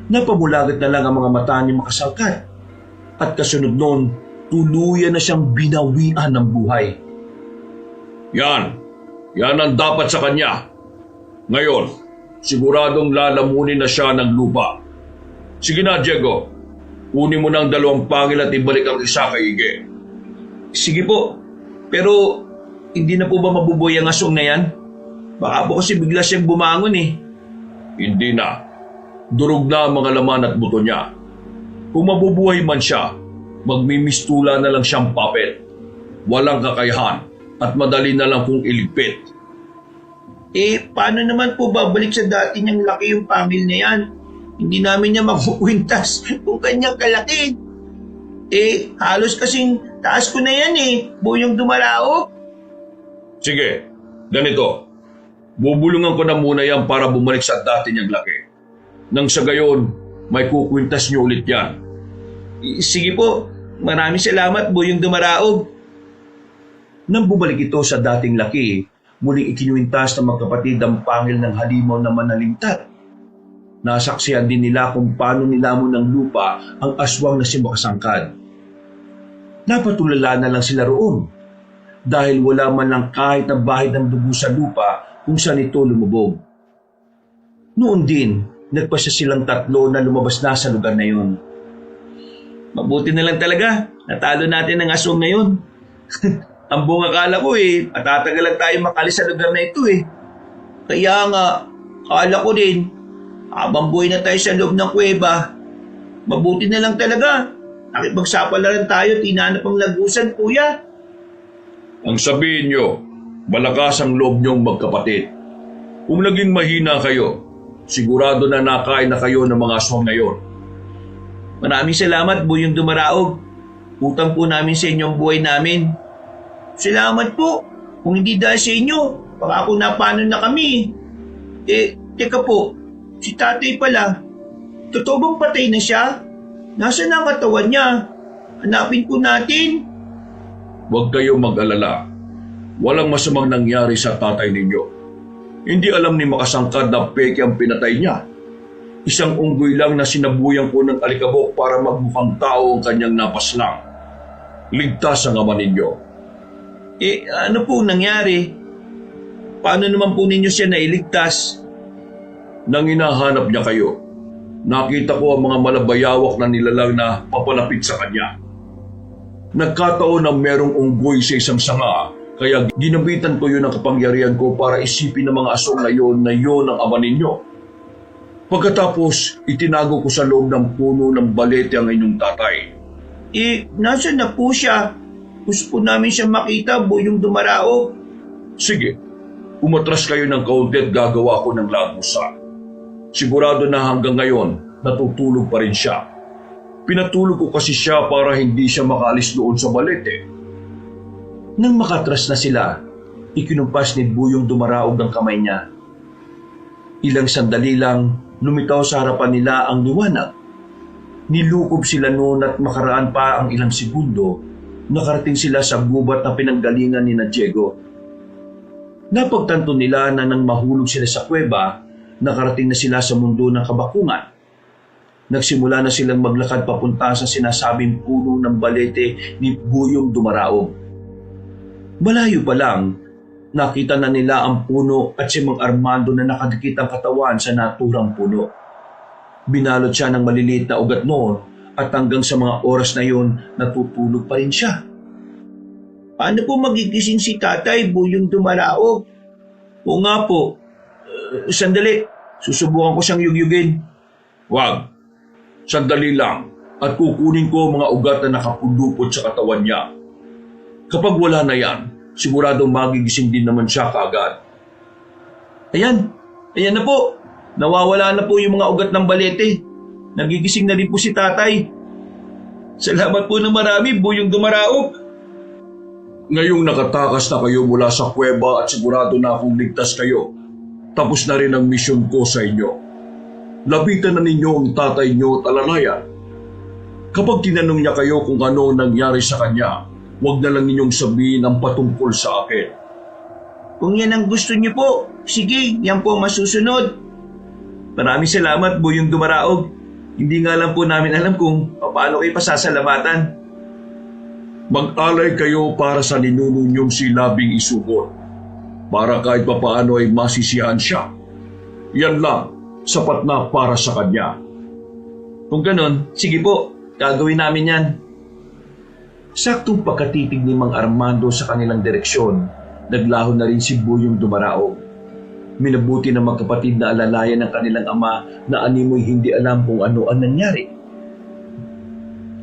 Napamulagat na lang ang mga mata ni Makasangkad at kasunod noon, tuluyan na siyang binawian ng buhay. Yan ang dapat sa kanya. Ngayon, siguradong lalamunin na siya ng lupa. Sige na, Diego. Kunin mo ng 2 pangil at ibalik ang isa kay Ige. Sige po, pero hindi na po ba mabubuhay ang aswang na yan? Baka po kasi bigla siyang bumangon eh. Hindi na. Durog na ang mga laman at buto niya. Kung mabubuhay man siya, magmimistula na lang siyang puppet. Walang kakayahan at madali na lang kung iligpit. Paano naman po babalik sa dati niyang laki yung pangil na yan? Hindi namin niya makukwintas kung kanyang kalaki. Halos kasing taas ko na yan Buyong Dumaraog. Sige, ganito. Bubulungan ko na muna yan para bumalik sa dati niyang laki. Nang sa gayon, may kukwintas niyo ulit yan. Sige po, maraming salamat Buyong Dumaraog. Nang bumalik ito sa dating laki, muling ikinuwintas ng magkapatid ang pangil ng halimaw na manalintat. Nasaksihan din nila kung paano nilamon ng lupa ang aswang na si Makasangkad. Napatulala na lang sila roon dahil wala man lang kahit na bahid ng dugo sa lupa kung saan ito lumubog. Noon din, nagpasya silang 3 na lumabas na sa lugar na yun. Mabuti na lang talaga, natalo natin ang aswang na yun. Ang buong akala ko matatagal lang tayo makalis sa lugar na ito Kaya nga, akala ko din, habang buhay na tayo sa loob ng kuweba, mabuti na lang talaga. Nakipagsapalaran tayo, tinanap ang lagusan, kuya. Ang sabihin niyo, malakas ang loob niyong magkapatid. Kung naging mahina kayo, sigurado na nakain na kayo ng mga aswang na yon. Maraming salamat, Buyong Dumaraog. Utang po namin sa inyong buhay namin. Salamat po. Kung hindi dahil sa inyo, baka ako napano na kami. Teka po, si tatay pala, totoo bang patay na siya? Nasaan ang katawan niya? Hanapin po natin. Huwag kayong mag-alala. Walang masamang nangyari sa tatay ninyo. Hindi alam ni Makasangkad na peke ang pinatay niya. Isang unggoy lang na sinabuyan ko ng alikabok para magmukhang tao ang kanyang napaslang. Ligtas ang ama ninyo. Ano po nangyari? Paano naman po ninyo siya nailigtas? Nang hinahanap niya kayo, nakita ko ang mga malabayawak na nilalang na papalapit sa kanya. Nagkataon na merong unggoy sa isang sanga, kaya ginabitan ko yun ang kapangyarihan ko para isipin ng mga aswang na yon ang ama ninyo. Pagkatapos, itinago ko sa loob ng puno ng balete ang inyong tatay. Nasaan na po siya? Gusto po namin siya makita, Buyong Dumaraog. Sige, umatras kayo ng kaunti at gagawa ko ng lagusa. Sigurado na hanggang ngayon, natutulog pa rin siya. Pinatulog ko kasi siya para hindi siya makaalis doon sa balete. Nang makatras na sila, ikinumpas ni Buyong Dumaraog ang kamay niya. Ilang sandali lang, lumitaw sa harapan nila ang liwanag. Nilukob sila noon at makaraan pa ang ilang segundo, nakarating sila sa gubat na pinanggalingan ni Diego. Napagtanto nila na nang mahulog sila sa kuweba, nakarating na sila sa mundo ng kabakungan. Nagsimula na silang maglakad papunta sa sinasabing puno ng balete ni Buyong Dumaraog. Malayo pa lang, nakita na nila ang puno at si Mang Armando na nakadikit ang katawan sa naturang puno. Binalot siya ng maliliit na ugat noon at hanggang sa mga oras na yun, natutulog pa rin siya. Paano po magigising si Tatay Buyong Dumaraog? Oo nga po. Sandali, susubukan ko siyang yugyugin. Wag. Sandali lang at kukunin ko mga ugat na nakapundupot sa katawan niya. Kapag wala na yan, siguradong magigising din naman siya kaagad. Ayan na po. Nawawala na po yung mga ugat ng balete. Nagigising na rin po si Tatay. Salamat po ng marami, Buyong Dumaraog. Ngayong nakatakas na kayo mula sa kuweba at sigurado na akong ligtas kayo, tapos na rin ang misyon ko sa inyo. Lapitan na ninyo ang tatay niyo at alalayan. Kapag tinanong niya kayo kung ano ang nangyari sa kanya, huwag na lang ninyong sabihin ang patungkol sa akin. Kung yan ang gusto niyo po, sige, yan po ang masusunod. Maraming salamat, Buyong Dumaraog. Hindi nga lang po namin alam kung paano kayo pasasalamatan. Mag-alay kayo para sa ninuno niyong si Labing Isugon, para kahit papaano ay masisiyahan siya. Yan lang, sapat na para sa kanya. Kung ganon, sige po, gagawin namin yan. Saktong pagkatitig ni Mang Armando sa kanilang direksyon, naglaho na rin si Buyong Dumaraog. Minabuti ng magkapatid na alalayan ng kanilang ama na animoy hindi alam kung ano ang nangyari.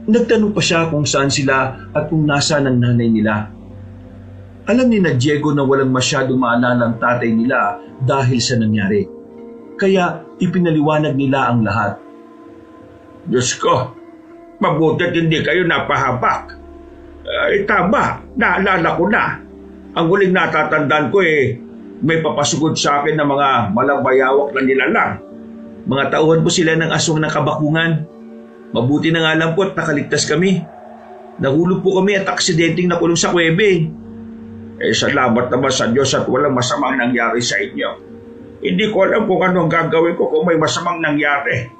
Nagtanong pa siya kung saan sila at kung nasaan ang nanay nila. Alam ni Diego na walang masyadong maalala ang tatay nila dahil sa nangyari. Kaya ipinaliwanag nila ang lahat. Diyos ko, mabuti't hindi kayo napahabak. Tama, naalala ko na. Ang huling natatandaan ko may papasugod sa akin ng mga malabayawak na nilalang. Mga tauhan po sila ng aswang ng kabakungan. Mabuti na nga lang po at nakaligtas kami. Nahulog po kami at aksidenteng nakulong sa kuwebe. Salamat naman sa Diyos at walang masamang nangyari sa inyo. Hindi ko alam kung anong gagawin ko kung may masamang nangyari.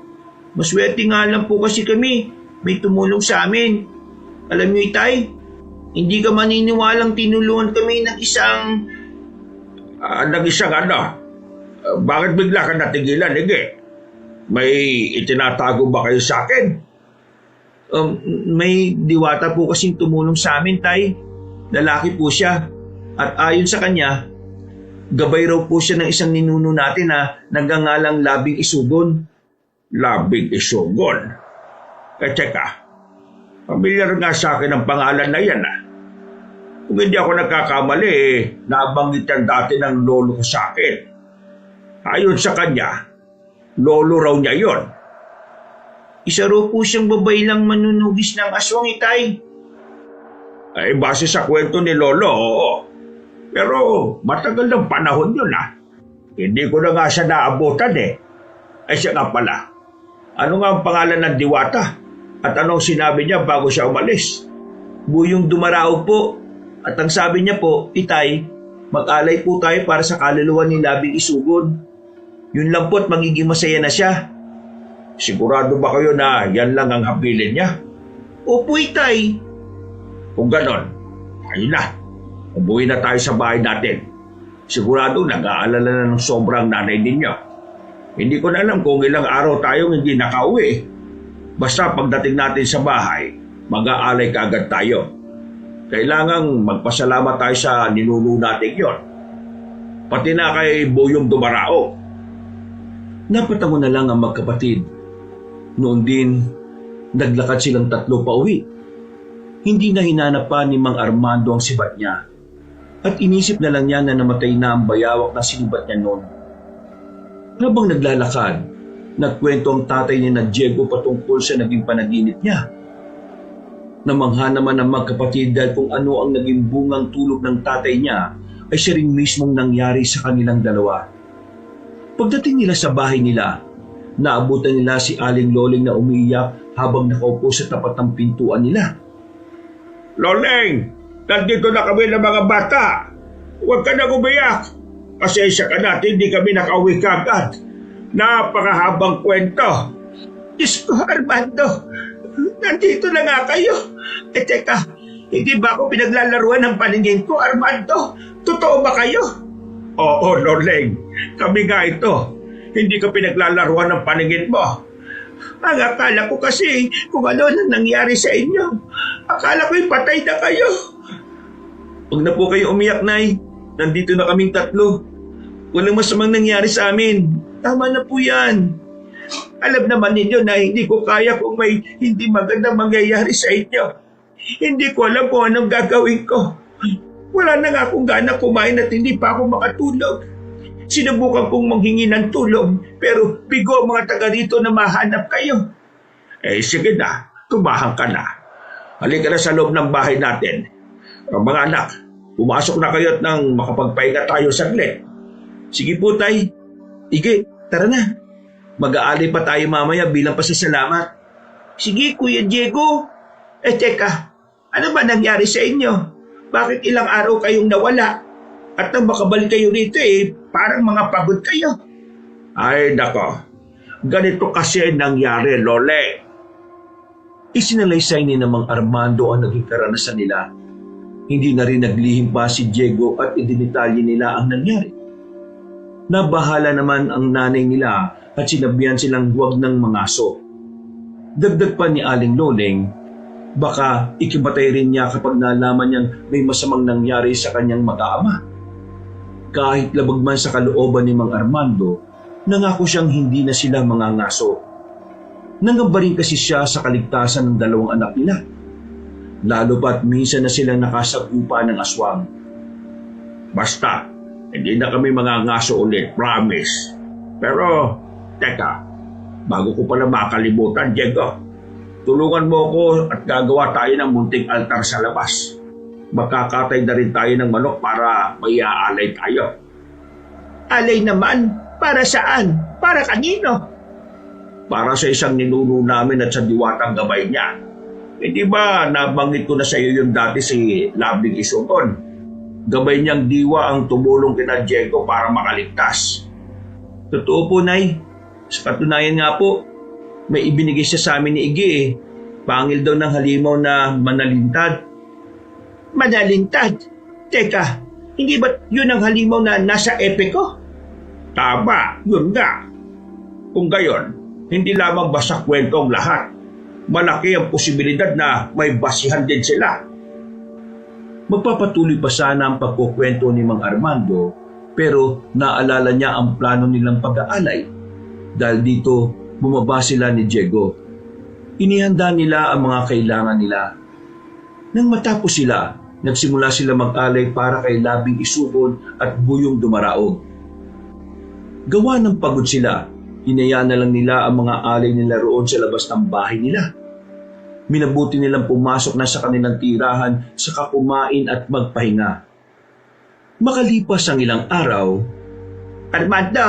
Maswerte nga lang po kasi kami. May tumulong sa amin. Alam niyo, Itay, hindi ka maniniwalang tinulungan kami ng isang... Bakit bigla ka natigilan, Ige? May itinatago ba kayo sa akin? May diwata po kasing tumulong sa amin, Tay. Lalaki po siya. At ayon sa kanya, gabay raw po siya ng isang ninuno natin na nagngangalang Labing Isugon. Labing Isugon? Teka, pamilyar nga sa akin ang pangalan na yan Kung hindi ako nagkakamali, nabanggit yan dati ng lolo ko sa akin. Ayon sa kanya, lolo raw niya yon. Isa raw po siyang babay lang manunugis ng aswang, Itay. Base sa kwento ni lolo, oo. Pero matagal ng panahon yun Hindi ko na nga siya naabutan siya nga pala. Ano nga ang pangalan ng diwata? At anong sinabi niya bago siya umalis? Buyong Dumaraog po. At ang sabi niya po, Itay, mag-alay po tayo para sa kaluluwa ni Labing Isugon. Yun lang po at magiging masaya na siya. Sigurado ba kayo na yan lang ang habilin niya? Opo, Itay. Kung ganon, ayun na. Umuwi na tayo sa bahay natin. Sigurado nag-aalala na ng sobrang nanay ninyo. Hindi ko na alam kung ilang araw tayong hindi nakauwi. Basta pagdating natin sa bahay, mag-aalay kaagad tayo. Kailangang magpasalamat tayo sa ninuno natin yon. Pati na kay Buyong Dumaraog. Napatango na lang ang magkapatid. Noon din, naglakad silang tatlo pa uwi. Hindi na hinanap pa ni Mang Armando ang sibat niya. At inisip na lang niya na namatay na ang bayawak na sinibat niya noon. Habang naglalakad, Nagkwento ang tatay ni na Diego patungkol sa naging panaginip niya. Namangha naman ang magkapatid dahil kung ano ang naging bungang tulog ng tatay niya ay siya rin mismong nangyari sa kanilang dalawa. Pagdating nila sa bahay nila, naabutan nila si Aling Loling na umiiyak habang nakaupo sa tapat ng pintuan nila. Loleng, nandito na kami ng mga bata. Huwag ka na umiyak. Pasensya ka na at hindi kami nakauwi kagad. Napakahabang kwento. Diyos ko, Armando, nandito na nga kayo. Teka, hindi ba ako pinaglalaruan ng paningin ko, Armando? Totoo ba kayo? Oo, Loleng. Kami nga ito. Hindi ka pinaglalaruan ng paningin mo. Ang akala ko kasi kung ano na nangyari sa inyo. Akala ko'y patay na kayo. Huwag na po kayo umiyak, Nay. Nandito na kaming tatlo. Walang masamang nangyari sa amin. Tama na po yan. Alam naman ninyo na hindi ko kaya kung may hindi magandang mangyayari sa inyo. Hindi ko alam kung anong gagawin ko. Wala na nga akong gana kumain at hindi pa ako makatulog. Sinubukan kong manghingi ng tulong pero bigo ang mga taga rito na mahanap kayo. Sige na, tumahan ka na. Halika na sa loob ng bahay natin. Mga anak, pumasok na kayo at nang makapagpahinga tayo saglit. Sige po, Tay. Ige, tara na. Mag-aalay pa tayo mamaya bilang pasasalamat. Sige, Kuya Diego. Teka, ano ba nangyari sa inyo? Bakit ilang araw kayong nawala? At nang makabalik kayo rito parang mga pagod kayo. Ay, nako. Ganito kasi nangyari, Lole. Isinalaysay ni namang Armando ang naging karanasan nila. Hindi na rin naglihim pa si Diego at idinitalye nila ang nangyari. Nabahala naman ang nanay nila at sinabihan silang huwag ng mangaso. Dagdag pa ni Aling Loling, baka ikibatay rin niya kapag nalaman niyang may masamang nangyari sa kanyang mag-aama. Kahit labag man sa kalooban ni Mang Armando, nangako siyang hindi na sila mangangaso. Nangamba rin kasi siya sa kaligtasan ng dalawang anak nila. Lalo pa't minsan na silang nakasagupa ng aswang. Basta, hindi na kami mangangaso ulit, promise. Pero, teka, bago ko pala makalimutan, Diego, tulungan mo ako at gagawa tayo ng munting altar sa labas. Magkakatay na rin tayo ng manok para may aalay tayo. Alay naman? Para saan? Para kanino? Para sa isang ninuno namin at sa diwatang gabay niya. Hindi ba nabanggit ko na sa iyo yung dati si Labing Isuton? Gabay niyang diwa ang tumulong kina Diego para makaligtas. Totoo po, Nay. Sa katunayan nga po, may ibinigay siya sa amin ni Ige Pangil daw ng halimaw na manalintad. Manalintad? Teka, hindi ba yun ang halimaw na nasa epe ko? Tama, yun nga. Kung gayon, hindi lamang basta kwento ang lahat. Malaki ang posibilidad na may basihan din sila. Magpapatuloy pa sana ang pagkukwento ni Mang Armando, pero naalala niya ang plano nilang pag-aalay. Dahil dito, bumaba sila ni Diego. Inihanda nila ang mga kailangan nila. Nang matapos sila, nagsimula sila mag-alay para kay Labing Isuton at Buyong Dumaraog. Gawa ng pagod sila, hinayaan na lang nila ang mga alay nila roon sa labas ng bahay nila. Minabuti nilang pumasok na sa kanilang tirahan saka kumain at magpahinga. Makalipas ang ilang araw, Armando,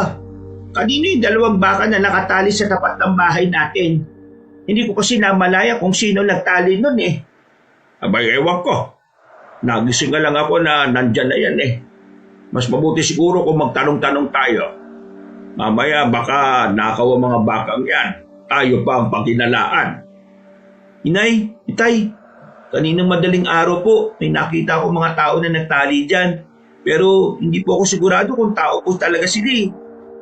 kanino yung dalawang baka na nakatali sa tapat ng bahay natin? Hindi ko kasi namalaya kung sino nagtali nun eh. Abay, ewan ko. Nagising nga lang ako na nandyan na yan eh. Mas mabuti siguro kung magtanong-tanong tayo. Mamaya baka nakaw ang mga bakang yan. Tayo pa ang pagkinalaan. Inay, Itay, kaninang madaling araw po, may nakita ko mga tao na nagtali dyan. Pero hindi po ako sigurado kung tao po talaga sila.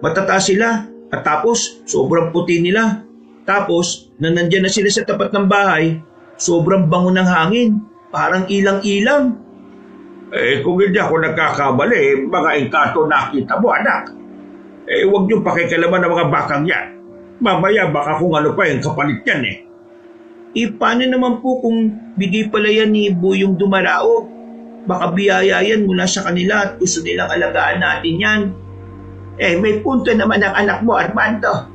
Matata sila at tapos sobrang puti nila. Tapos, nandyan na sila sa tapat ng bahay, sobrang bango ng hangin, parang ilang-ilang. Kung hindi ako nagkakamali, mga engkanto nakita mo, anak. Huwag niyong pakikilaman ng mga bakang yan. Mamaya baka kung ano pa yung kapalit yan eh. Paano naman po kung bigay pala yan ni Buyong Dumarao? Baka biyaya yan mula sa kanila at gusto nilang alagaan natin yan. May punto naman ang anak mo, Armando.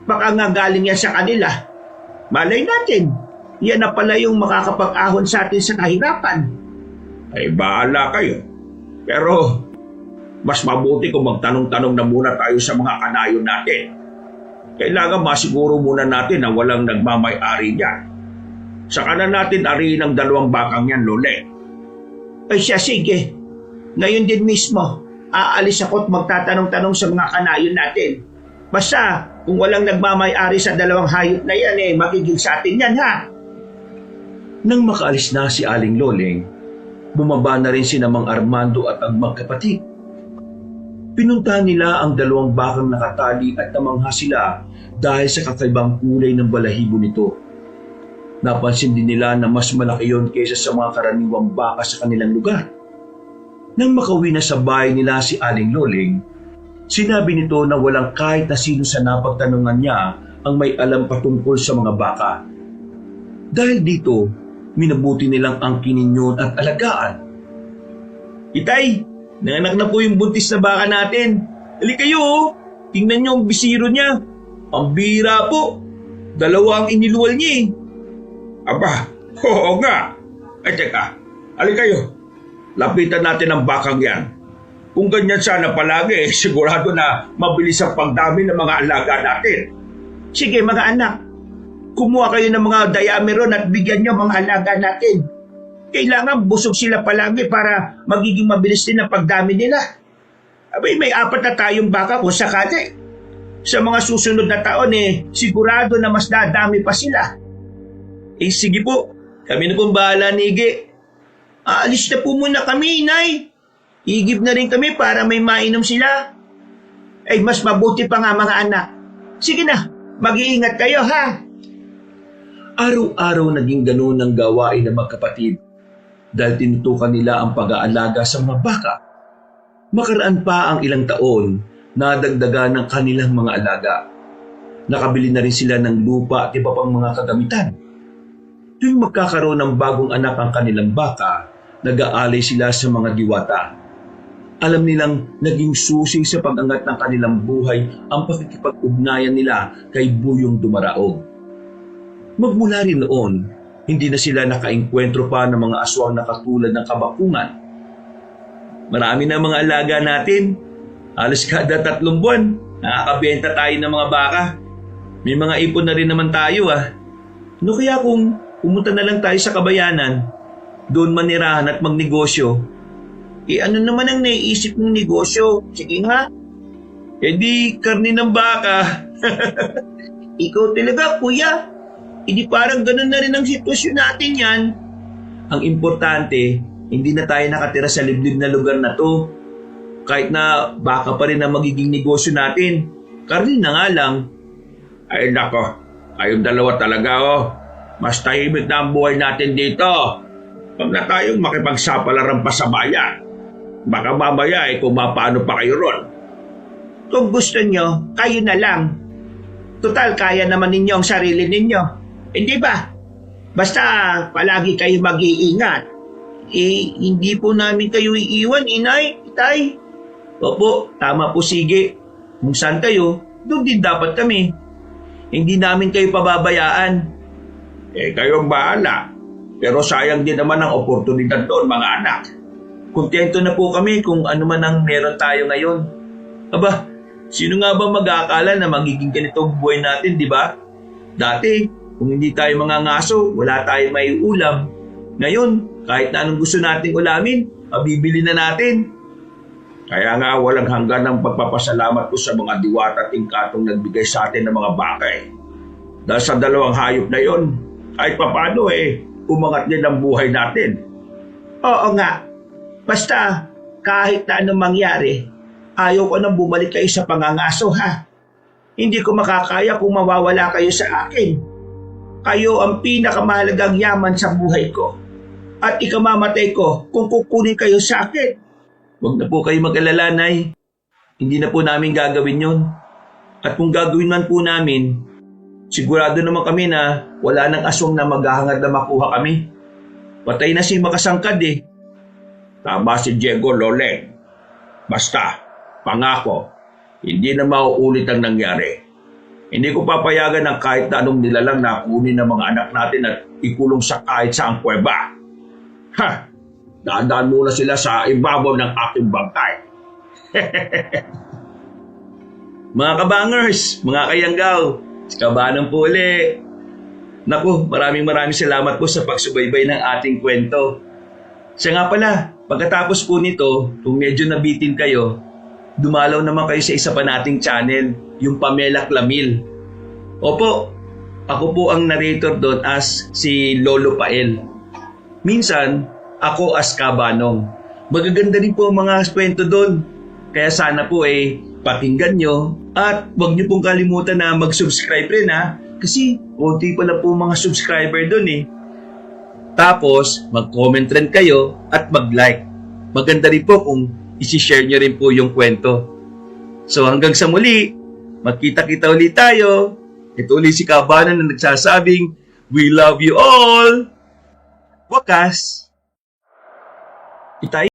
Baka nga galing yan sa kanila. Malay natin, yan na pala yung makakapag-ahon sa atin sa kahirapan. Ay bahala kayo. Pero mas mabuti kung magtanong-tanong na muna tayo sa mga kanayon natin. Kailangan masiguro muna natin na walang nagmamay-ari niyan. Saka na natin ariin ang 2 bakang yan, Loleng. Ay siya, sige. Ngayon din mismo, aalis ako at magtatanong-tanong sa mga kanayon natin. Basta, kung walang nagmamay-ari sa 2 hayop na yan, magiging sa atin yan, ha? Nang makaalis na si Aling Loleng, bumaba na rin si Mang Armando at ang magkapatid. Pinuntahan nila ang 2 bakang nakatali at namangha sila dahil sa kakaibang kulay ng balahibo nito. Napansin din nila na mas malaki yon kaysa sa mga karaniwang baka sa kanilang lugar. Nang makauwi na sa bahay nila si Aling Loleng, sinabi nito na walang kahit na sino sa napagtanungan niya ang may alam patungkol sa mga baka. Dahil dito, minabuti nilang angkinin yun at alagaan. Itay, nanganak na po yung buntis na baka natin. Hali kayo, tingnan niyo ang bisiro niya. Ang bira po. 2 ang iniluwal niya. Aba, oo nga. Ay teka, alin kayo. Lapitan natin ang bakang yan. Kung ganyan sana palagi, sigurado na mabilis ang pagdami ng mga alaga natin. Sige mga anak, kumuha kayo ng mga diameron at bigyan niyo mga alaga natin. Kailangan busog sila palagi para magiging mabilis din ang pagdami nila. Abay, may 4 na tayong baka kung sakali. Sa mga susunod na taon sigurado na mas dadami pa sila. Sige po, kami na pong bahala, Nige. Aalis na po muna kami, Inay. Higip na rin kami para may mainom sila. Ay, mas mabuti pa nga mga anak. Sige na, mag-iingat kayo ha. Araw-araw naging ganoon ang gawain ng magkapatid dahil tinutukan nila ang pag-aalaga sa mga baka. Makaraan pa ang ilang taon, nadagdagan ng kanilang mga alaga. Nakabili na rin sila ng lupa at iba pang mga kagamitan. Tuwing magkakaroon ng bagong anak ang kanilang baka, nag-aalay sila sa mga diwata. Alam nilang naging susi sa pag-angat ng kanilang buhay ang pakikipag-ugnayan nila kay Buyong Dumaraog. Magmula rin noon, hindi na sila nakaengkwentro pa ng mga aswang na katulad ng kabakungan. Marami na mga alaga natin. Halos kada 3 buwan, nakakabenta tayo ng mga baka. May mga ipon na rin naman tayo Ano kaya kung pumunta na lang tayo sa kabayanan, doon manirahan at magnegosyo? Ano naman ang naiisip ng negosyo? Sige nga. Di karne ng baka. Ikaw talaga, kuya. Hindi parang ganun na rin ang sitwasyon natin yan. Ang importante, hindi na tayo nakatira sa liblib na lugar na to. Kahit na baka pa rin ang magiging negosyo natin. Karne na nga lang. Ay nako, kayong 2 talaga Mas tahimik na ang buhay natin dito. Huwag na tayong makipagsapalaran pa sa bayan. Baka mamaya kung mapaano pa kayo ron. Kung gusto nyo, kayo na lang. Total, kaya naman ninyo ang sarili ninyo. Hindi ba? Basta palagi kayo mag-iingat. Hindi po namin kayo iiwan, Inay, Itay. Opo, tama po, sige. Kung saan kayo, doon din dapat kami. Hindi namin kayo pababayaan. Kayong bahala. Pero sayang din naman ang oportunidad doon, mga anak. Kontento na po kami kung ano man ang meron tayo ngayon. Aba, sino nga ba mag-aakala na magiging ganito ang buhay natin, di ba? Dati, kung hindi tayo mga ngaso, wala tayong may ulam. Ngayon, kahit na anong gusto nating ulamin, mabibili na natin. Kaya nga walang hanggan ang pagpapasalamat ko sa mga diwata at tingkatong nagbigay sa atin ng mga baka Dahil sa 2 hayop na yon, kahit papano umangat din ang buhay natin. Oo nga. Basta, kahit na anong mangyari, ayaw ko nang bumalik kayo sa pangangaso, ha? Hindi ko makakaya kung mawawala kayo sa akin. Kayo ang pinakamahalagang yaman sa buhay ko. At ikamamatay ko kung kukunin kayo sa akin. Huwag na po kayo mag-alala, Nay. Hindi na po namin gagawin yon. At kung gagawin man po namin, sigurado naman kami na wala nang aswang na maghahangad na makuha kami. Patay na si Makasangkad Tama si Diego, Loleng. Basta, pangako, hindi na mauulit ang nangyari. Hindi ko papayagan ng kahit na anong nilalang na kunin ng mga anak natin at ikulong sa kahit saang kuweba. Ha! Dadaan muna sila sa ibabaw ng aking bangkay. Mga kabangers, mga kayanggaw, si Kabanong po uli. Naku, maraming salamat po sa pagsubaybay ng ating kwento. Siya nga pala, pagkatapos po nito, kung medyo nabitin kayo, dumalaw naman kayo sa isa pa nating channel, yung Pamela Clamil. Opo, ako po ang narrator doon as si Lolo Pael. Minsan, ako as Kabanong. Magaganda rin po ang mga kwento doon. Kaya sana po pakinggan nyo at huwag nyo pong kalimutan na mag-subscribe rin kasi konti pala po mga subscriber doon Tapos, mag-comment rin kayo at mag-like. Maganda rin po kung isi-share nyo rin po yung kwento. So hanggang sa muli, magkita-kita ulit tayo. Ito ulit si Kabanan na nagsasabing, we love you all! Wakas! Itay